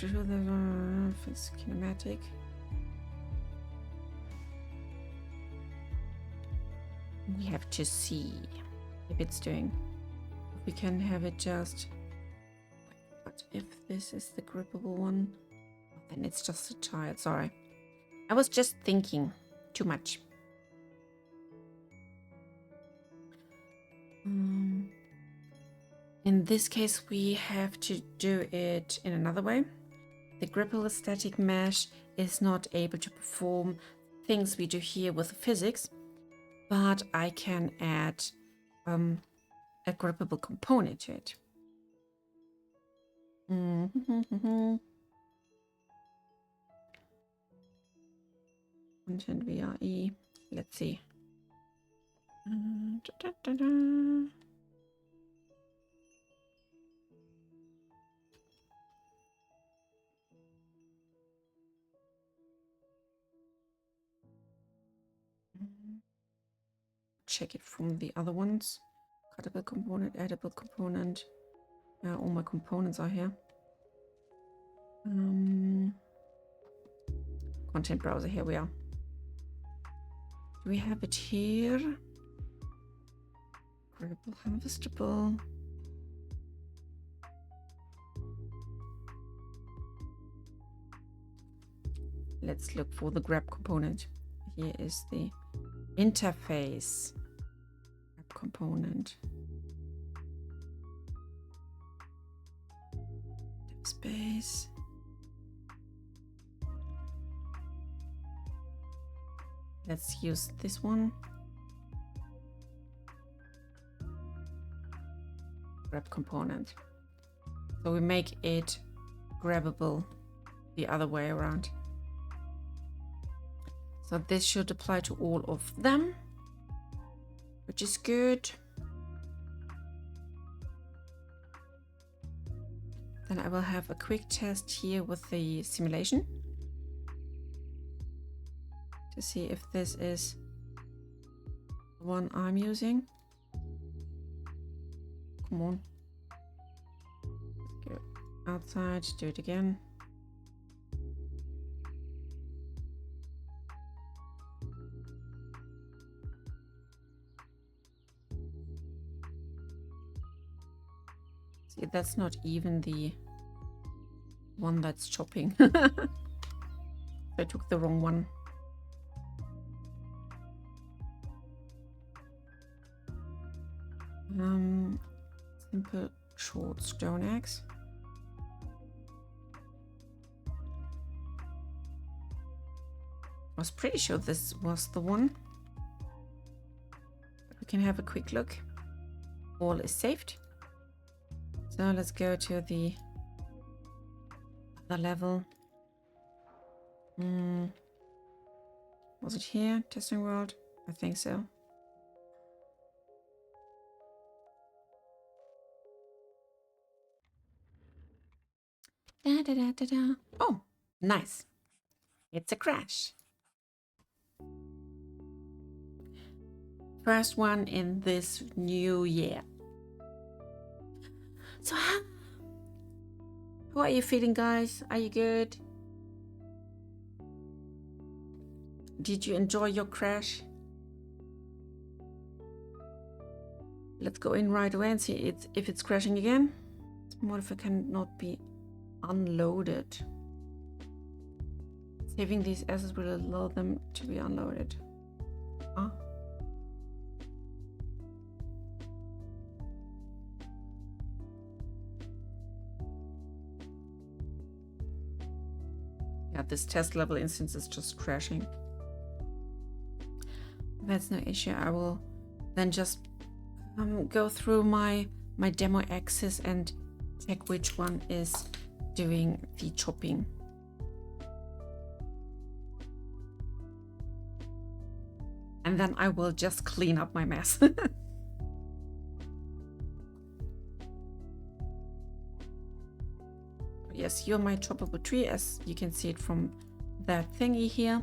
A: If it's kinematic. We have to see if it's doing. We can have it just. But if this is the grippable one, then it's just a child. Sorry, I was just thinking too much. In this case, we have to do it in another way. The grippable static mesh is not able to perform things we do here with physics, but I can add a grippable component to it. Content VRE. Let's see. Check it from the other ones. Cuttable component, editable component. All my components are here. Content browser, here we are. Do we have it here? Grippable, harvestable. Let's look for the grab component. Here is the interface grab component. Dev space. Let's use this one. Grab component. So we make it grabbable the other way around. So this should apply to all of them, which is good. Then I will have a quick test here with the simulation to see if this is the one I'm using. Come on. Let's go outside, do it again. See, that's not even the one that's chopping. I took the wrong one. Simple short stone axe. I was pretty sure this was the one. We can have a quick look. All is saved. So let's go to the other level. Was it here? Testing world? I think so. Da, da, da, da, da. Oh, nice. It's a crash. First one in this new year. So how are you feeling, guys? Are you good? Did you enjoy your crash? Let's go in right away and see if it's crashing again. What if it cannot be unloaded? Saving these assets will allow them to be unloaded. Huh? Yeah, this test level instance is just crashing. That's no issue. I will then just go through my demo axis and check which one is doing the chopping. And then I will just clean up my mess. Yes, you're my choppable tree, as you can see it from that thingy here.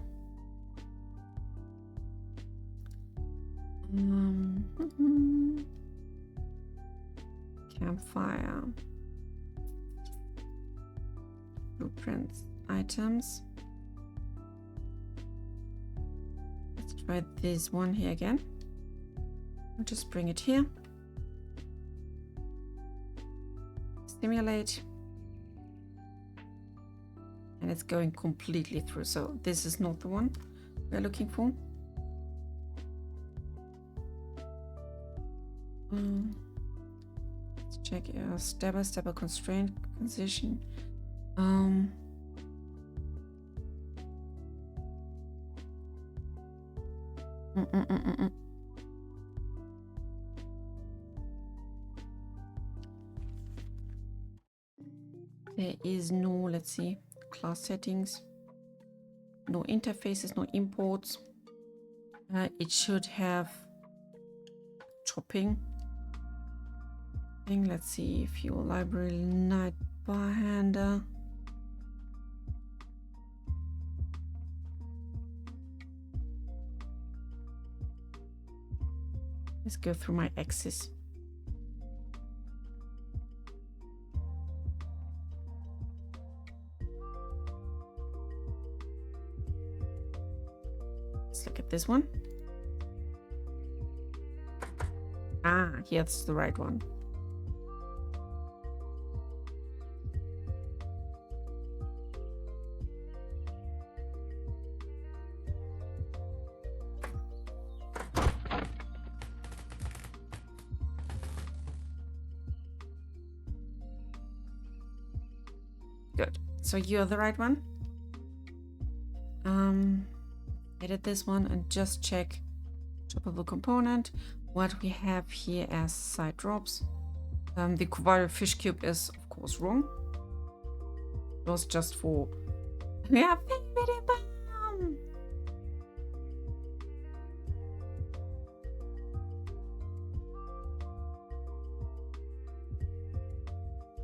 A: Campfire. Blueprints. Items. Let's try this one here again. I'll just bring it here. Simulate. And it's going completely through. So this is not the one we're looking for. Let's check step-by-step constraint transition. There is no, let's see, class settings, no interfaces, no imports. It should have chopping. Let's see, fuel library, night barhander. Let's go through my axis. Let's look at this one. Ah, here's the right one. Good. So you're the right one. Edit this one and just check choppable component. What we have here as side drops. The Koval fish cube is of course wrong. It was just for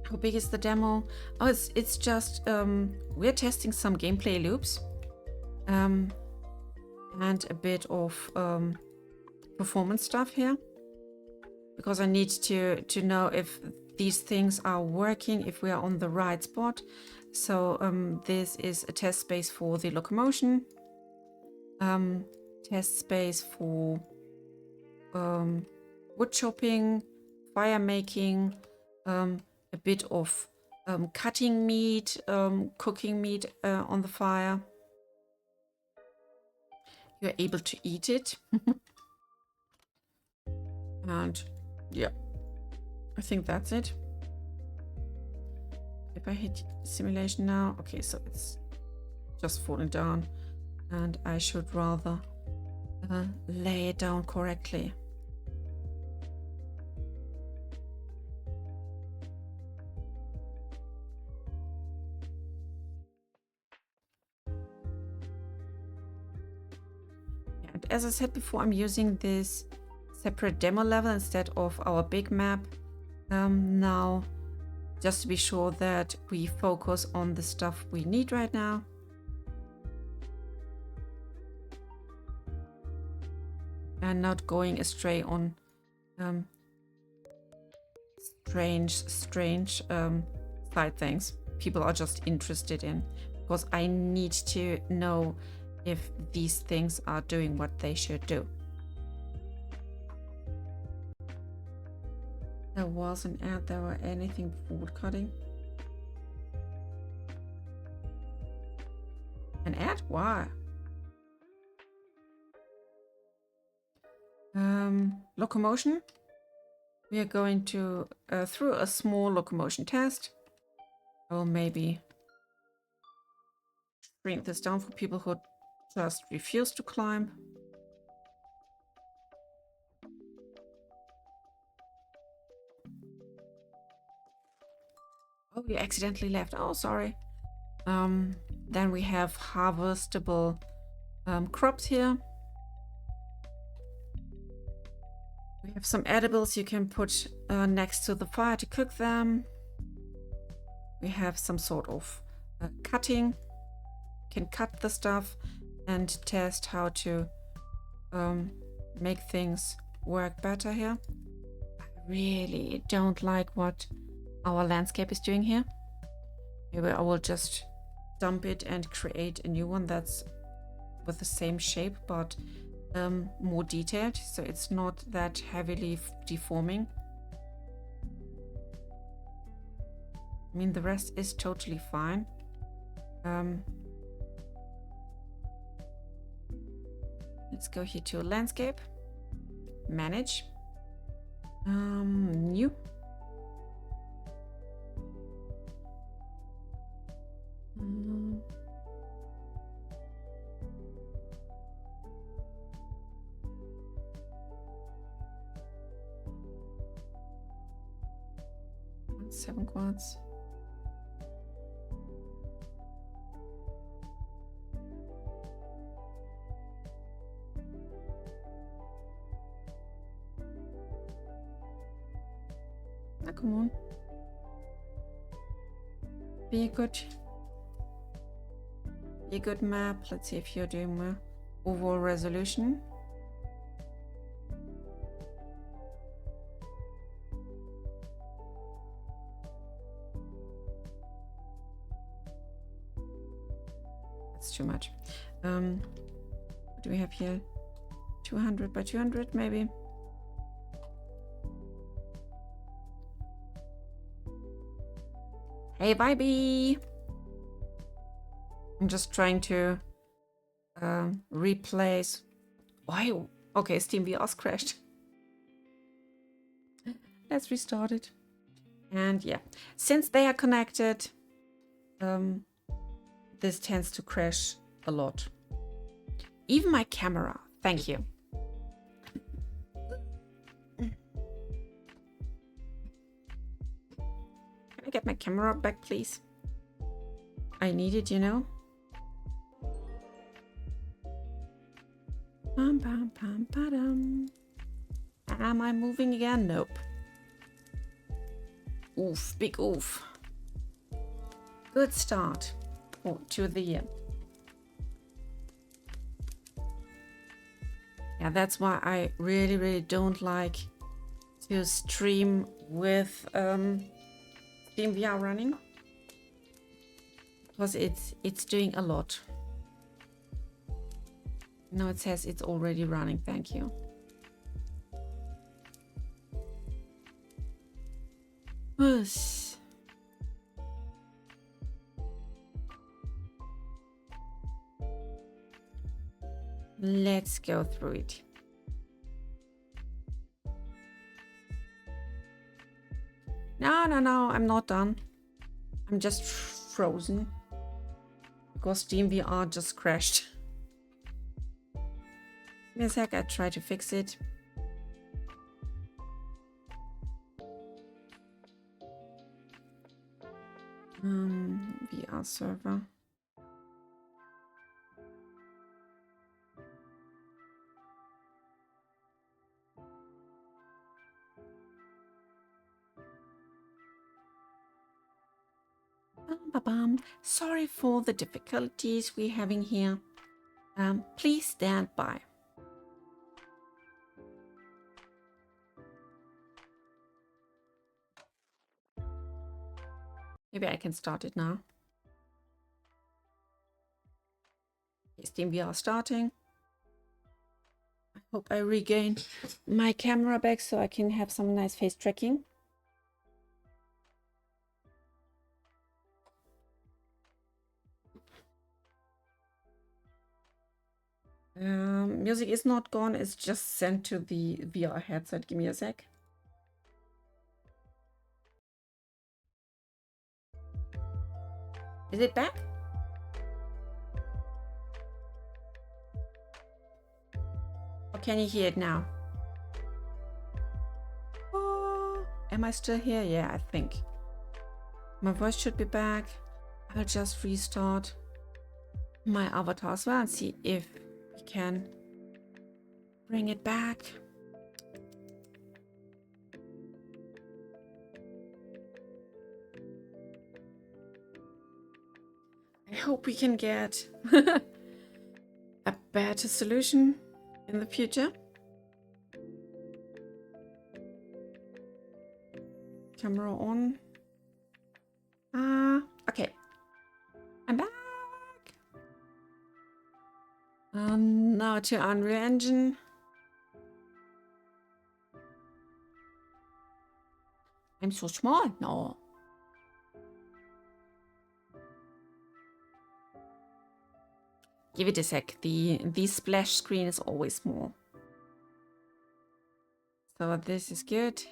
A: How big is the demo? Oh, it's just we're testing some gameplay loops and a bit of performance stuff here, because I need to know if these things are working, if we are on the right spot. So this is a test space for the locomotion, test space for wood chopping, fire making, a bit of cutting meat, cooking meat on the fire. You're able to eat it. And Yeah, I think that's it. If I hit simulation now, okay, so it's just falling down, and I should rather lay it down correctly. And as I said before, I'm using this separate demo level instead of our big map now, just to be sure that we focus on the stuff we need right now. And not going astray on strange side things people are just interested in, because I need to know if these things are doing what they should do. There was an ad there or anything wood cutting. An ad? Why? Locomotion. We are going to through a small locomotion test. I will maybe shrink this down for people who just refuse to climb. Oh, you accidentally left. Oh, sorry. Then we have harvestable crops here. We have some edibles you can put next to the fire to cook them. We have some sort of cutting. Can cut the stuff and test how to make things work better here. I really don't like what our landscape is doing here. Maybe I will just dump it and create a new one that's with the same shape but more detailed, so it's not that heavily deforming. I mean, the rest is totally fine. Let's go here to landscape, manage, new. Seven quads. Now, come on. Be a good map. Let's see if you're doing more overall resolution. That's too much. What do we have here? 200 by 200 maybe. Hey, Vibey! I'm just trying to replace. Why? Okay, SteamVR's crashed. Let's restart it. And yeah, since they are connected, this tends to crash a lot. Even my camera. Thank you. Can I get my camera back, please? I need it, you know. Pam, pam, pam, padam. Am I moving again? Nope. Oof, big oof. Good start to the year. Yeah, that's why I really don't like to stream with SteamVR running, because it's doing a lot. No, it says it's already running. Thank you. Whoosh. Let's go through it. No, no, no, I'm not done. I'm just frozen. Because Steam VR just crashed. Give me a sec, I try to fix it. VR server. Sorry for the difficulties we're having here. Please stand by. Maybe I can start it now. Okay, Steam VR starting. I hope I regain my camera back so I can have some nice face tracking. Music is not gone, it's just sent to the VR headset. Give me a sec. Is it back? Or can you hear it now? Oh, am I still here? Yeah, I think. My voice should be back. I'll just restart my avatar as well and see if we can bring it back. I hope we can get a better solution in the future. Camera on. Okay. I'm back. Now to Unreal Engine. I'm so small. No. Give it a sec. The splash screen is always small. So this is good.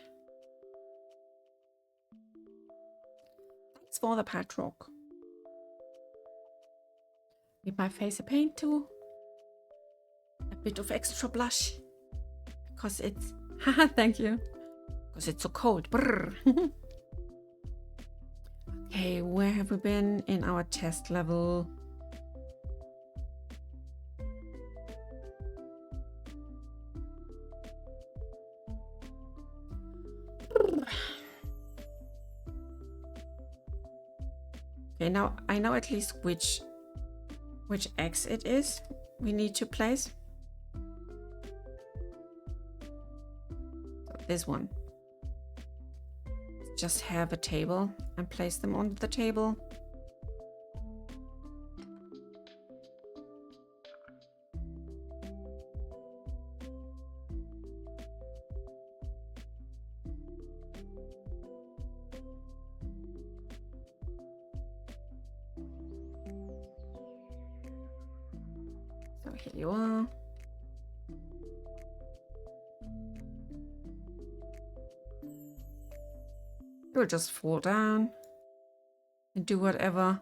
A: Thanks for the pat rock. Give my face a paint too. A bit of extra blush. Because it's... Haha, thank you. Because it's so cold. Brrr. Okay, where have we been in our test level? Okay, now I know at least which X it is we need to place. So this one. Just have a table and place them on the table. So here you are. You'll just fall down and do whatever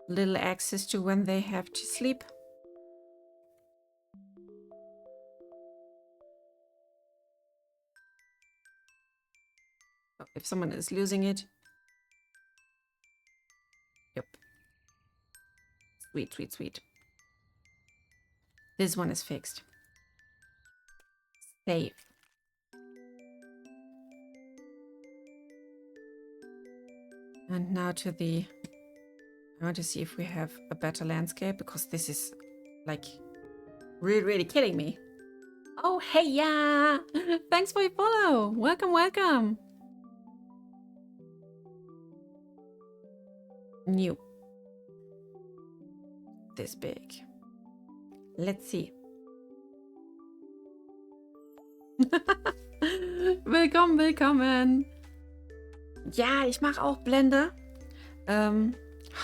A: little access to when they have to sleep. Oh, if someone is losing it. Yep. Sweet, sweet, sweet. This one is fixed. Save. And now to the... I want to see if we have a better landscape, because this is like really, really killing me. Oh, hey, yeah! Thanks for your follow. Welcome, welcome. New. This big. Let's see. Willkommen, willkommen. Ja, ich mache auch Blende.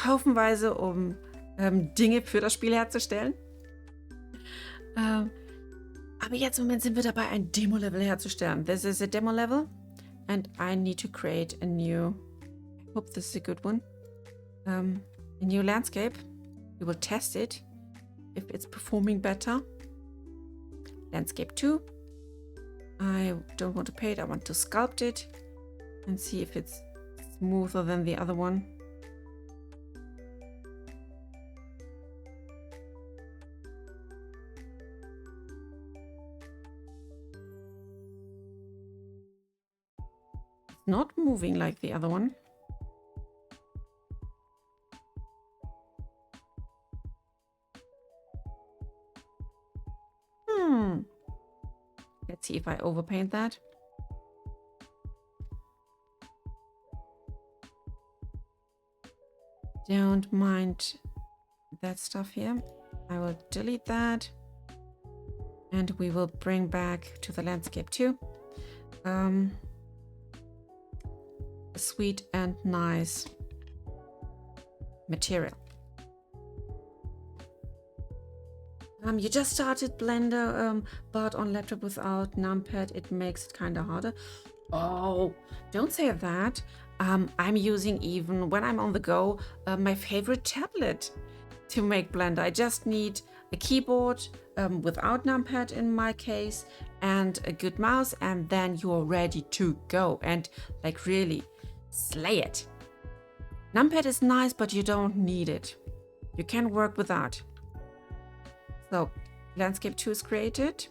A: Haufenweise, um Dinge für das Spiel herzustellen. Aber jetzt im Moment sind wir dabei, ein Demo-Level herzustellen. This is a Demo-Level. And I need to create a new, I hope this is a good one, a new landscape. We will test it if it's performing better. Landscape 2. I don't want to paint, I want to sculpt it and see if it's smoother than the other one. It's not moving like the other one. Let's see if I overpaint that. Don't mind that stuff here. I will delete that. And we will bring back to the landscape 2. A sweet and nice material. You just started Blender, but on laptop without numpad, it makes it kind of harder. Oh, don't say that. I'm using, even when I'm on the go, my favorite tablet to make Blender. I just need a keyboard without numpad in my case, and a good mouse, and then you're ready to go and like really slay it. Numpad is nice, but you don't need it. You can work without. So, landscape 2 is created.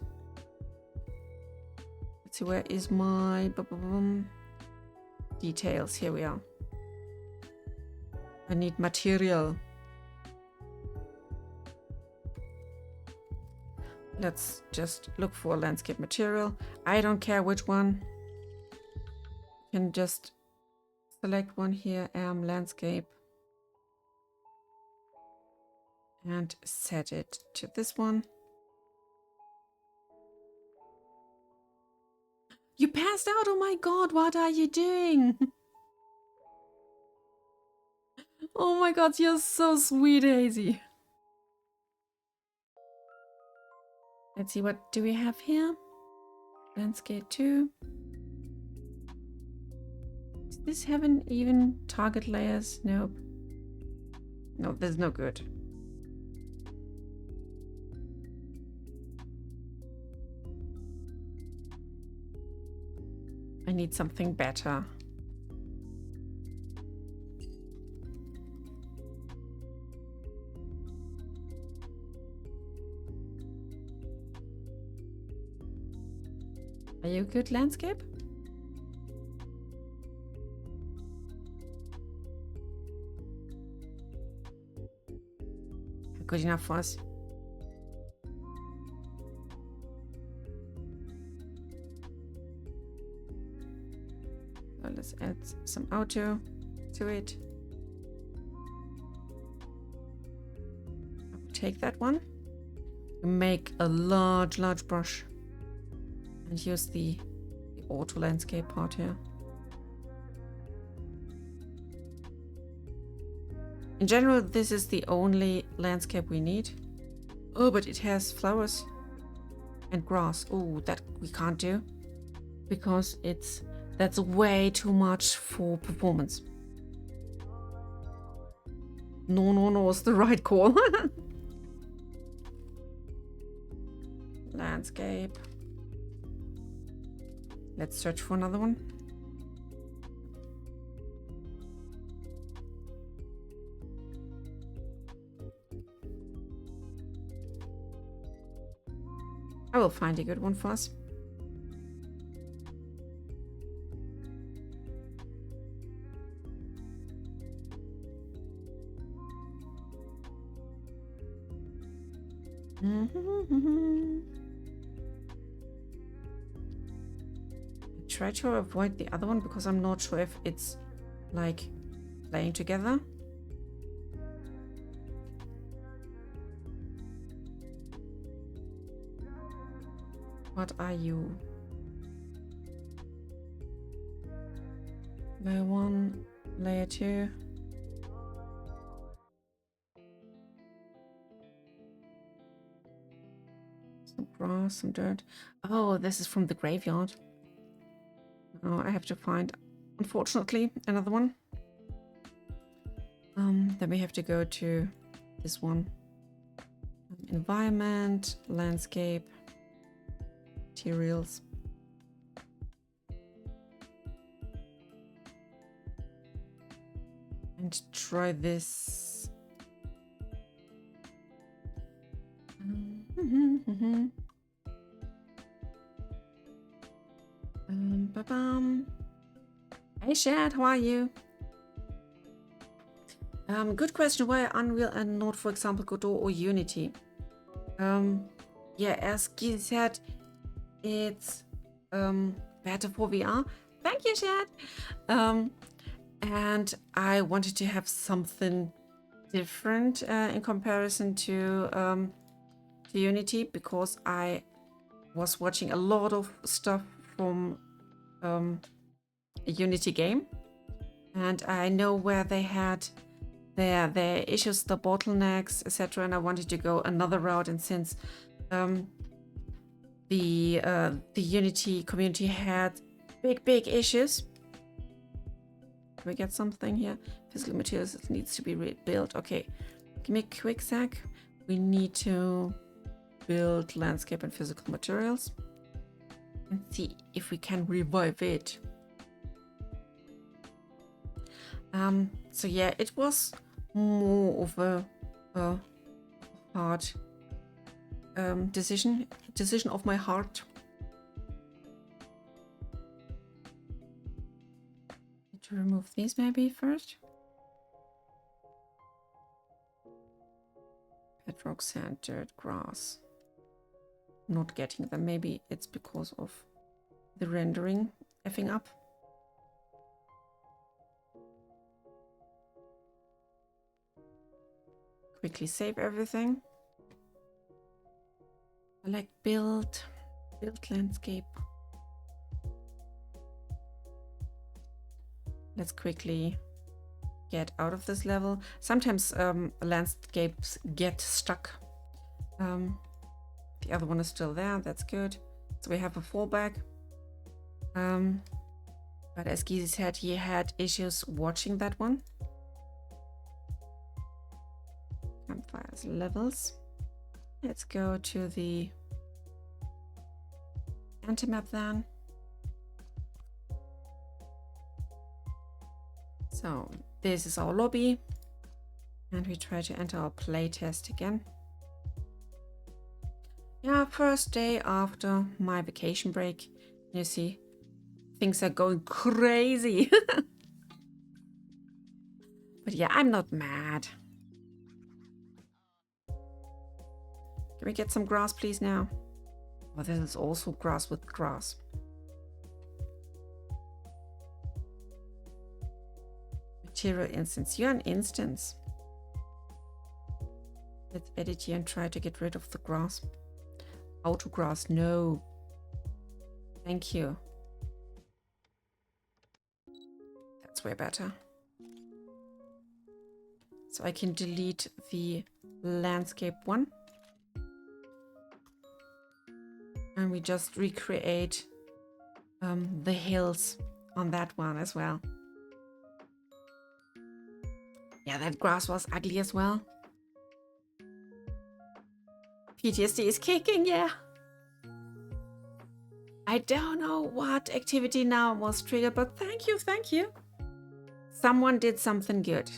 A: Let's see, where is my details? Here we are. I need material. Let's just look for landscape material. I don't care which one. You can just select one here, landscape. And set it to this one. You passed out, oh my god, what are you doing? Oh my god, you're so sweet, Hazy. Let's see, what do we have here? Landscape 2. Does this have an even target layers? Nope. No, there's no good. I need something better. Are you a good landscape? Good enough for us. Let's add some auto to it. I will take that one. Make a large brush and use the auto landscape part here. In general, this is the only landscape we need. Oh, but it has flowers and grass. Oh, that we can't do because that's way too much for performance. No, it's the right call. Landscape. Let's search for another one. I will find a good one for us. Try to avoid the other one because I'm not sure if it's like playing together. What are you? Layer 1, layer 2. Some grass, some dirt. Oh, this is from the graveyard. Now I have to find, unfortunately, another one. Then we have to go to this one. Environment, landscape, materials. And try this. Ba-bam. Hey Shad, how are you? Good question. Why Unreal and not, for example, Godot or Unity? Yeah, as Guy said, it's better for VR. Thank you, Shad. And I wanted to have something different in comparison to Unity, because I was watching a lot of stuff from a Unity game, and I know where they had their issues, the bottlenecks, etc. And I wanted to go another route. And since the Unity community had big issues. Can we get something here? Physical materials, it needs to be rebuilt. Okay, give me a quick sec. We need to build landscape and physical materials and see if we can revive it. So yeah, it was more of a hard decision of my heart. Need to remove these maybe first. Bedrock, sand, dirt, grass. Not getting them. Maybe it's because of the rendering effing up. Quickly save everything. Select build landscape. Let's quickly get out of this level. Sometimes landscapes get stuck. The other one is still there. That's good. So we have a fallback. But as Gizi said, he had issues watching that one. Campfire's levels. Let's go to the anti-map then. So this is our lobby, and we try to enter our playtest again. Yeah, first day after my vacation break. You see, things are going crazy. But yeah, I'm not mad. Can we get some grass, please, now? Oh, this is also grass with grass. Material instance. You're an instance. Let's edit here and try to get rid of the grass. Auto grass, no. Thank you. That's way better. So I can delete the landscape one. And we just recreate the hills on that one as well. Yeah, that grass was ugly as well. PTSD is kicking, yeah. I don't know what activity now was triggered, but thank you, thank you. Someone did something good.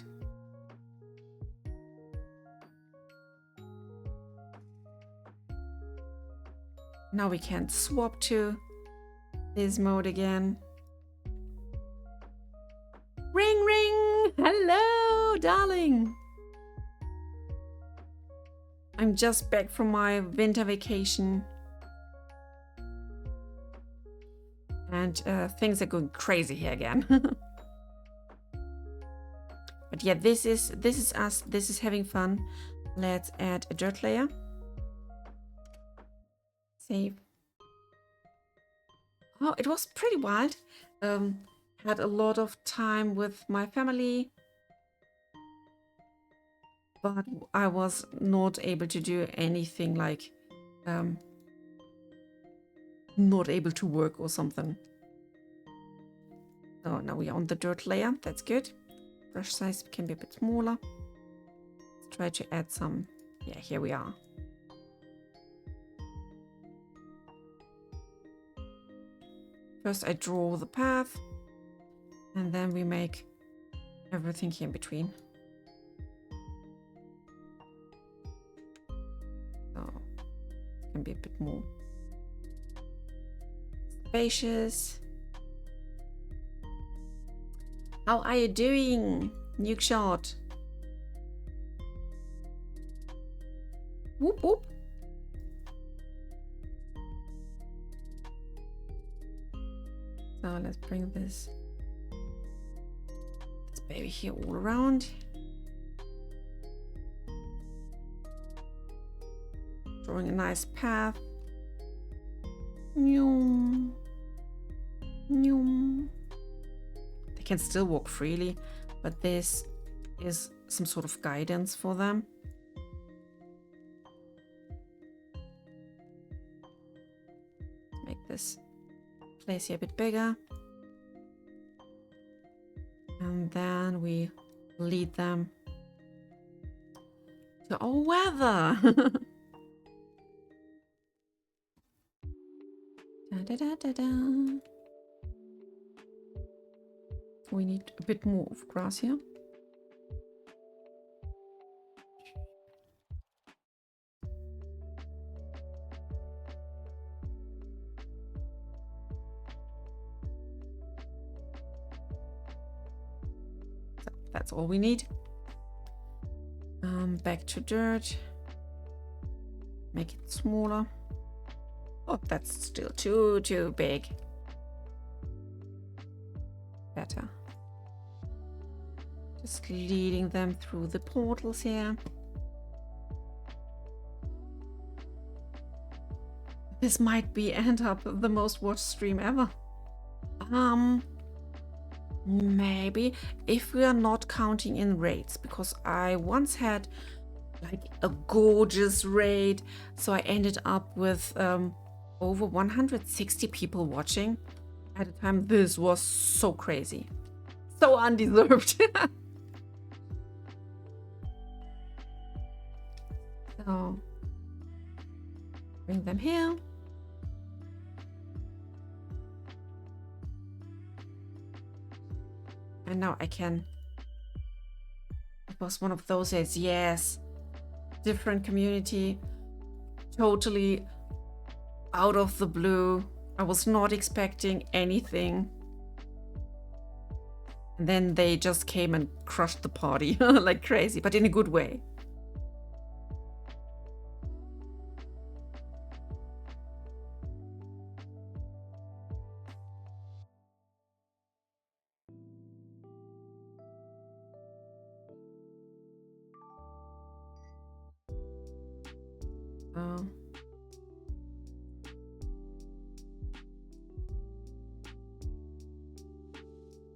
A: Now we can swap to this mode again. Ring, ring! Hello, darling! I'm just back from my winter vacation. And things are going crazy here again. But yeah, this is us. This is having fun. Let's add a dirt layer. Save. Oh, it was pretty wild. Had a lot of time with my family, but I was not able to do anything like not able to work or something. So now we are on the dirt layer. That's good. Brush size can be a bit smaller. Let's try to add some. Yeah, here we are. First I draw the path, and then we make everything here in between. So it can be a bit more spacious. How are you doing, Nuke Shot? Whoop whoop. So let's bring this baby here all around. Drawing a nice path. Noom. Noom. They can still walk freely, but this is some sort of guidance for them. Make this place here a bit bigger. And then we lead them to our weather. Da, da, da, da, da. We need a bit more of grass here. So that's all we need. Back to dirt. Make it smaller. Oh, that's still too big. Better. Just leading them through the portals here. This might be end up the most watched stream ever. Maybe if we are not counting in raids, because I once had like a gorgeous raid, so I ended up with over 160 people watching at a time. This was so crazy, so undeserved. So bring them here. And now I can. It was one of those days, yes. Different community, totally out of the blue. I was not expecting anything. And then they just came and crushed the party like crazy, but in a good way.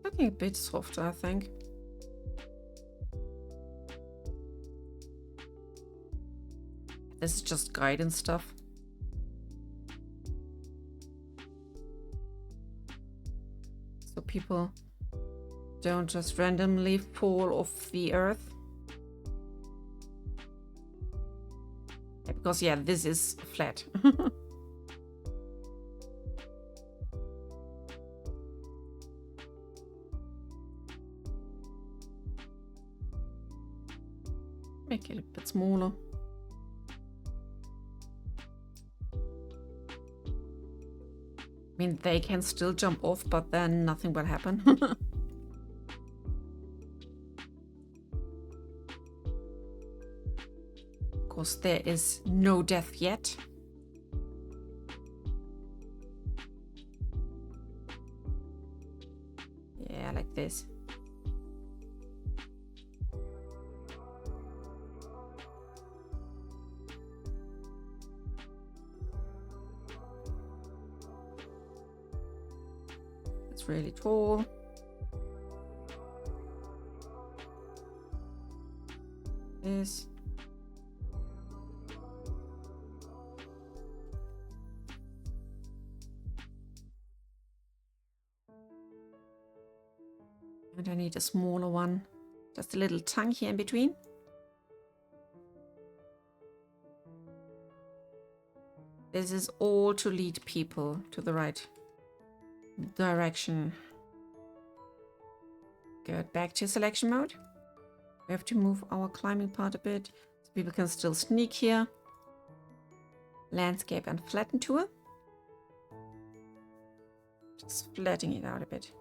A: Looking a bit softer, I think. This is just guidance stuff. So people don't just randomly fall off the earth. Yeah, because yeah, this is flat. Make it a bit smaller. I mean, they can still jump off, but then nothing will happen. Of course, there is no death yet. Yeah, like this. Really tall. This. And I need a smaller one. Just a little tongue here in between. This is all to lead people to the right direction. Good. Back to selection mode. We have to move our climbing part a bit so people can still sneak here. Landscape and flatten tool. Just flattening it out a bit.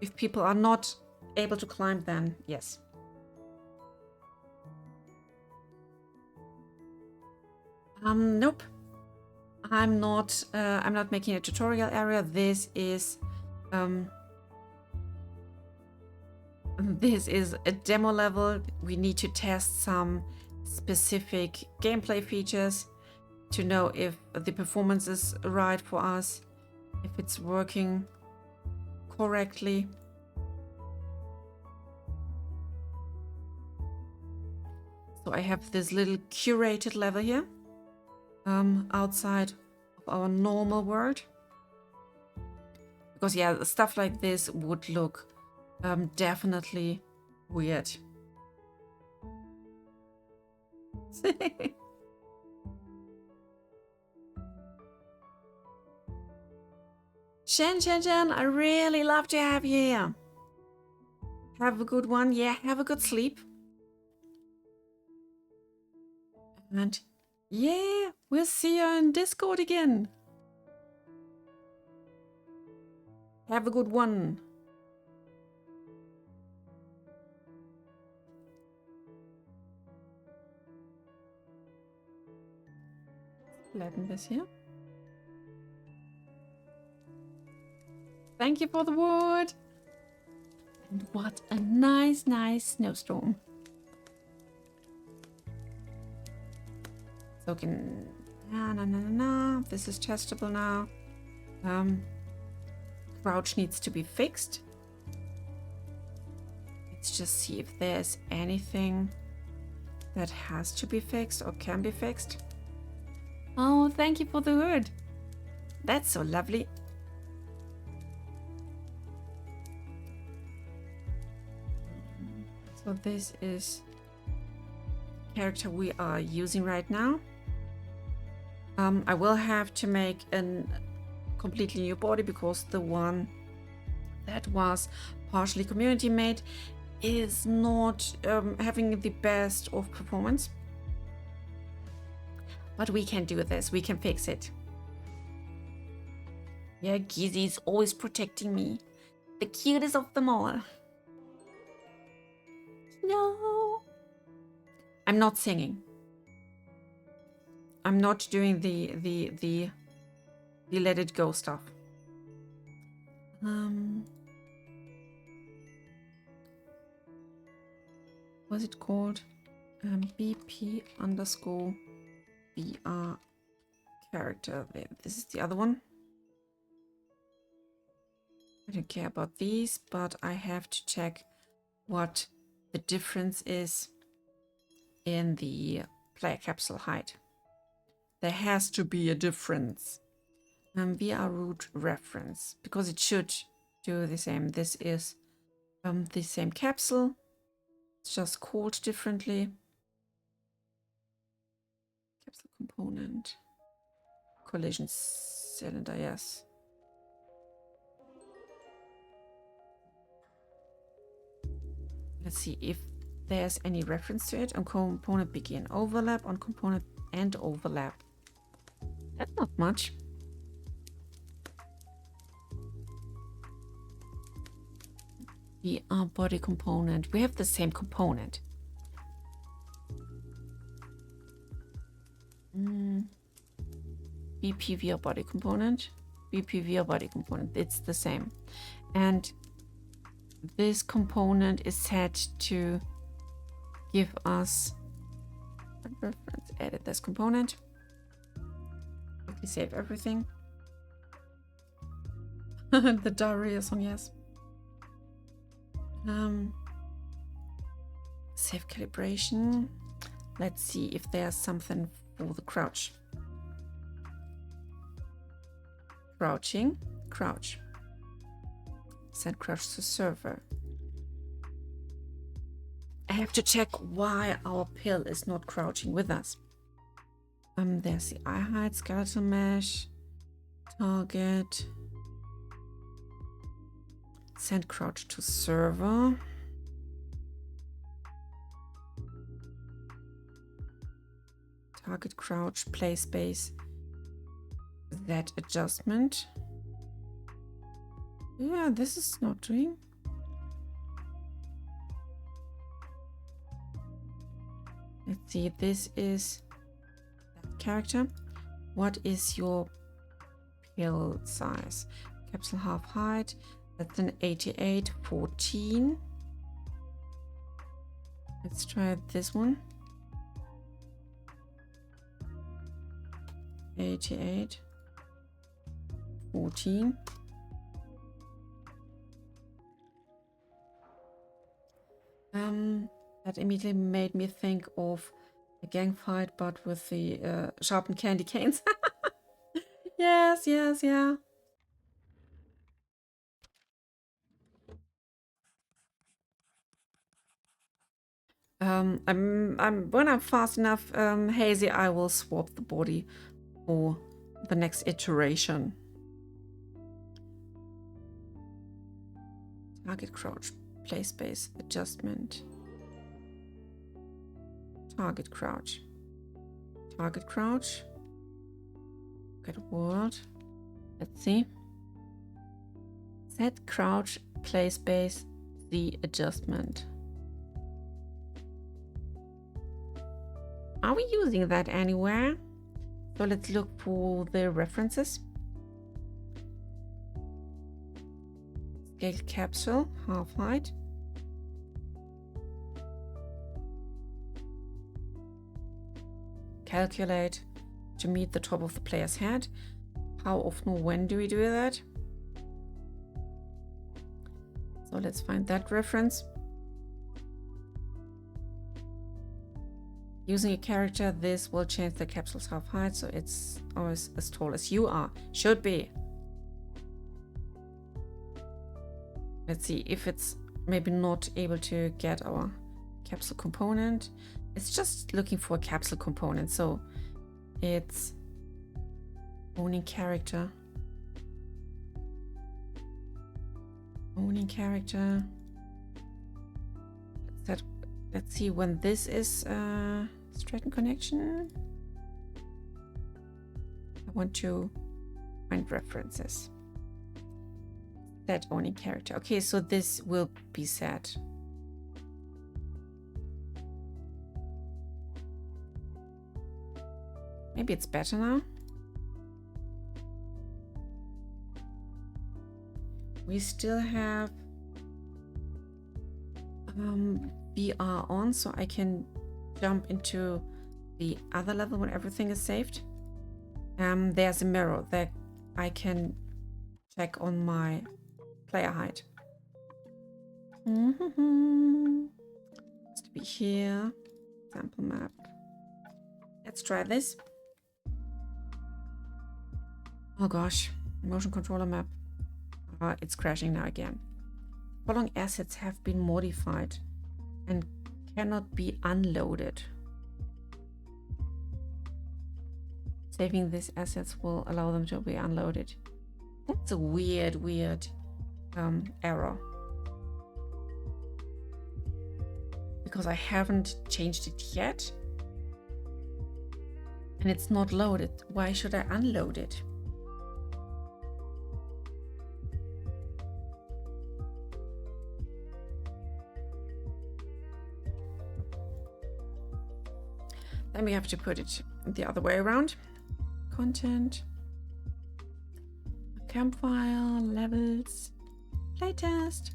A: If people are not able to climb, then yes. Nope. I'm not making a tutorial area. This is a demo level. We need to test some specific gameplay features to know if the performance is right for us, if it's working correctly. So I have this little curated level here, outside of our normal world. Because yeah, stuff like this would look definitely weird. Shen, I really love to have you here. Have a good one. Yeah, have a good sleep. And yeah, we'll see you in Discord again. Have a good one. Flatten this here. Thank you for the wood. And what a nice snowstorm. So can no. This is testable now. Crouch needs to be fixed. Let's just see if there's anything that has to be fixed or can be fixed. Oh, thank you for the hood. That's so lovely. So this is the character we are using right now. I will have to make a completely new body because the one that was partially community made is not having the best of performance. But we can do this, we can fix it. Yeah, Gizzy's always protecting me. The cutest of them all. No. I'm not singing. I'm not doing the let it go stuff. What's it called? BP _ BR character. This is the other one. I don't care about these, but I have to check what the difference is in the player capsule height. There has to be a difference. VR root reference, because it should do the same. This is the same capsule. It's just called differently. Capsule component. Collision cylinder, yes. Let's see if there's any reference to it. On component begin overlap, on component end overlap. That's not much. VR body component. We have the same component. BPVR body component. BPVR body component. It's the same. And this component is set to give us a reference. Edit this component. Quickly save everything. The diarrhea song, yes. Save calibration. Let's see if there's something for the crouch. Crouching, crouch. Send crouch to server. I have to check why our pill is not crouching with us. There's the eye height, skeletal mesh, target. Send crouch to server. Target crouch, play space. That adjustment. Yeah, this is not doing. Let's see, this is that character. What is your pill size? Capsule half height. That's an 88, 14. Let's try this one. 88, 14. That immediately made me think of a gang fight, but with the sharpened candy canes. Yes, yes, yeah. When I'm fast enough, Hazy, I will swap the body for the next iteration. Target crouch, play space, adjustment. Target crouch. Target crouch. Get world. Let's see. Set crouch, play space, the adjustment. Are we using that anywhere? So let's look for the references. Scale capsule, half height. Calculate to meet the top of the player's head. How often or when do we do that? So let's find that reference. Using a character, this will change the capsule's half height, so it's always as tall as you are. Should be. Let's see if it's maybe not able to get our capsule component. It's just looking for a capsule component, so it's owning character. Owning character. Let's see when this is straighten connection. I want to find references. Set owning character. Okay, so this will be set. Maybe it's better now. We still have VR on, so I can jump into the other level when everything is saved. There's a mirror that I can check on my player height. Has to be here. Sample map. Let's try this. Oh gosh, motion controller map. It's crashing now again. Following assets have been modified and cannot be unloaded. Saving these assets will allow them to be unloaded. That's a weird error. Because I haven't changed it yet. And it's not loaded. Why should I unload it? Then we have to put it the other way around. Content, Campfire, levels, playtest.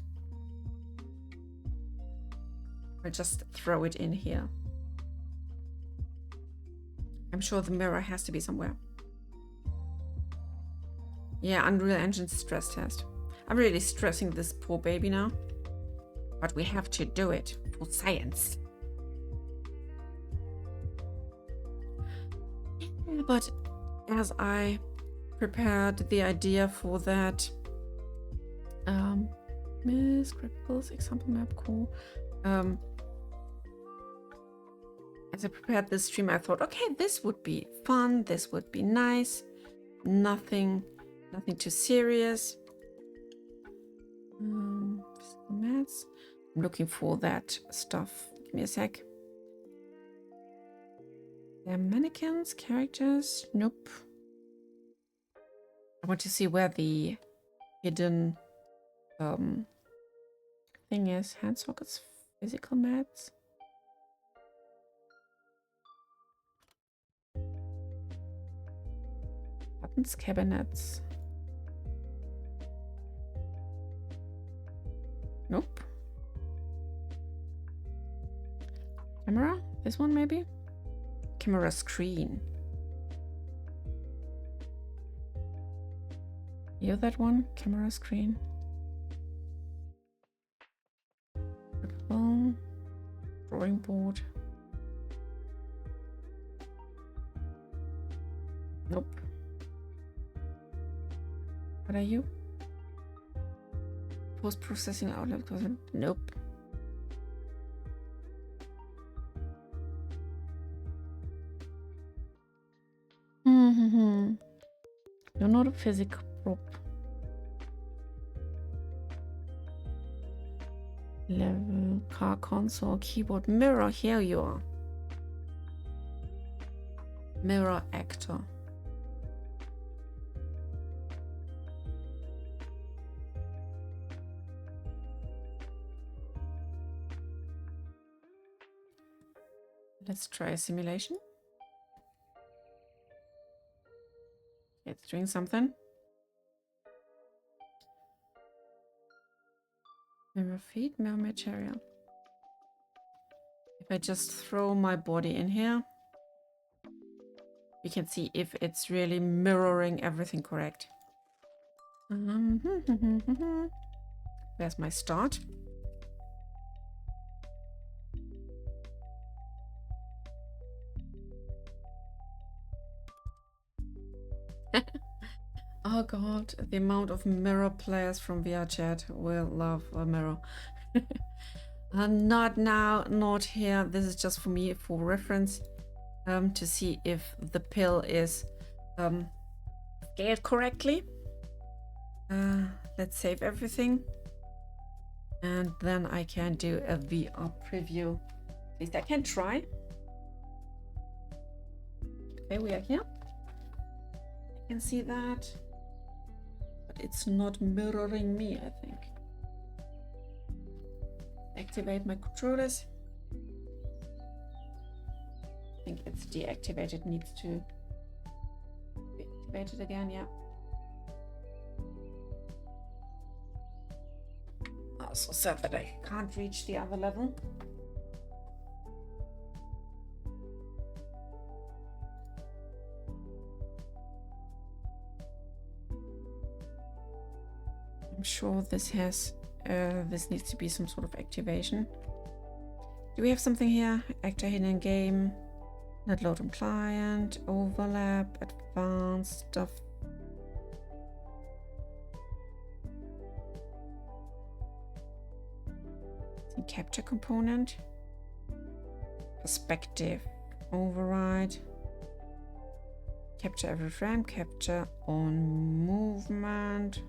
A: I'll just throw it in here. I'm sure the mirror has to be somewhere. Yeah, Unreal Engine stress test. I'm really stressing this poor baby now. But we have to do it for science. But as I prepared the idea for that Miss Cripples, example map, cool. As I prepared this stream, I thought, okay, this would be fun, this would be nice. Nothing too serious. Physical mats. I'm looking for that stuff. Give me a sec. There are mannequins, characters. Nope. I want to see where the hidden thing is. Hand sockets, physical mats. Buttons, cabinets. Nope. Camera? This one maybe? Camera screen. You that one? Camera screen. Purple. Drawing board. Nope. What are you? Post-processing outlet. Nope. You're not a physical prop. Level, car console, keyboard, mirror. Here you are. Mirror actor. Let's try a simulation. It's doing something. Mirror feet, mirror material. If I just throw my body in here, we can see if it's really mirroring everything correct. Where's my start? Oh god, the amount of mirror players from VR chat will love a mirror. Not now, not here. This is just for me, for reference, to see if the pill is scaled correctly. Let's save everything. And then I can do a VR preview. At least I can try. Okay, we are here. I can see that. It's not mirroring me, I think. Activate my controllers. I think it's deactivated, needs to be activated again, yeah. Also sad that I can't reach the other level. I'm sure this has, this needs to be some sort of activation. Do we have something here? Actor hidden game, not load on client, overlap, advanced stuff. Capture component, perspective, override, capture every frame, capture on movement.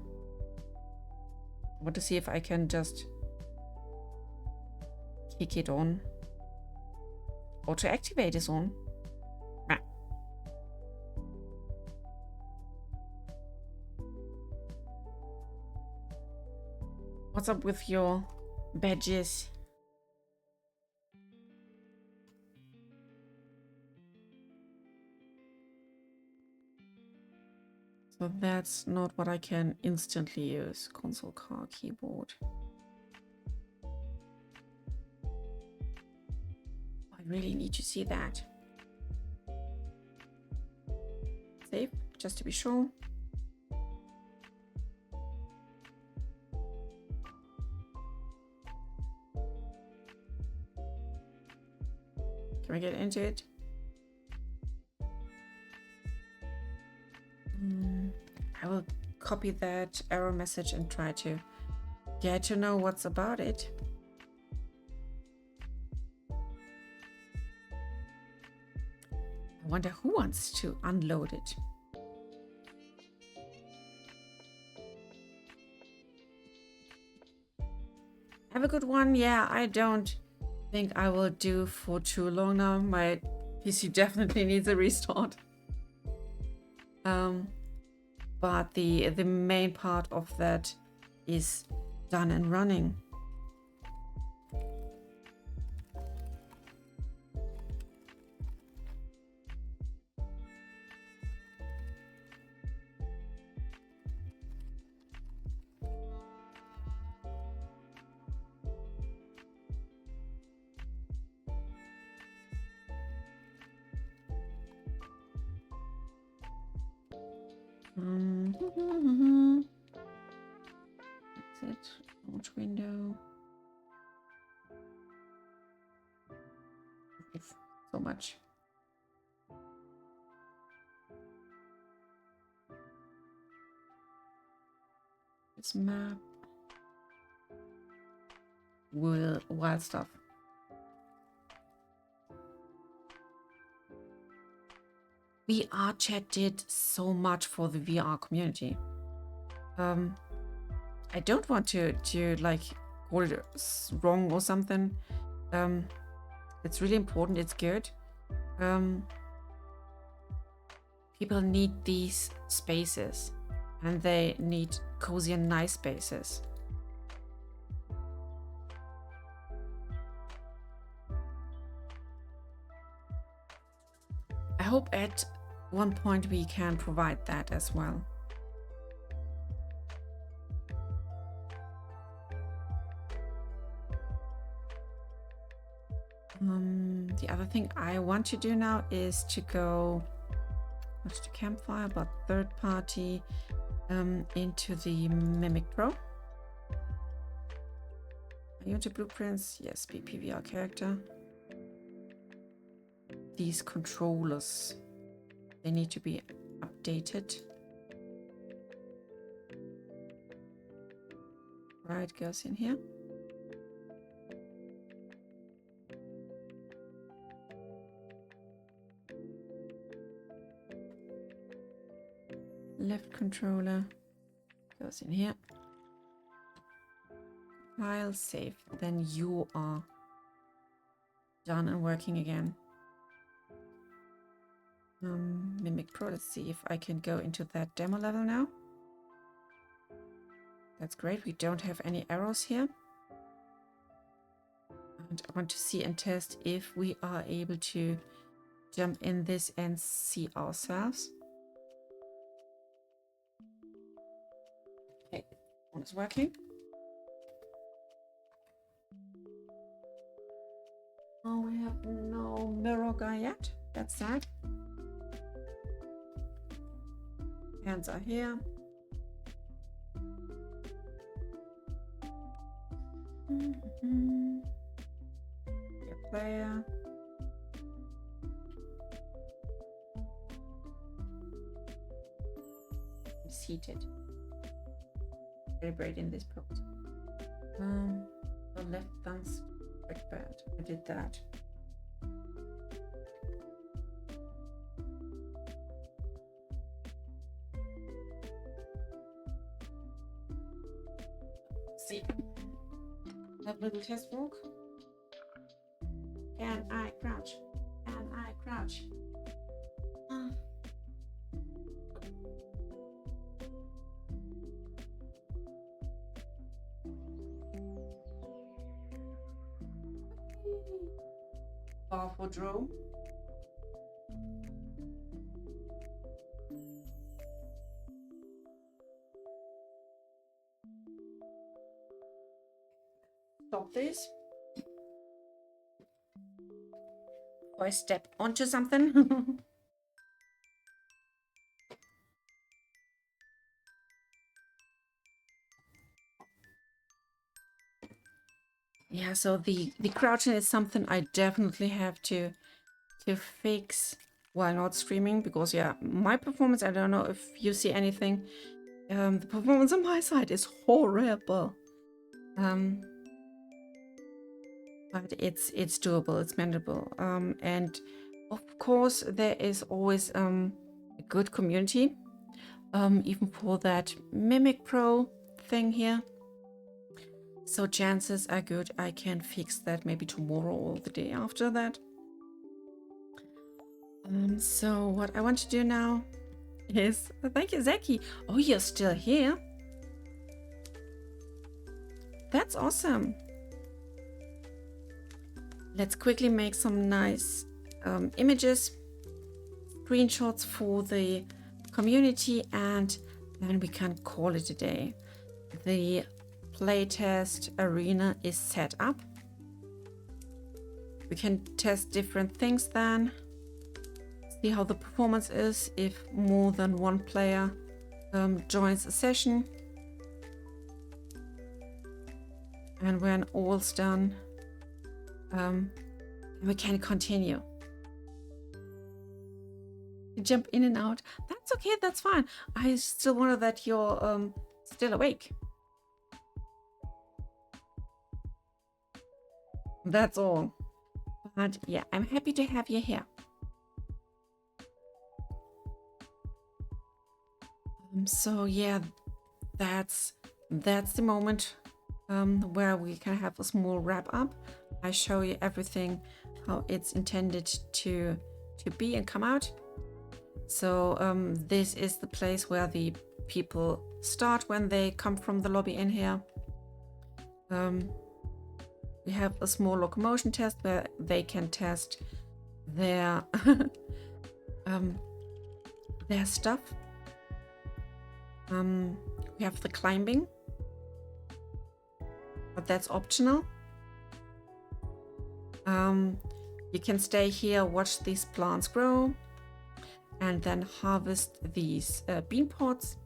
A: I want to see if I can just kick it on. Auto activate is on. Ah. What's up with your badges? So that's not what I can instantly use. Console, car, keyboard. I really need to see that. Save, just to be sure. Can we get into it? I will copy that error message and try to get to know what's about it. I wonder who wants to unload it. Have a good one. Yeah, I don't think I will do for too long now. My PC definitely needs a restart. But the main part of that is done and running. That's it. Launch window. Oof, so much. This map. Wild stuff. VR chat did so much for the VR community. I don't want to like call it wrong or something. It's really important. It's good. People need these spaces, and they need cozy and nice spaces. I hope at one point we can provide that as well. The other thing I want to do now is to go not to Campfire, but third party into the Mimic Pro. Are you into blueprints? Yes, be PVR character. These controllers, they need to be updated. Right, goes in here. Left controller goes in here. File, save. Then you are done and working again. Mimic Pro, let's see if I can go into that demo level now. That's great, we don't have any arrows here. And I want to see and test if we are able to jump in this and see ourselves. Okay, one is working. Oh, we have no mirror guy yet. That's sad. Hands are here. Your player. I'm seated. Celebrate in this pose. The left thumb's quite bad. I did that. See, that little test walk. Can I crouch? Can I crouch? Powerful drone. Stop this. Or I step onto something. Yeah, so the crouching is something I definitely have to fix while not streaming, because yeah, my performance, I don't know if you see anything, the performance on my side is horrible. Um, but it's doable, it's manageable. And of course, there is always a good community, even for that Mimic Pro thing here. So chances are good I can fix that maybe tomorrow or the day after that. So what I want to do now is, thank you, Zeki. Oh, you're still here. That's awesome. Let's quickly make some nice images, screenshots for the community, and then we can call it a day. The playtest arena is set up. We can test different things then, see how the performance is if more than one player joins a session. And when all's done, we can continue. You jump in and out. That's okay, that's fine. I still wonder that you're still awake. That's all. But yeah, I'm happy to have you here. So yeah, that's the moment where we can have a small wrap up. I show you everything, how it's intended to be and come out. So this is the place where the people start when they come from the lobby in here. We have a small locomotion test where they can test their their stuff. We have the climbing, but that's optional. You can stay here, watch these plants grow, and then harvest these bean pods.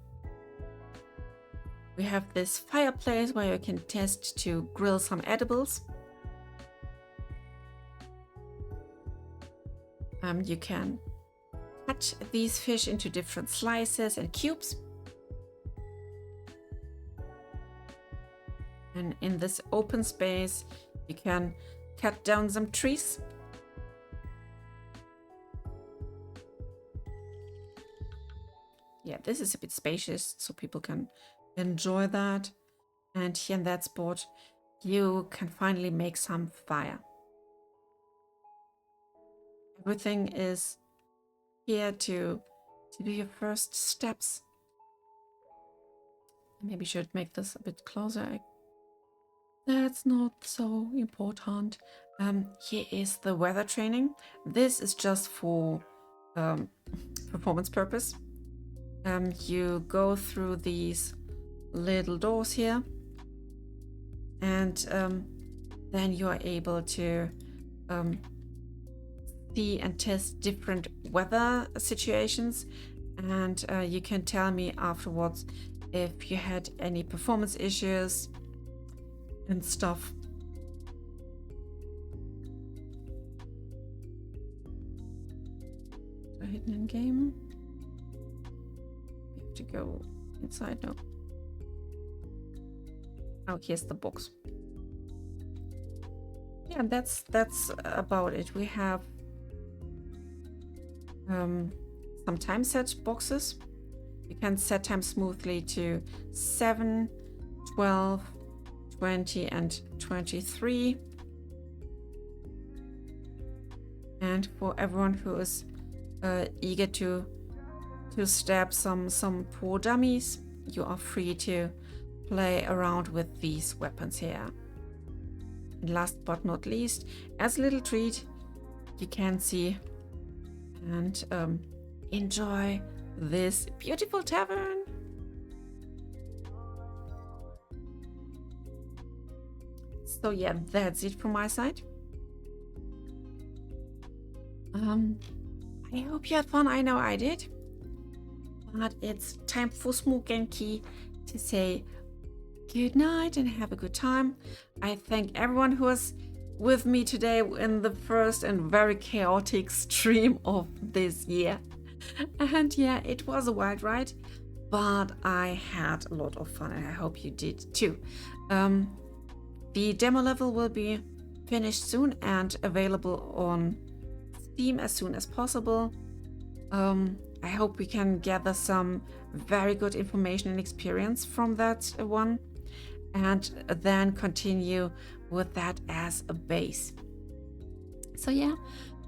A: We have this fireplace where you can test to grill some edibles. You can cut these fish into different slices and cubes. And in this open space, you can cut down some trees. Yeah, this is a bit spacious, so people can enjoy that. And here in that spot, you can finally make some fire. Everything is here to do your first steps. Maybe should make this a bit closer. That's not so important. Here is the weather training. This is just for performance purpose. You go through these little doors here, and then you are able to see and test different weather situations, and you can tell me afterwards if you had any performance issues and stuff. So hidden in game. We have to go inside now. Oh, here's the box. Yeah, that's about it. We have some time set boxes. You can set time smoothly to 7, 12, 20 and 23. And for everyone who is eager to stab some poor dummies, you are free to play around with these weapons here. And last but not least, as a little treat, you can see and enjoy this beautiful tavern. So yeah, that's it from my side. I hope you had fun. I know I did. But it's time for Small Genki to say good night and have a good time. I thank everyone who was with me today in the first and very chaotic stream of this year. And yeah, it was a wild ride, but I had a lot of fun and I hope you did too. The demo level will be finished soon and available on Steam as soon as possible. I hope we can gather some very good information and experience from that one, and then continue with that as a base. So yeah,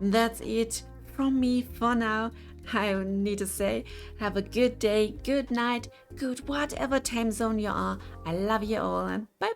A: that's it from me for now. I need to say, have a good day, good night, good whatever time zone you are. I love you all, and bye